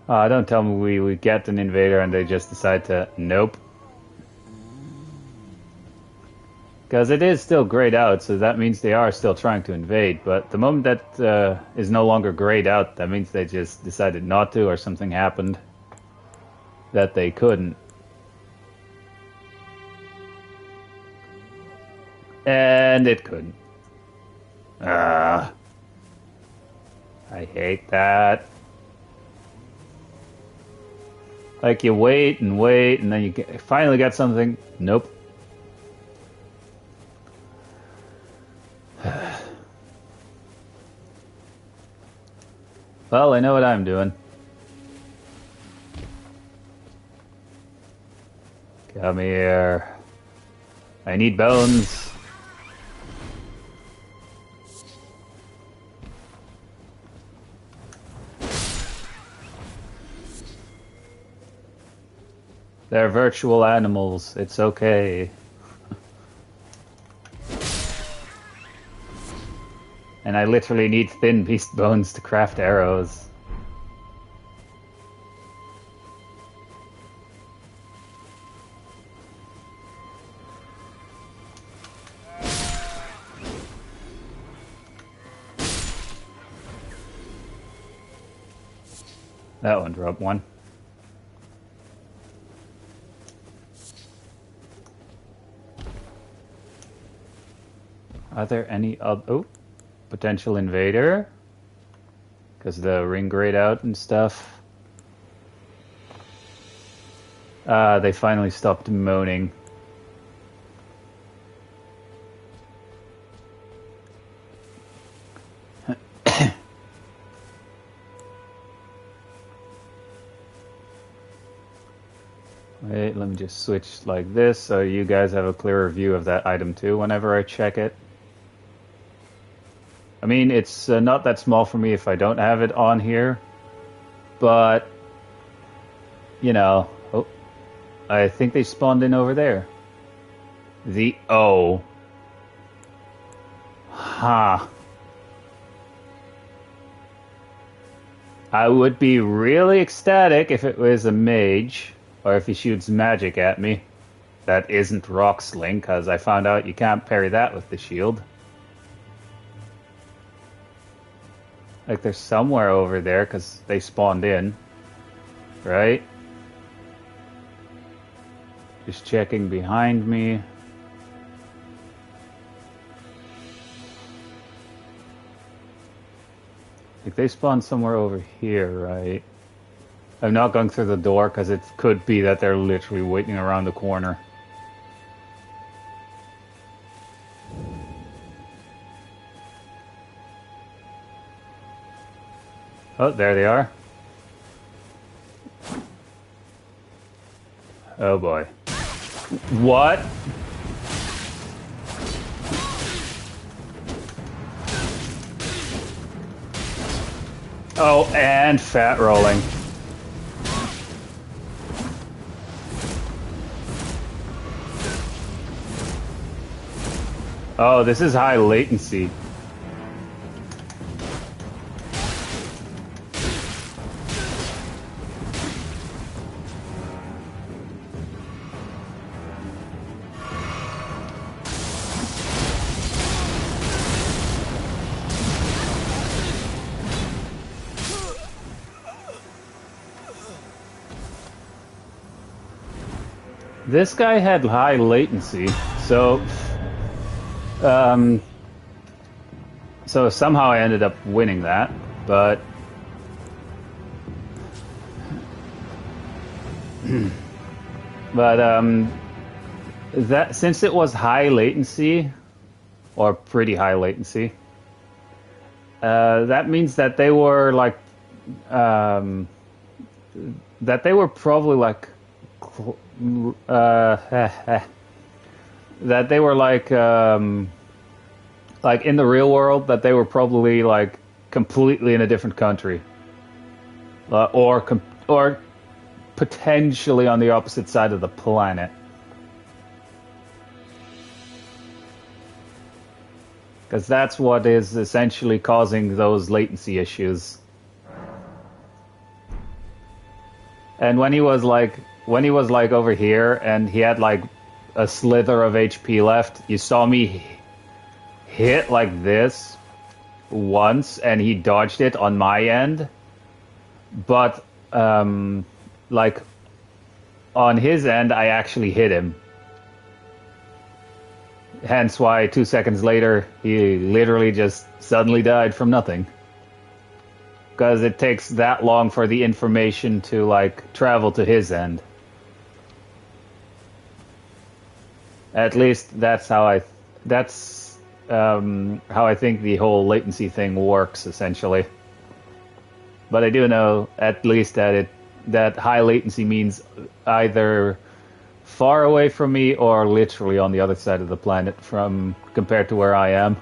Speaker 1: Don't tell me we get an invader and they just decide to... Nope. Because it is still grayed out, so that means they are still trying to invade. But the moment that is no longer grayed out, that means they just decided not to, or something happened that they couldn't. And it couldn't. I hate that. Like, you wait, and then you finally get something. Nope. Well, I know what I'm doing. Come here. I need bones. They're virtual animals. It's okay. And I literally need thin beast bones to craft arrows. That one dropped one. Are there any other... Oh, potential invader. Because the ring grayed out and stuff. They finally stopped moaning. Wait, let me just switch like this so you guys have a clearer view of that item too whenever I check it. I mean, it's not that small for me if I don't have it on here, but, you know, oh, I think they spawned in over there. The O. Ha. I would be really ecstatic if it was a mage, or if he shoots magic at me. That isn't rock sling, because I found out you can't parry that with the shield. Like, they're somewhere over there, because they spawned in. Right? Just checking behind me. Like, they spawned somewhere over here, right? I'm not going through the door, because it could be that they're literally waiting around the corner. Oh, there they are. Oh boy. What? Oh, and fat rolling. Oh, this is high latency. This guy had high latency, so somehow I ended up winning that, but that since it was high latency, or pretty high latency, that means that they were like um, that they were probably like, that they were like in the real world, that they were probably like completely in a different country, or potentially on the opposite side of the planet. Because that's what is essentially causing those latency issues. And when he was like over here and he had like a slither of HP left, you saw me hit like this once and he dodged it on my end. But like on his end I actually hit him. Hence why 2 seconds later he literally just suddenly died from nothing. Because it takes that long for the information to like travel to his end. At least that's how I think the whole latency thing works essentially. But I do know at least that high latency means either far away from me or literally on the other side of the planet from compared to where I am.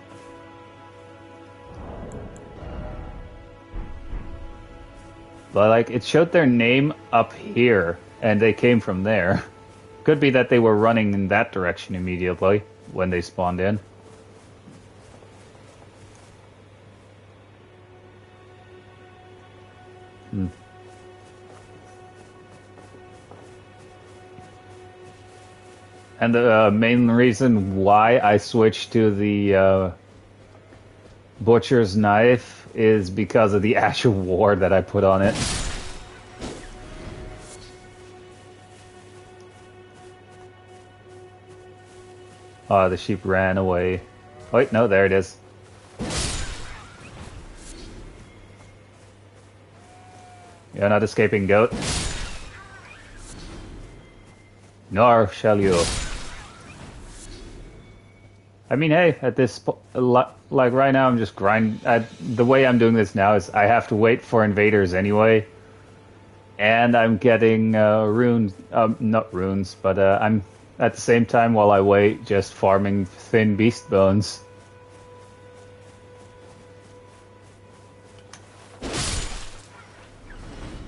Speaker 1: But like it showed their name up here and they came from there. Could be that they were running in that direction immediately when they spawned in. And the main reason why I switched to the butcher's knife is because of the Ash of War that I put on it. Oh, the sheep ran away. Wait, no, there it is. You're not escaping, goat. Nor shall you. I mean, hey, at this like right now, I'm just the way I'm doing this now is I have to wait for invaders anyway, and I'm getting runes, not runes, but I'm at the same time while I wait, just farming thin beast bones.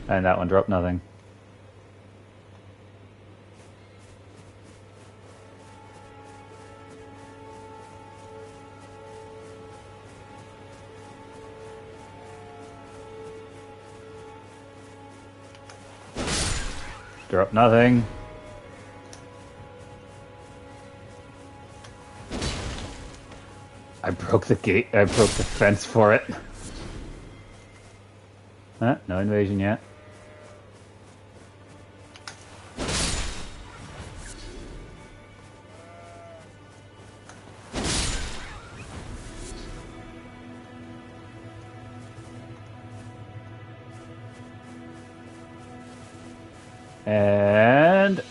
Speaker 1: And that one dropped nothing. Drop nothing. I broke the gate. I broke the fence for it. No invasion yet. And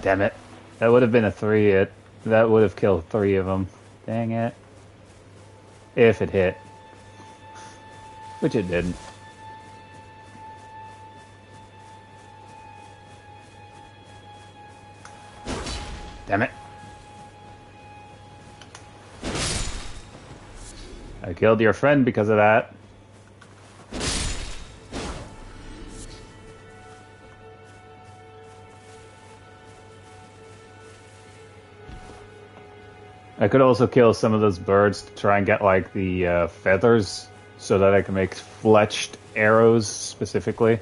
Speaker 1: damn it. That would have been a 3 hit. That would have killed 3 of them. Dang it. If it hit. Which it didn't. Damn it. I killed your friend because of that. I could also kill some of those birds to try and get like the feathers so that I can make fletched arrows specifically.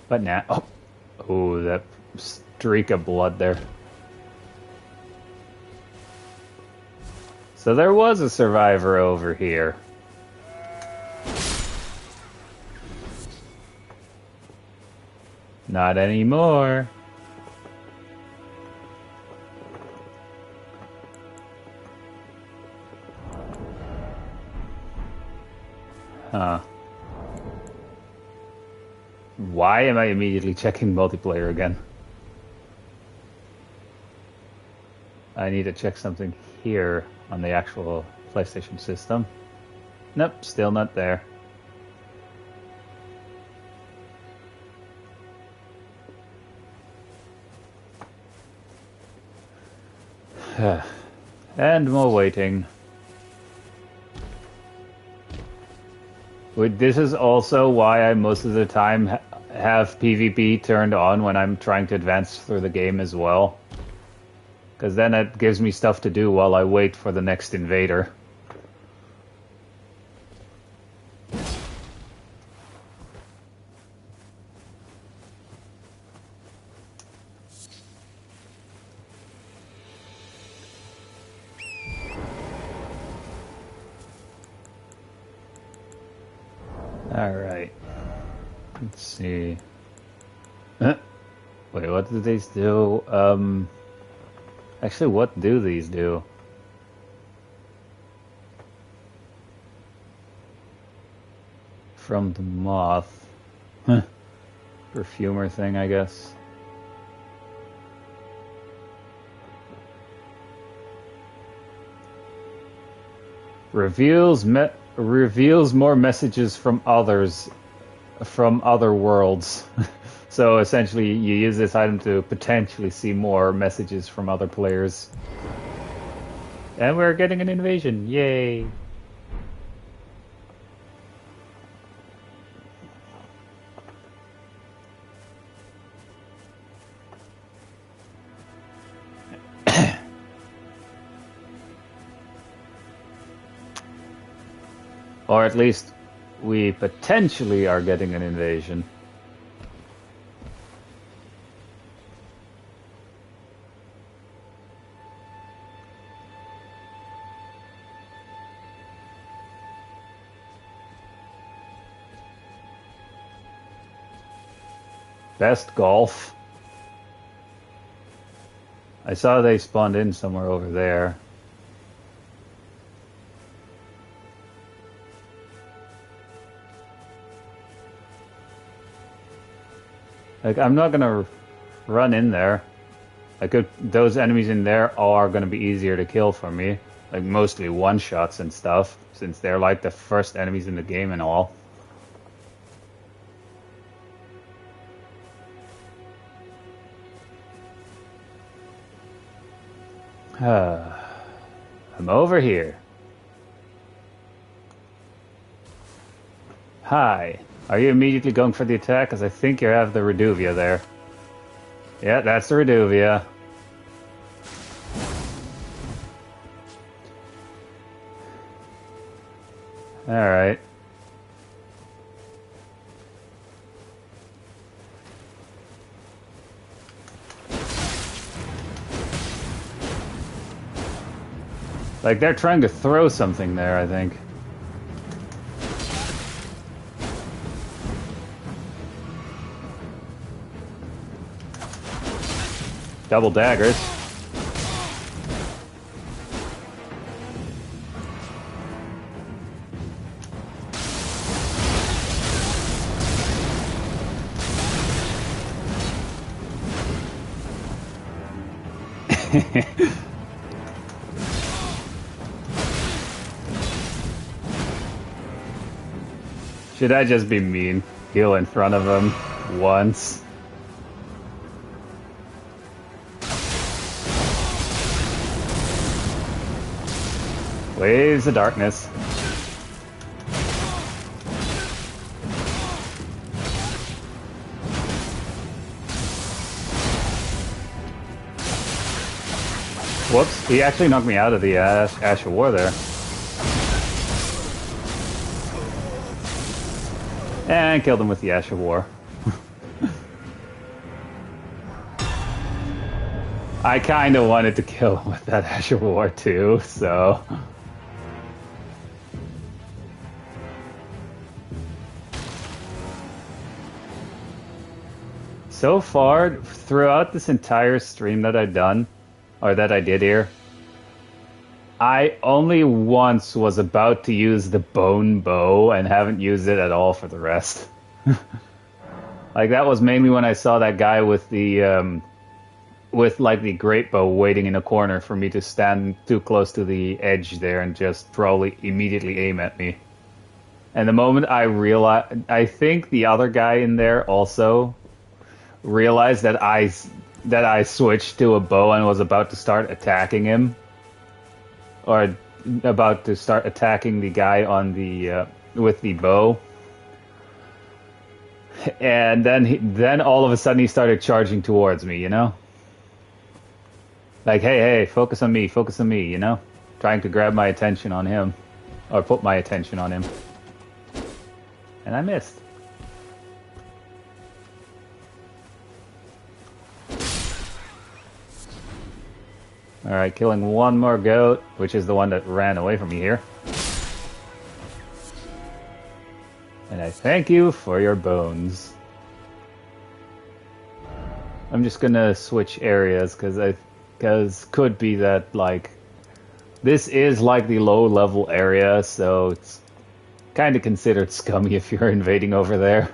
Speaker 1: But nah. Oh, that streak of blood there. So there was a survivor over here. Not anymore. Huh. Why am I immediately checking multiplayer again? I need to check something here on the actual PlayStation system. Nope, still not there. And more waiting. This is also why I most of the time have PvP turned on when I'm trying to advance through the game as well. Because then it gives me stuff to do while I wait for the next invader. Alright. Let's see. Wait, what do these do? Actually, what do these do? From the moth. Perfumer thing, I guess. Reveals more messages from others, from other worlds. So essentially, you use this item to potentially see more messages from other players. And we're getting an invasion! Yay! Or at least we potentially are getting an invasion. Best golf. I saw they spawned in somewhere over there. Like, I'm not gonna run in there. Those enemies in there are gonna be easier to kill for me. Like, mostly one-shots and stuff, since they're like the first enemies in the game and all. I'm over here. Hi. Are you immediately going for the attack? Because I think you have the Reduvia there. Yeah, that's the Reduvia. Alright. Like, they're trying to throw something there, I think. Double daggers. Should I just be mean? Heal in front of him once. Waves of darkness. Whoops, he actually knocked me out of the Ash of War there. And killed him with the Ash of War. I kind of wanted to kill him with that Ash of War too, so... So far, throughout this entire stream that I've done, or that I did here, I only once was about to use the bone bow and haven't used it at all for the rest. Like, that was mainly when I saw that guy with the, with, like, the great bow waiting in a corner for me to stand too close to the edge there and just probably immediately aim at me. And the moment I realized, I think the other guy in there also realized that I that I switched to a bow and was about to start attacking him, or about to start attacking the guy on the with the bow. And then all of a sudden he started charging towards me, you know? Like, hey, focus on me, you know? Trying to grab my attention on him. Or put my attention on him. And I missed. Alright, killing one more goat, which is the one that ran away from me here. And I thank you for your bones. I'm just gonna switch areas because could be that like this is like the low level area, so it's kind of considered scummy if you're invading over there.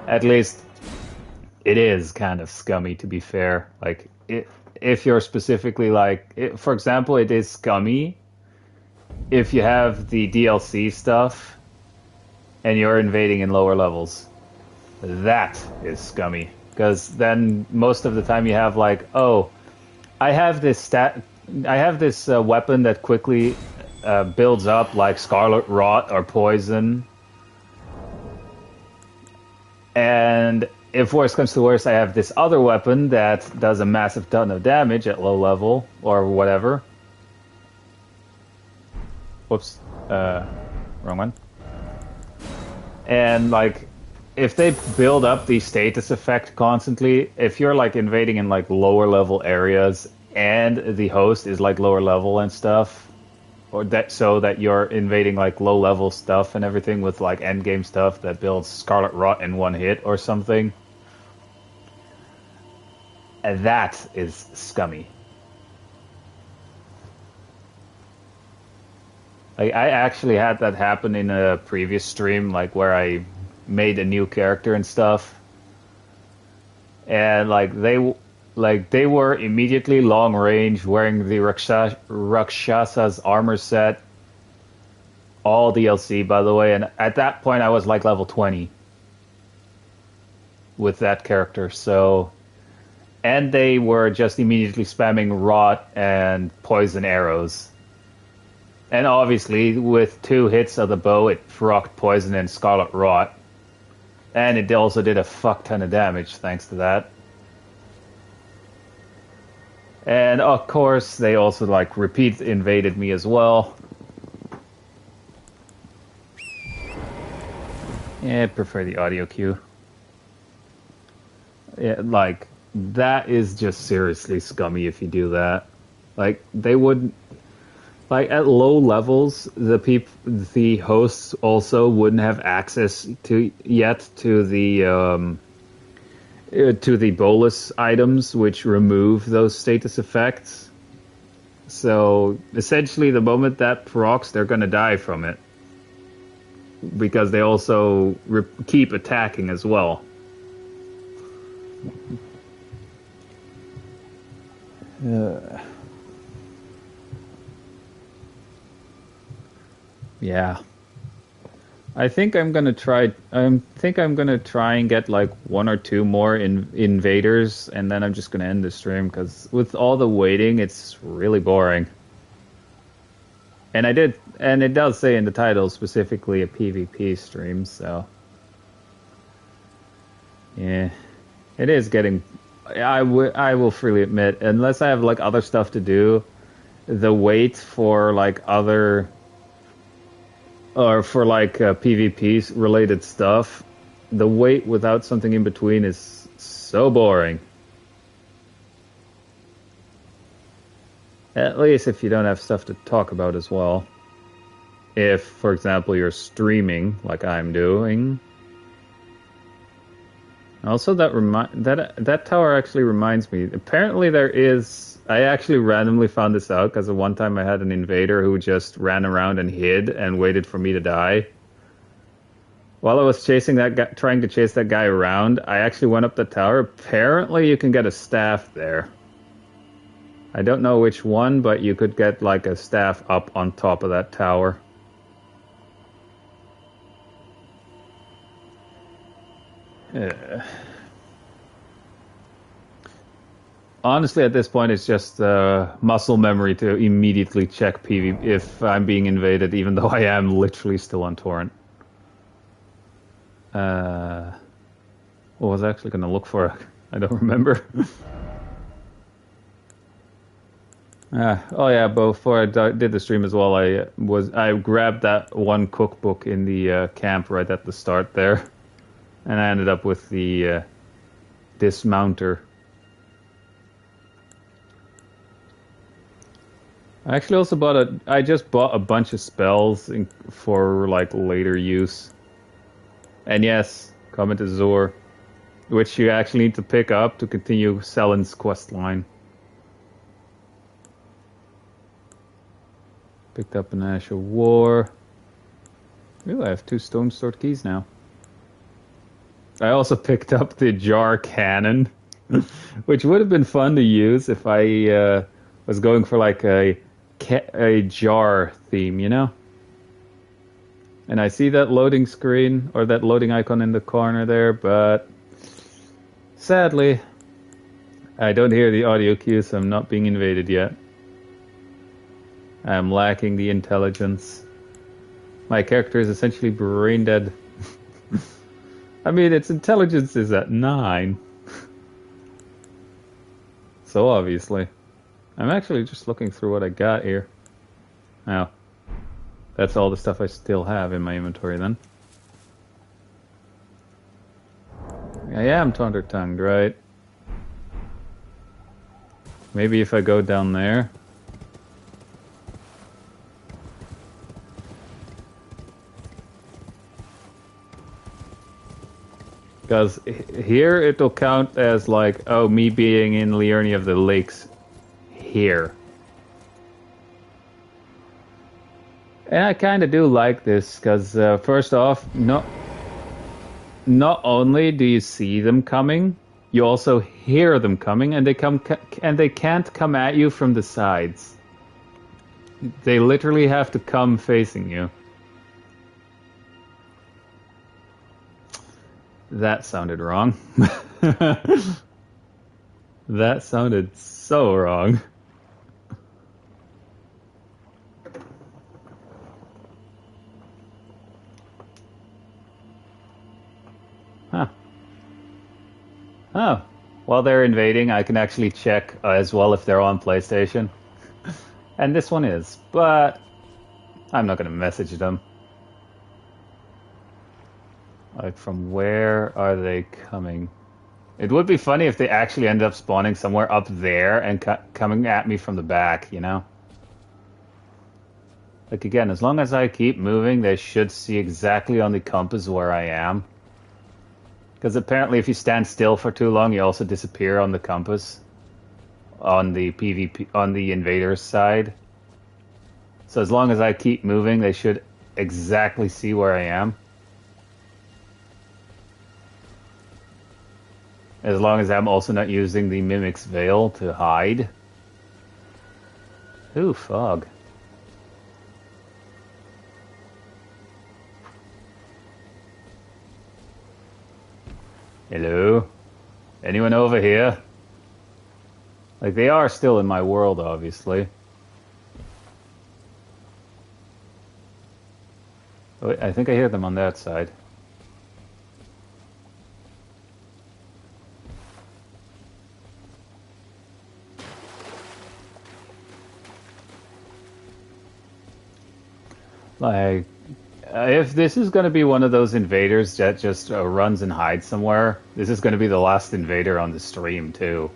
Speaker 1: At least it is kind of scummy, to be fair. Like if you're specifically like, for example, it is scummy if you have the DLC stuff and you're invading in lower levels. That is scummy, because then most of the time you have like, oh, I have this weapon that quickly builds up like scarlet rot or poison, and if worse comes to worse, I have this other weapon that does a massive ton of damage at low level or whatever. Whoops, wrong one. And like, if they build up the status effect constantly, if you're like invading in like lower level areas and the host is like lower level and stuff, or that so that you're invading like low level stuff and everything with like end game stuff that builds Scarlet Rot in one hit or something, and that is scummy. Like, I actually had that happen in a previous stream, like where I made a new character and stuff, and like they were immediately long range, wearing the Rakshasa's armor set, all DLC by the way, and at that point I was like level 20 with that character, so, and they were just immediately spamming rot and poison arrows. And obviously, with 2 hits of the bow, it procced poison and scarlet rot. And it also did a fuck ton of damage thanks to that. And of course, they also like repeat invaded me as well. Yeah, I prefer the audio cue. Yeah, like, that is just seriously scummy if you do that. Like, they wouldn't. Like, at low levels, the hosts also wouldn't have access to the bolus items, which remove those status effects. So essentially, the moment that procs, they're gonna die from it, because they also keep attacking as well. Yeah, I think I'm gonna try. And get like 1 or 2 more invaders, and then I'm just gonna end the stream, because with all the waiting, it's really boring. And it does say in the title specifically a PvP stream, so yeah, it is getting. I will freely admit, unless I have like other stuff to do, the wait for like other. Or for like PvP related stuff, the wait without something in between is so boring. At least if you don't have stuff to talk about as well. If, for example, you're streaming like I'm doing. Also, that tower actually reminds me. Apparently, there is. I actually randomly found this out because one time I had an invader who just ran around and hid and waited for me to die. While I was chasing that guy, trying to chase that guy around, I actually went up the tower. Apparently, you can get a staff there. I don't know which one, but you could get like a staff up on top of that tower. Honestly, at this point, it's just muscle memory to immediately check PvP if I'm being invaded, even though I am literally still on torrent. What was I actually going to look for? I don't remember. Oh yeah, before I did the stream as well, I grabbed that one cookbook in the camp right at the start there, and I ended up with the dismounter. I actually also I just bought a bunch of spells for like later use. And yes, comment to Zor, which you actually need to pick up to continue Selen's quest line. Picked up an Ash of War. Ooh, I have 2 stone sword keys now. I also picked up the jar cannon, which would have been fun to use if I was going for like a jar theme, you know? And I see that loading screen, or that loading icon in the corner there, but sadly, I don't hear the audio cue, so I'm not being invaded yet. I'm lacking the intelligence. My character is essentially brain dead. I mean, its intelligence is at 9. So obviously. I'm actually just looking through what I got here. Now, that's all the stuff I still have in my inventory then. I am taunter-tongued, right? Maybe if I go down there. Because here it'll count as like, oh, me being in Liurnia of the Lakes here. And I kind of do like this, because first off, not only do you see them coming, you also hear them coming, and they can't come at you from the sides. They literally have to come facing you. That sounded wrong. That sounded so wrong. Huh. Oh. While they're invading, I can actually check as well if they're on PlayStation. And this one is, but I'm not going to message them. Like, from where are they coming? It would be funny if they actually ended up spawning somewhere up there and coming at me from the back, you know? Like, again, as long as I keep moving, they should see exactly on the compass where I am. Because apparently if you stand still for too long, you also disappear on the compass. On the PvP, on the invader's side. So as long as I keep moving, they should exactly see where I am. As long as I'm also not using the Mimic's Veil to hide. Ooh, fog. Hello? Anyone over here? Like, they are still in my world, obviously. Oh, I think I hear them on that side. Like, if this is going to be one of those invaders that just runs and hides somewhere, this is going to be the last invader on the stream, too.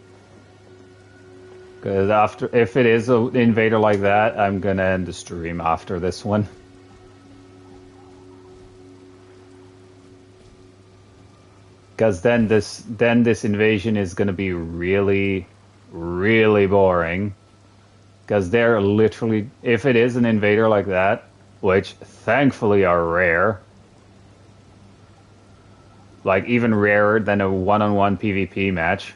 Speaker 1: Because if it is an invader like that, I'm going to end the stream after this one. Because then this invasion is going to be really, really boring. Because they're literally, if it is an invader like that, which thankfully are rare, like even rarer than a one-on-one PvP match,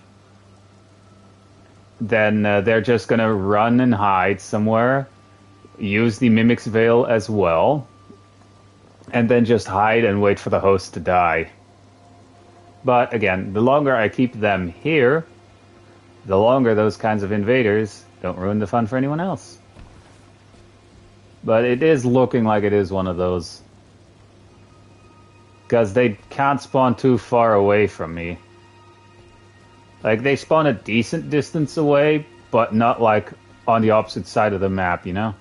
Speaker 1: then they're just gonna run and hide somewhere, use the Mimic's Veil as well, and then just hide and wait for the host to die. But again, the longer I keep them here, the longer those kinds of invaders don't ruin the fun for anyone else. But it is looking like it is one of those. Because they can't spawn too far away from me. Like, they spawn a decent distance away, but not, like, on the opposite side of the map, you know?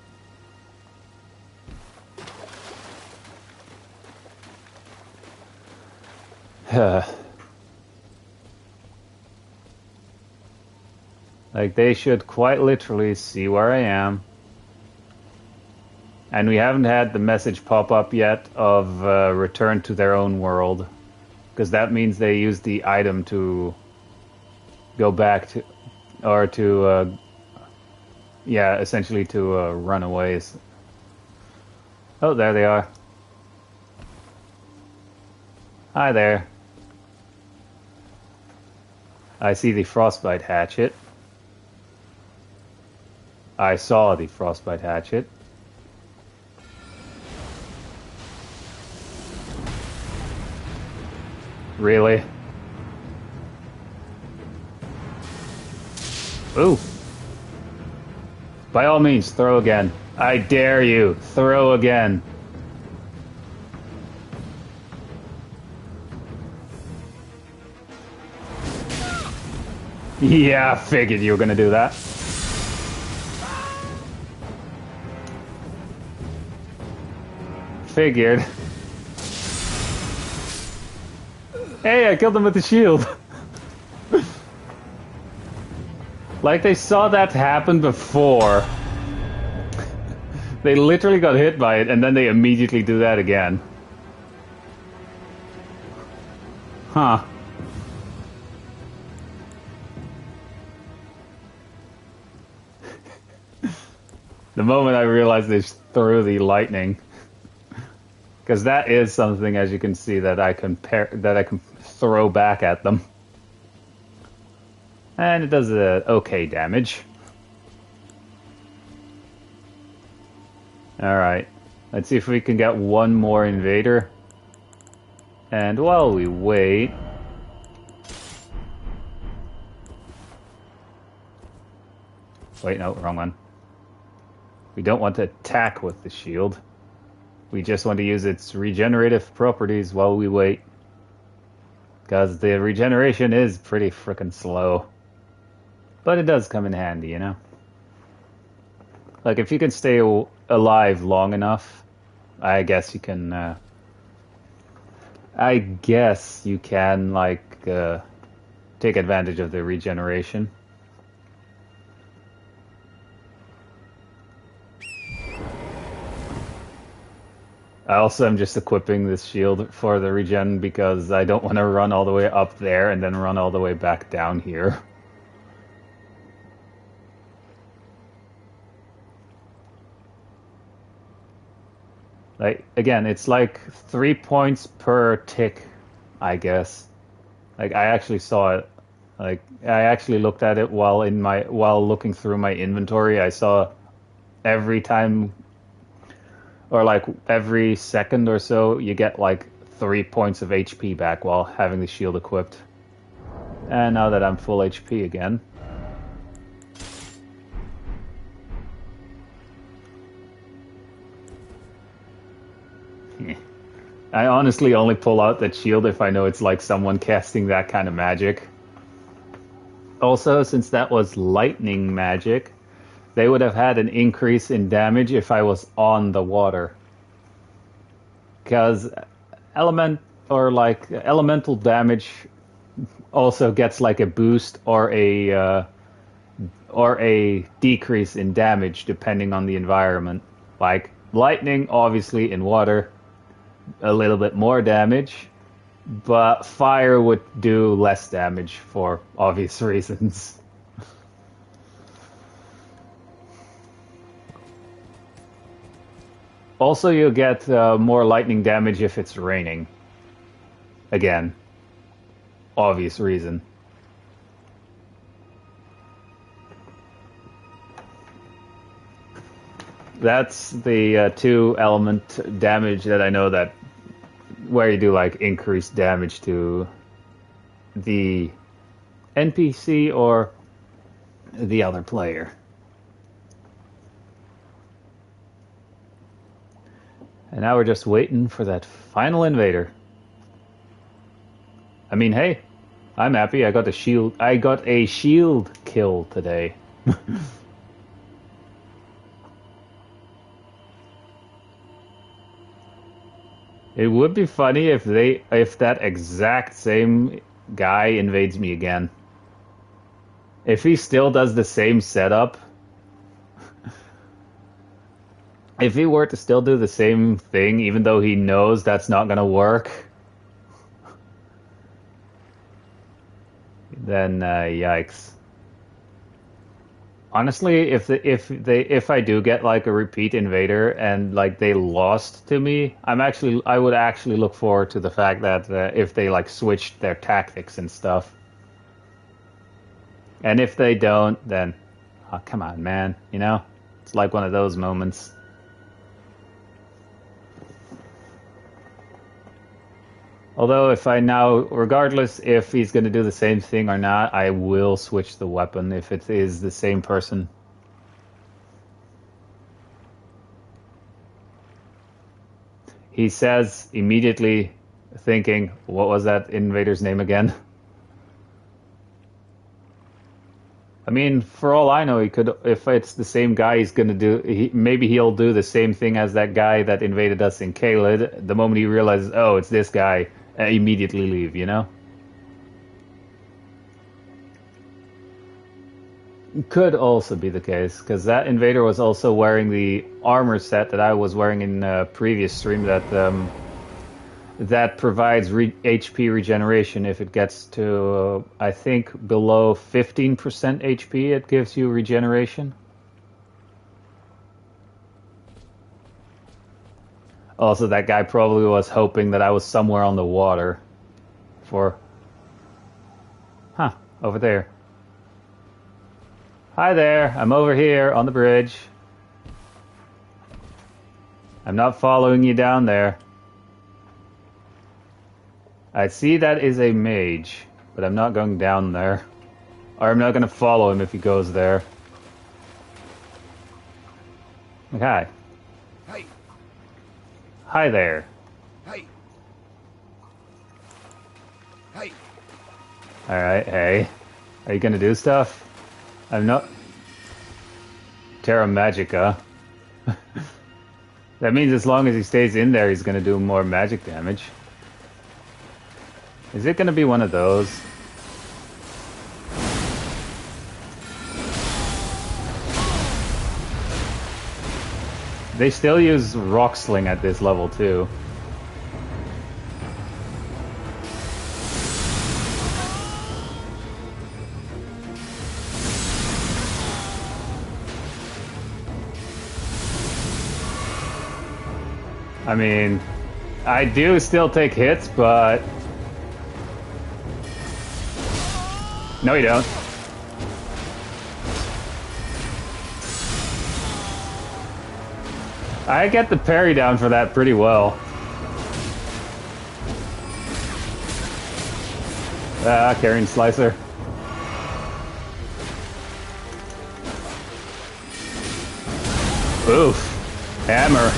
Speaker 1: Like, they should quite literally see where I am. And we haven't had the message pop up yet of return to their own world. Because that means they use the item to go back to... Or to... yeah, essentially to run away. Oh, there they are. Hi there. I see the frostbite hatchet. I saw the frostbite hatchet. Really? Ooh. By all means, throw again. I dare you. Throw again. Yeah, I figured you were gonna do that. Figured. Hey, I killed him with the shield. Like they saw that happen before. They literally got hit by it and then they immediately do that again. Huh. The moment I realized they threw the lightning. Because that is something, as you can see, that I can throw back at them. And it does okay damage. Alright. Let's see if we can get one more invader. And while we wait... Wait, no, wrong one. We don't want to attack with the shield. We just want to use its regenerative properties while we wait. Because the regeneration is pretty frickin' slow. But it does come in handy, you know? Like, if you can stay alive long enough, I guess you can, like, take advantage of the regeneration. I also am just equipping this shield for the regen because I don't want to run all the way up there and then run all the way back down here. Like, again, it's like 3 points per tick, I guess. Like, I actually saw it. Like, I actually looked at it while looking through my inventory. I saw every time... Or like every second or so, you get like 3 points of HP back while having the shield equipped. And now that I'm full HP again. I honestly only pull out that shield if I know it's like someone casting that kind of magic. Also, since that was lightning magic, they would have had an increase in damage if I was on the water. Because elemental damage also gets like a boost or a decrease in damage depending on the environment. Like lightning, obviously in water, a little bit more damage, but fire would do less damage for obvious reasons. Also, you'll get more lightning damage if it's raining. Again, obvious reason. That's the 2 element damage that I know that where you do like increased damage to the NPC or the other player. And now we're just waiting for that final invader. I mean, hey, I'm happy. I got a shield. I got a shield kill today. It would be funny if that exact same guy invades me again. If he still does the same setup, if he were to still do the same thing, even though he knows that's not gonna work, then yikes. Honestly, if I do get like a repeat invader and like they lost to me, I would actually look forward to the fact that if they like switched their tactics and stuff. And if they don't, then oh, come on, man, you know? It's like one of those moments. Although if I now, regardless if he's going to do the same thing or not, I will switch the weapon if it is the same person. He says immediately thinking, what was that invader's name again? I mean, for all I know, he could, if it's the same guy, he's going to do, maybe he'll do the same thing as that guy that invaded us in Kaled. The moment he realizes, oh, it's this guy, immediately leave, you know? Could also be the case, because that invader was also wearing the armor set that I was wearing in a previous stream that provides HP regeneration. If it gets to, I think, below 15% HP, it gives you regeneration. Also, that guy probably was hoping that I was somewhere on the water for... Huh, over there. Hi there, I'm over here on the bridge. I'm not following you down there. I see that is a mage, but I'm not going down there. Or I'm not going to follow him if he goes there. Okay.
Speaker 3: Hey.
Speaker 1: Hi there.
Speaker 3: Hey. Hey.
Speaker 1: Alright, hey. Are you going to do stuff? I'm not... Terra Magica. That means as long as he stays in there, he's going to do more magic damage. Is it going to be one of those? They still use Rock Sling at this level too. I mean, I do still take hits, but... No, you don't. I get the parry down for that pretty well. Ah, carrying slicer. Oof. Hammer.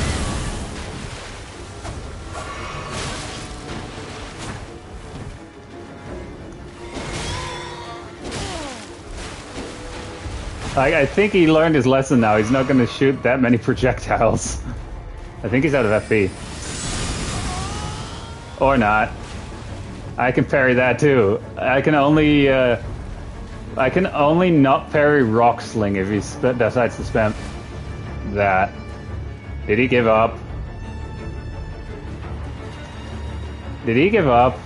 Speaker 1: I think he learned his lesson now. He's not going to shoot that many projectiles. I think he's out of FP. Or not. I can parry that too. I can only not parry Rock Sling if he decides to spam that. Did he give up? Did he give up?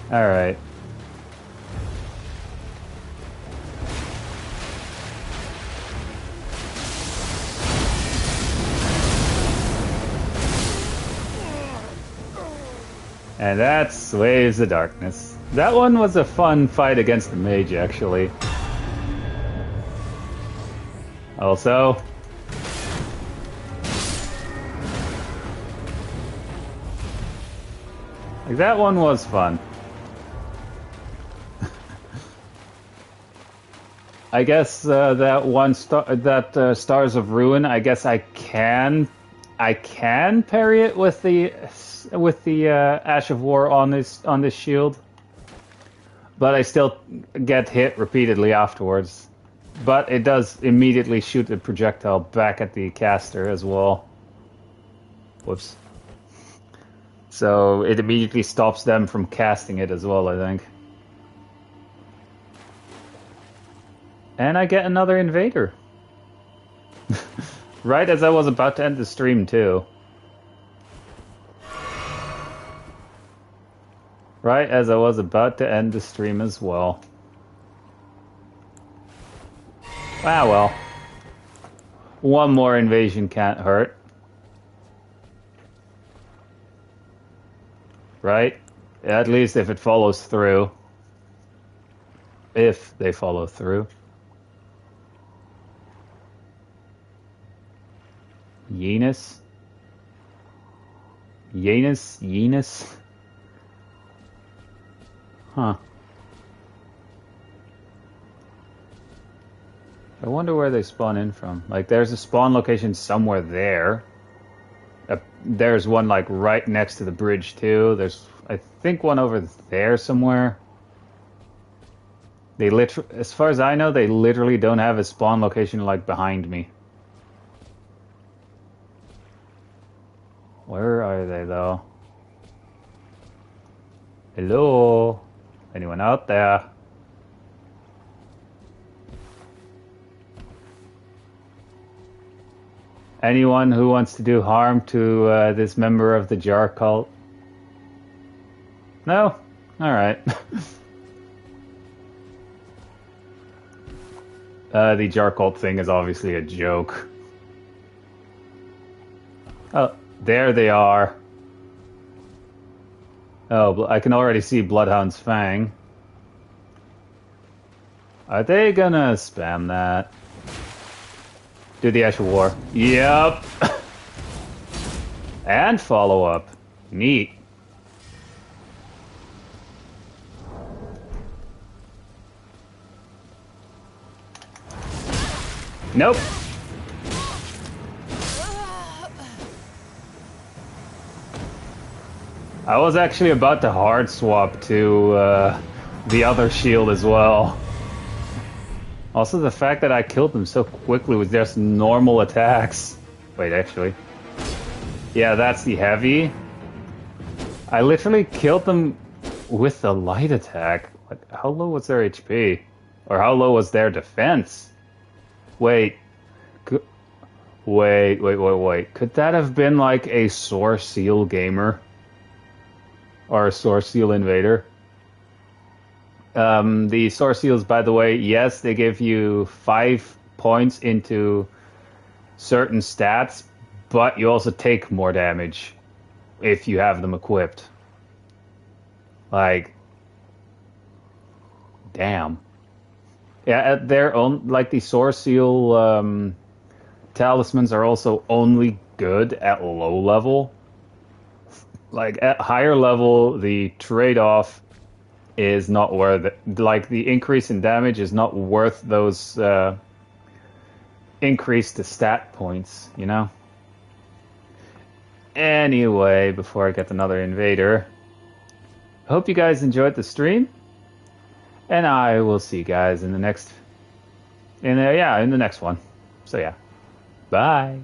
Speaker 1: Alright. And that's Waves of Darkness. That one was a fun fight against the mage, actually. Also... Like, that one was fun. I guess that one Stars of Ruin. I guess I can parry it with the Ash of War on this shield, but I still get hit repeatedly afterwards. But it does immediately shoot a projectile back at the caster as well. Whoops. So it immediately stops them from casting it as well, I think. And I get another invader. Right as I was about to end the stream, too. Right as I was about to end the stream as well. Ah, well. One more invasion can't hurt. Right? At least if it follows through. If they follow through. Yenis? Yenis? Huh. I wonder where they spawn in from. Like, there's a spawn location somewhere there. There's one, like, right next to the bridge, too. There's, I think, one over there somewhere. They as far as I know, they literally don't have a spawn location, like, behind me. Where are they, though? Hello? Anyone out there? Anyone who wants to do harm to this member of the Jar cult? No? Alright. The Jar cult thing is obviously a joke. Oh. There they are. Oh, I can already see Bloodhound's Fang. Are they gonna spam that? Do the Ash of War. Yep. And follow up. Neat. Nope. I was actually about to hard swap to the other shield as well. Also, the fact that I killed them so quickly with just normal attacks. Wait, actually. Yeah, that's the heavy. I literally killed them with the light attack. Like, how low was their HP? Or how low was their defense? Wait. Wait. Could that have been like a Source Seal gamer? Or a Source Seal invader? The Source Seals, by the way, yes, they give you 5 points into certain stats, but you also take more damage if you have them equipped. Like, damn. Yeah, at their own, like the Source Seal talismans are also only good at low level. Like, at higher level, the trade-off is not worth it. Like, the increase in damage is not worth those increased stat points, you know? Anyway, before I get another invader, I hope you guys enjoyed the stream, and I will see you guys in the next, in the next one. So yeah, bye.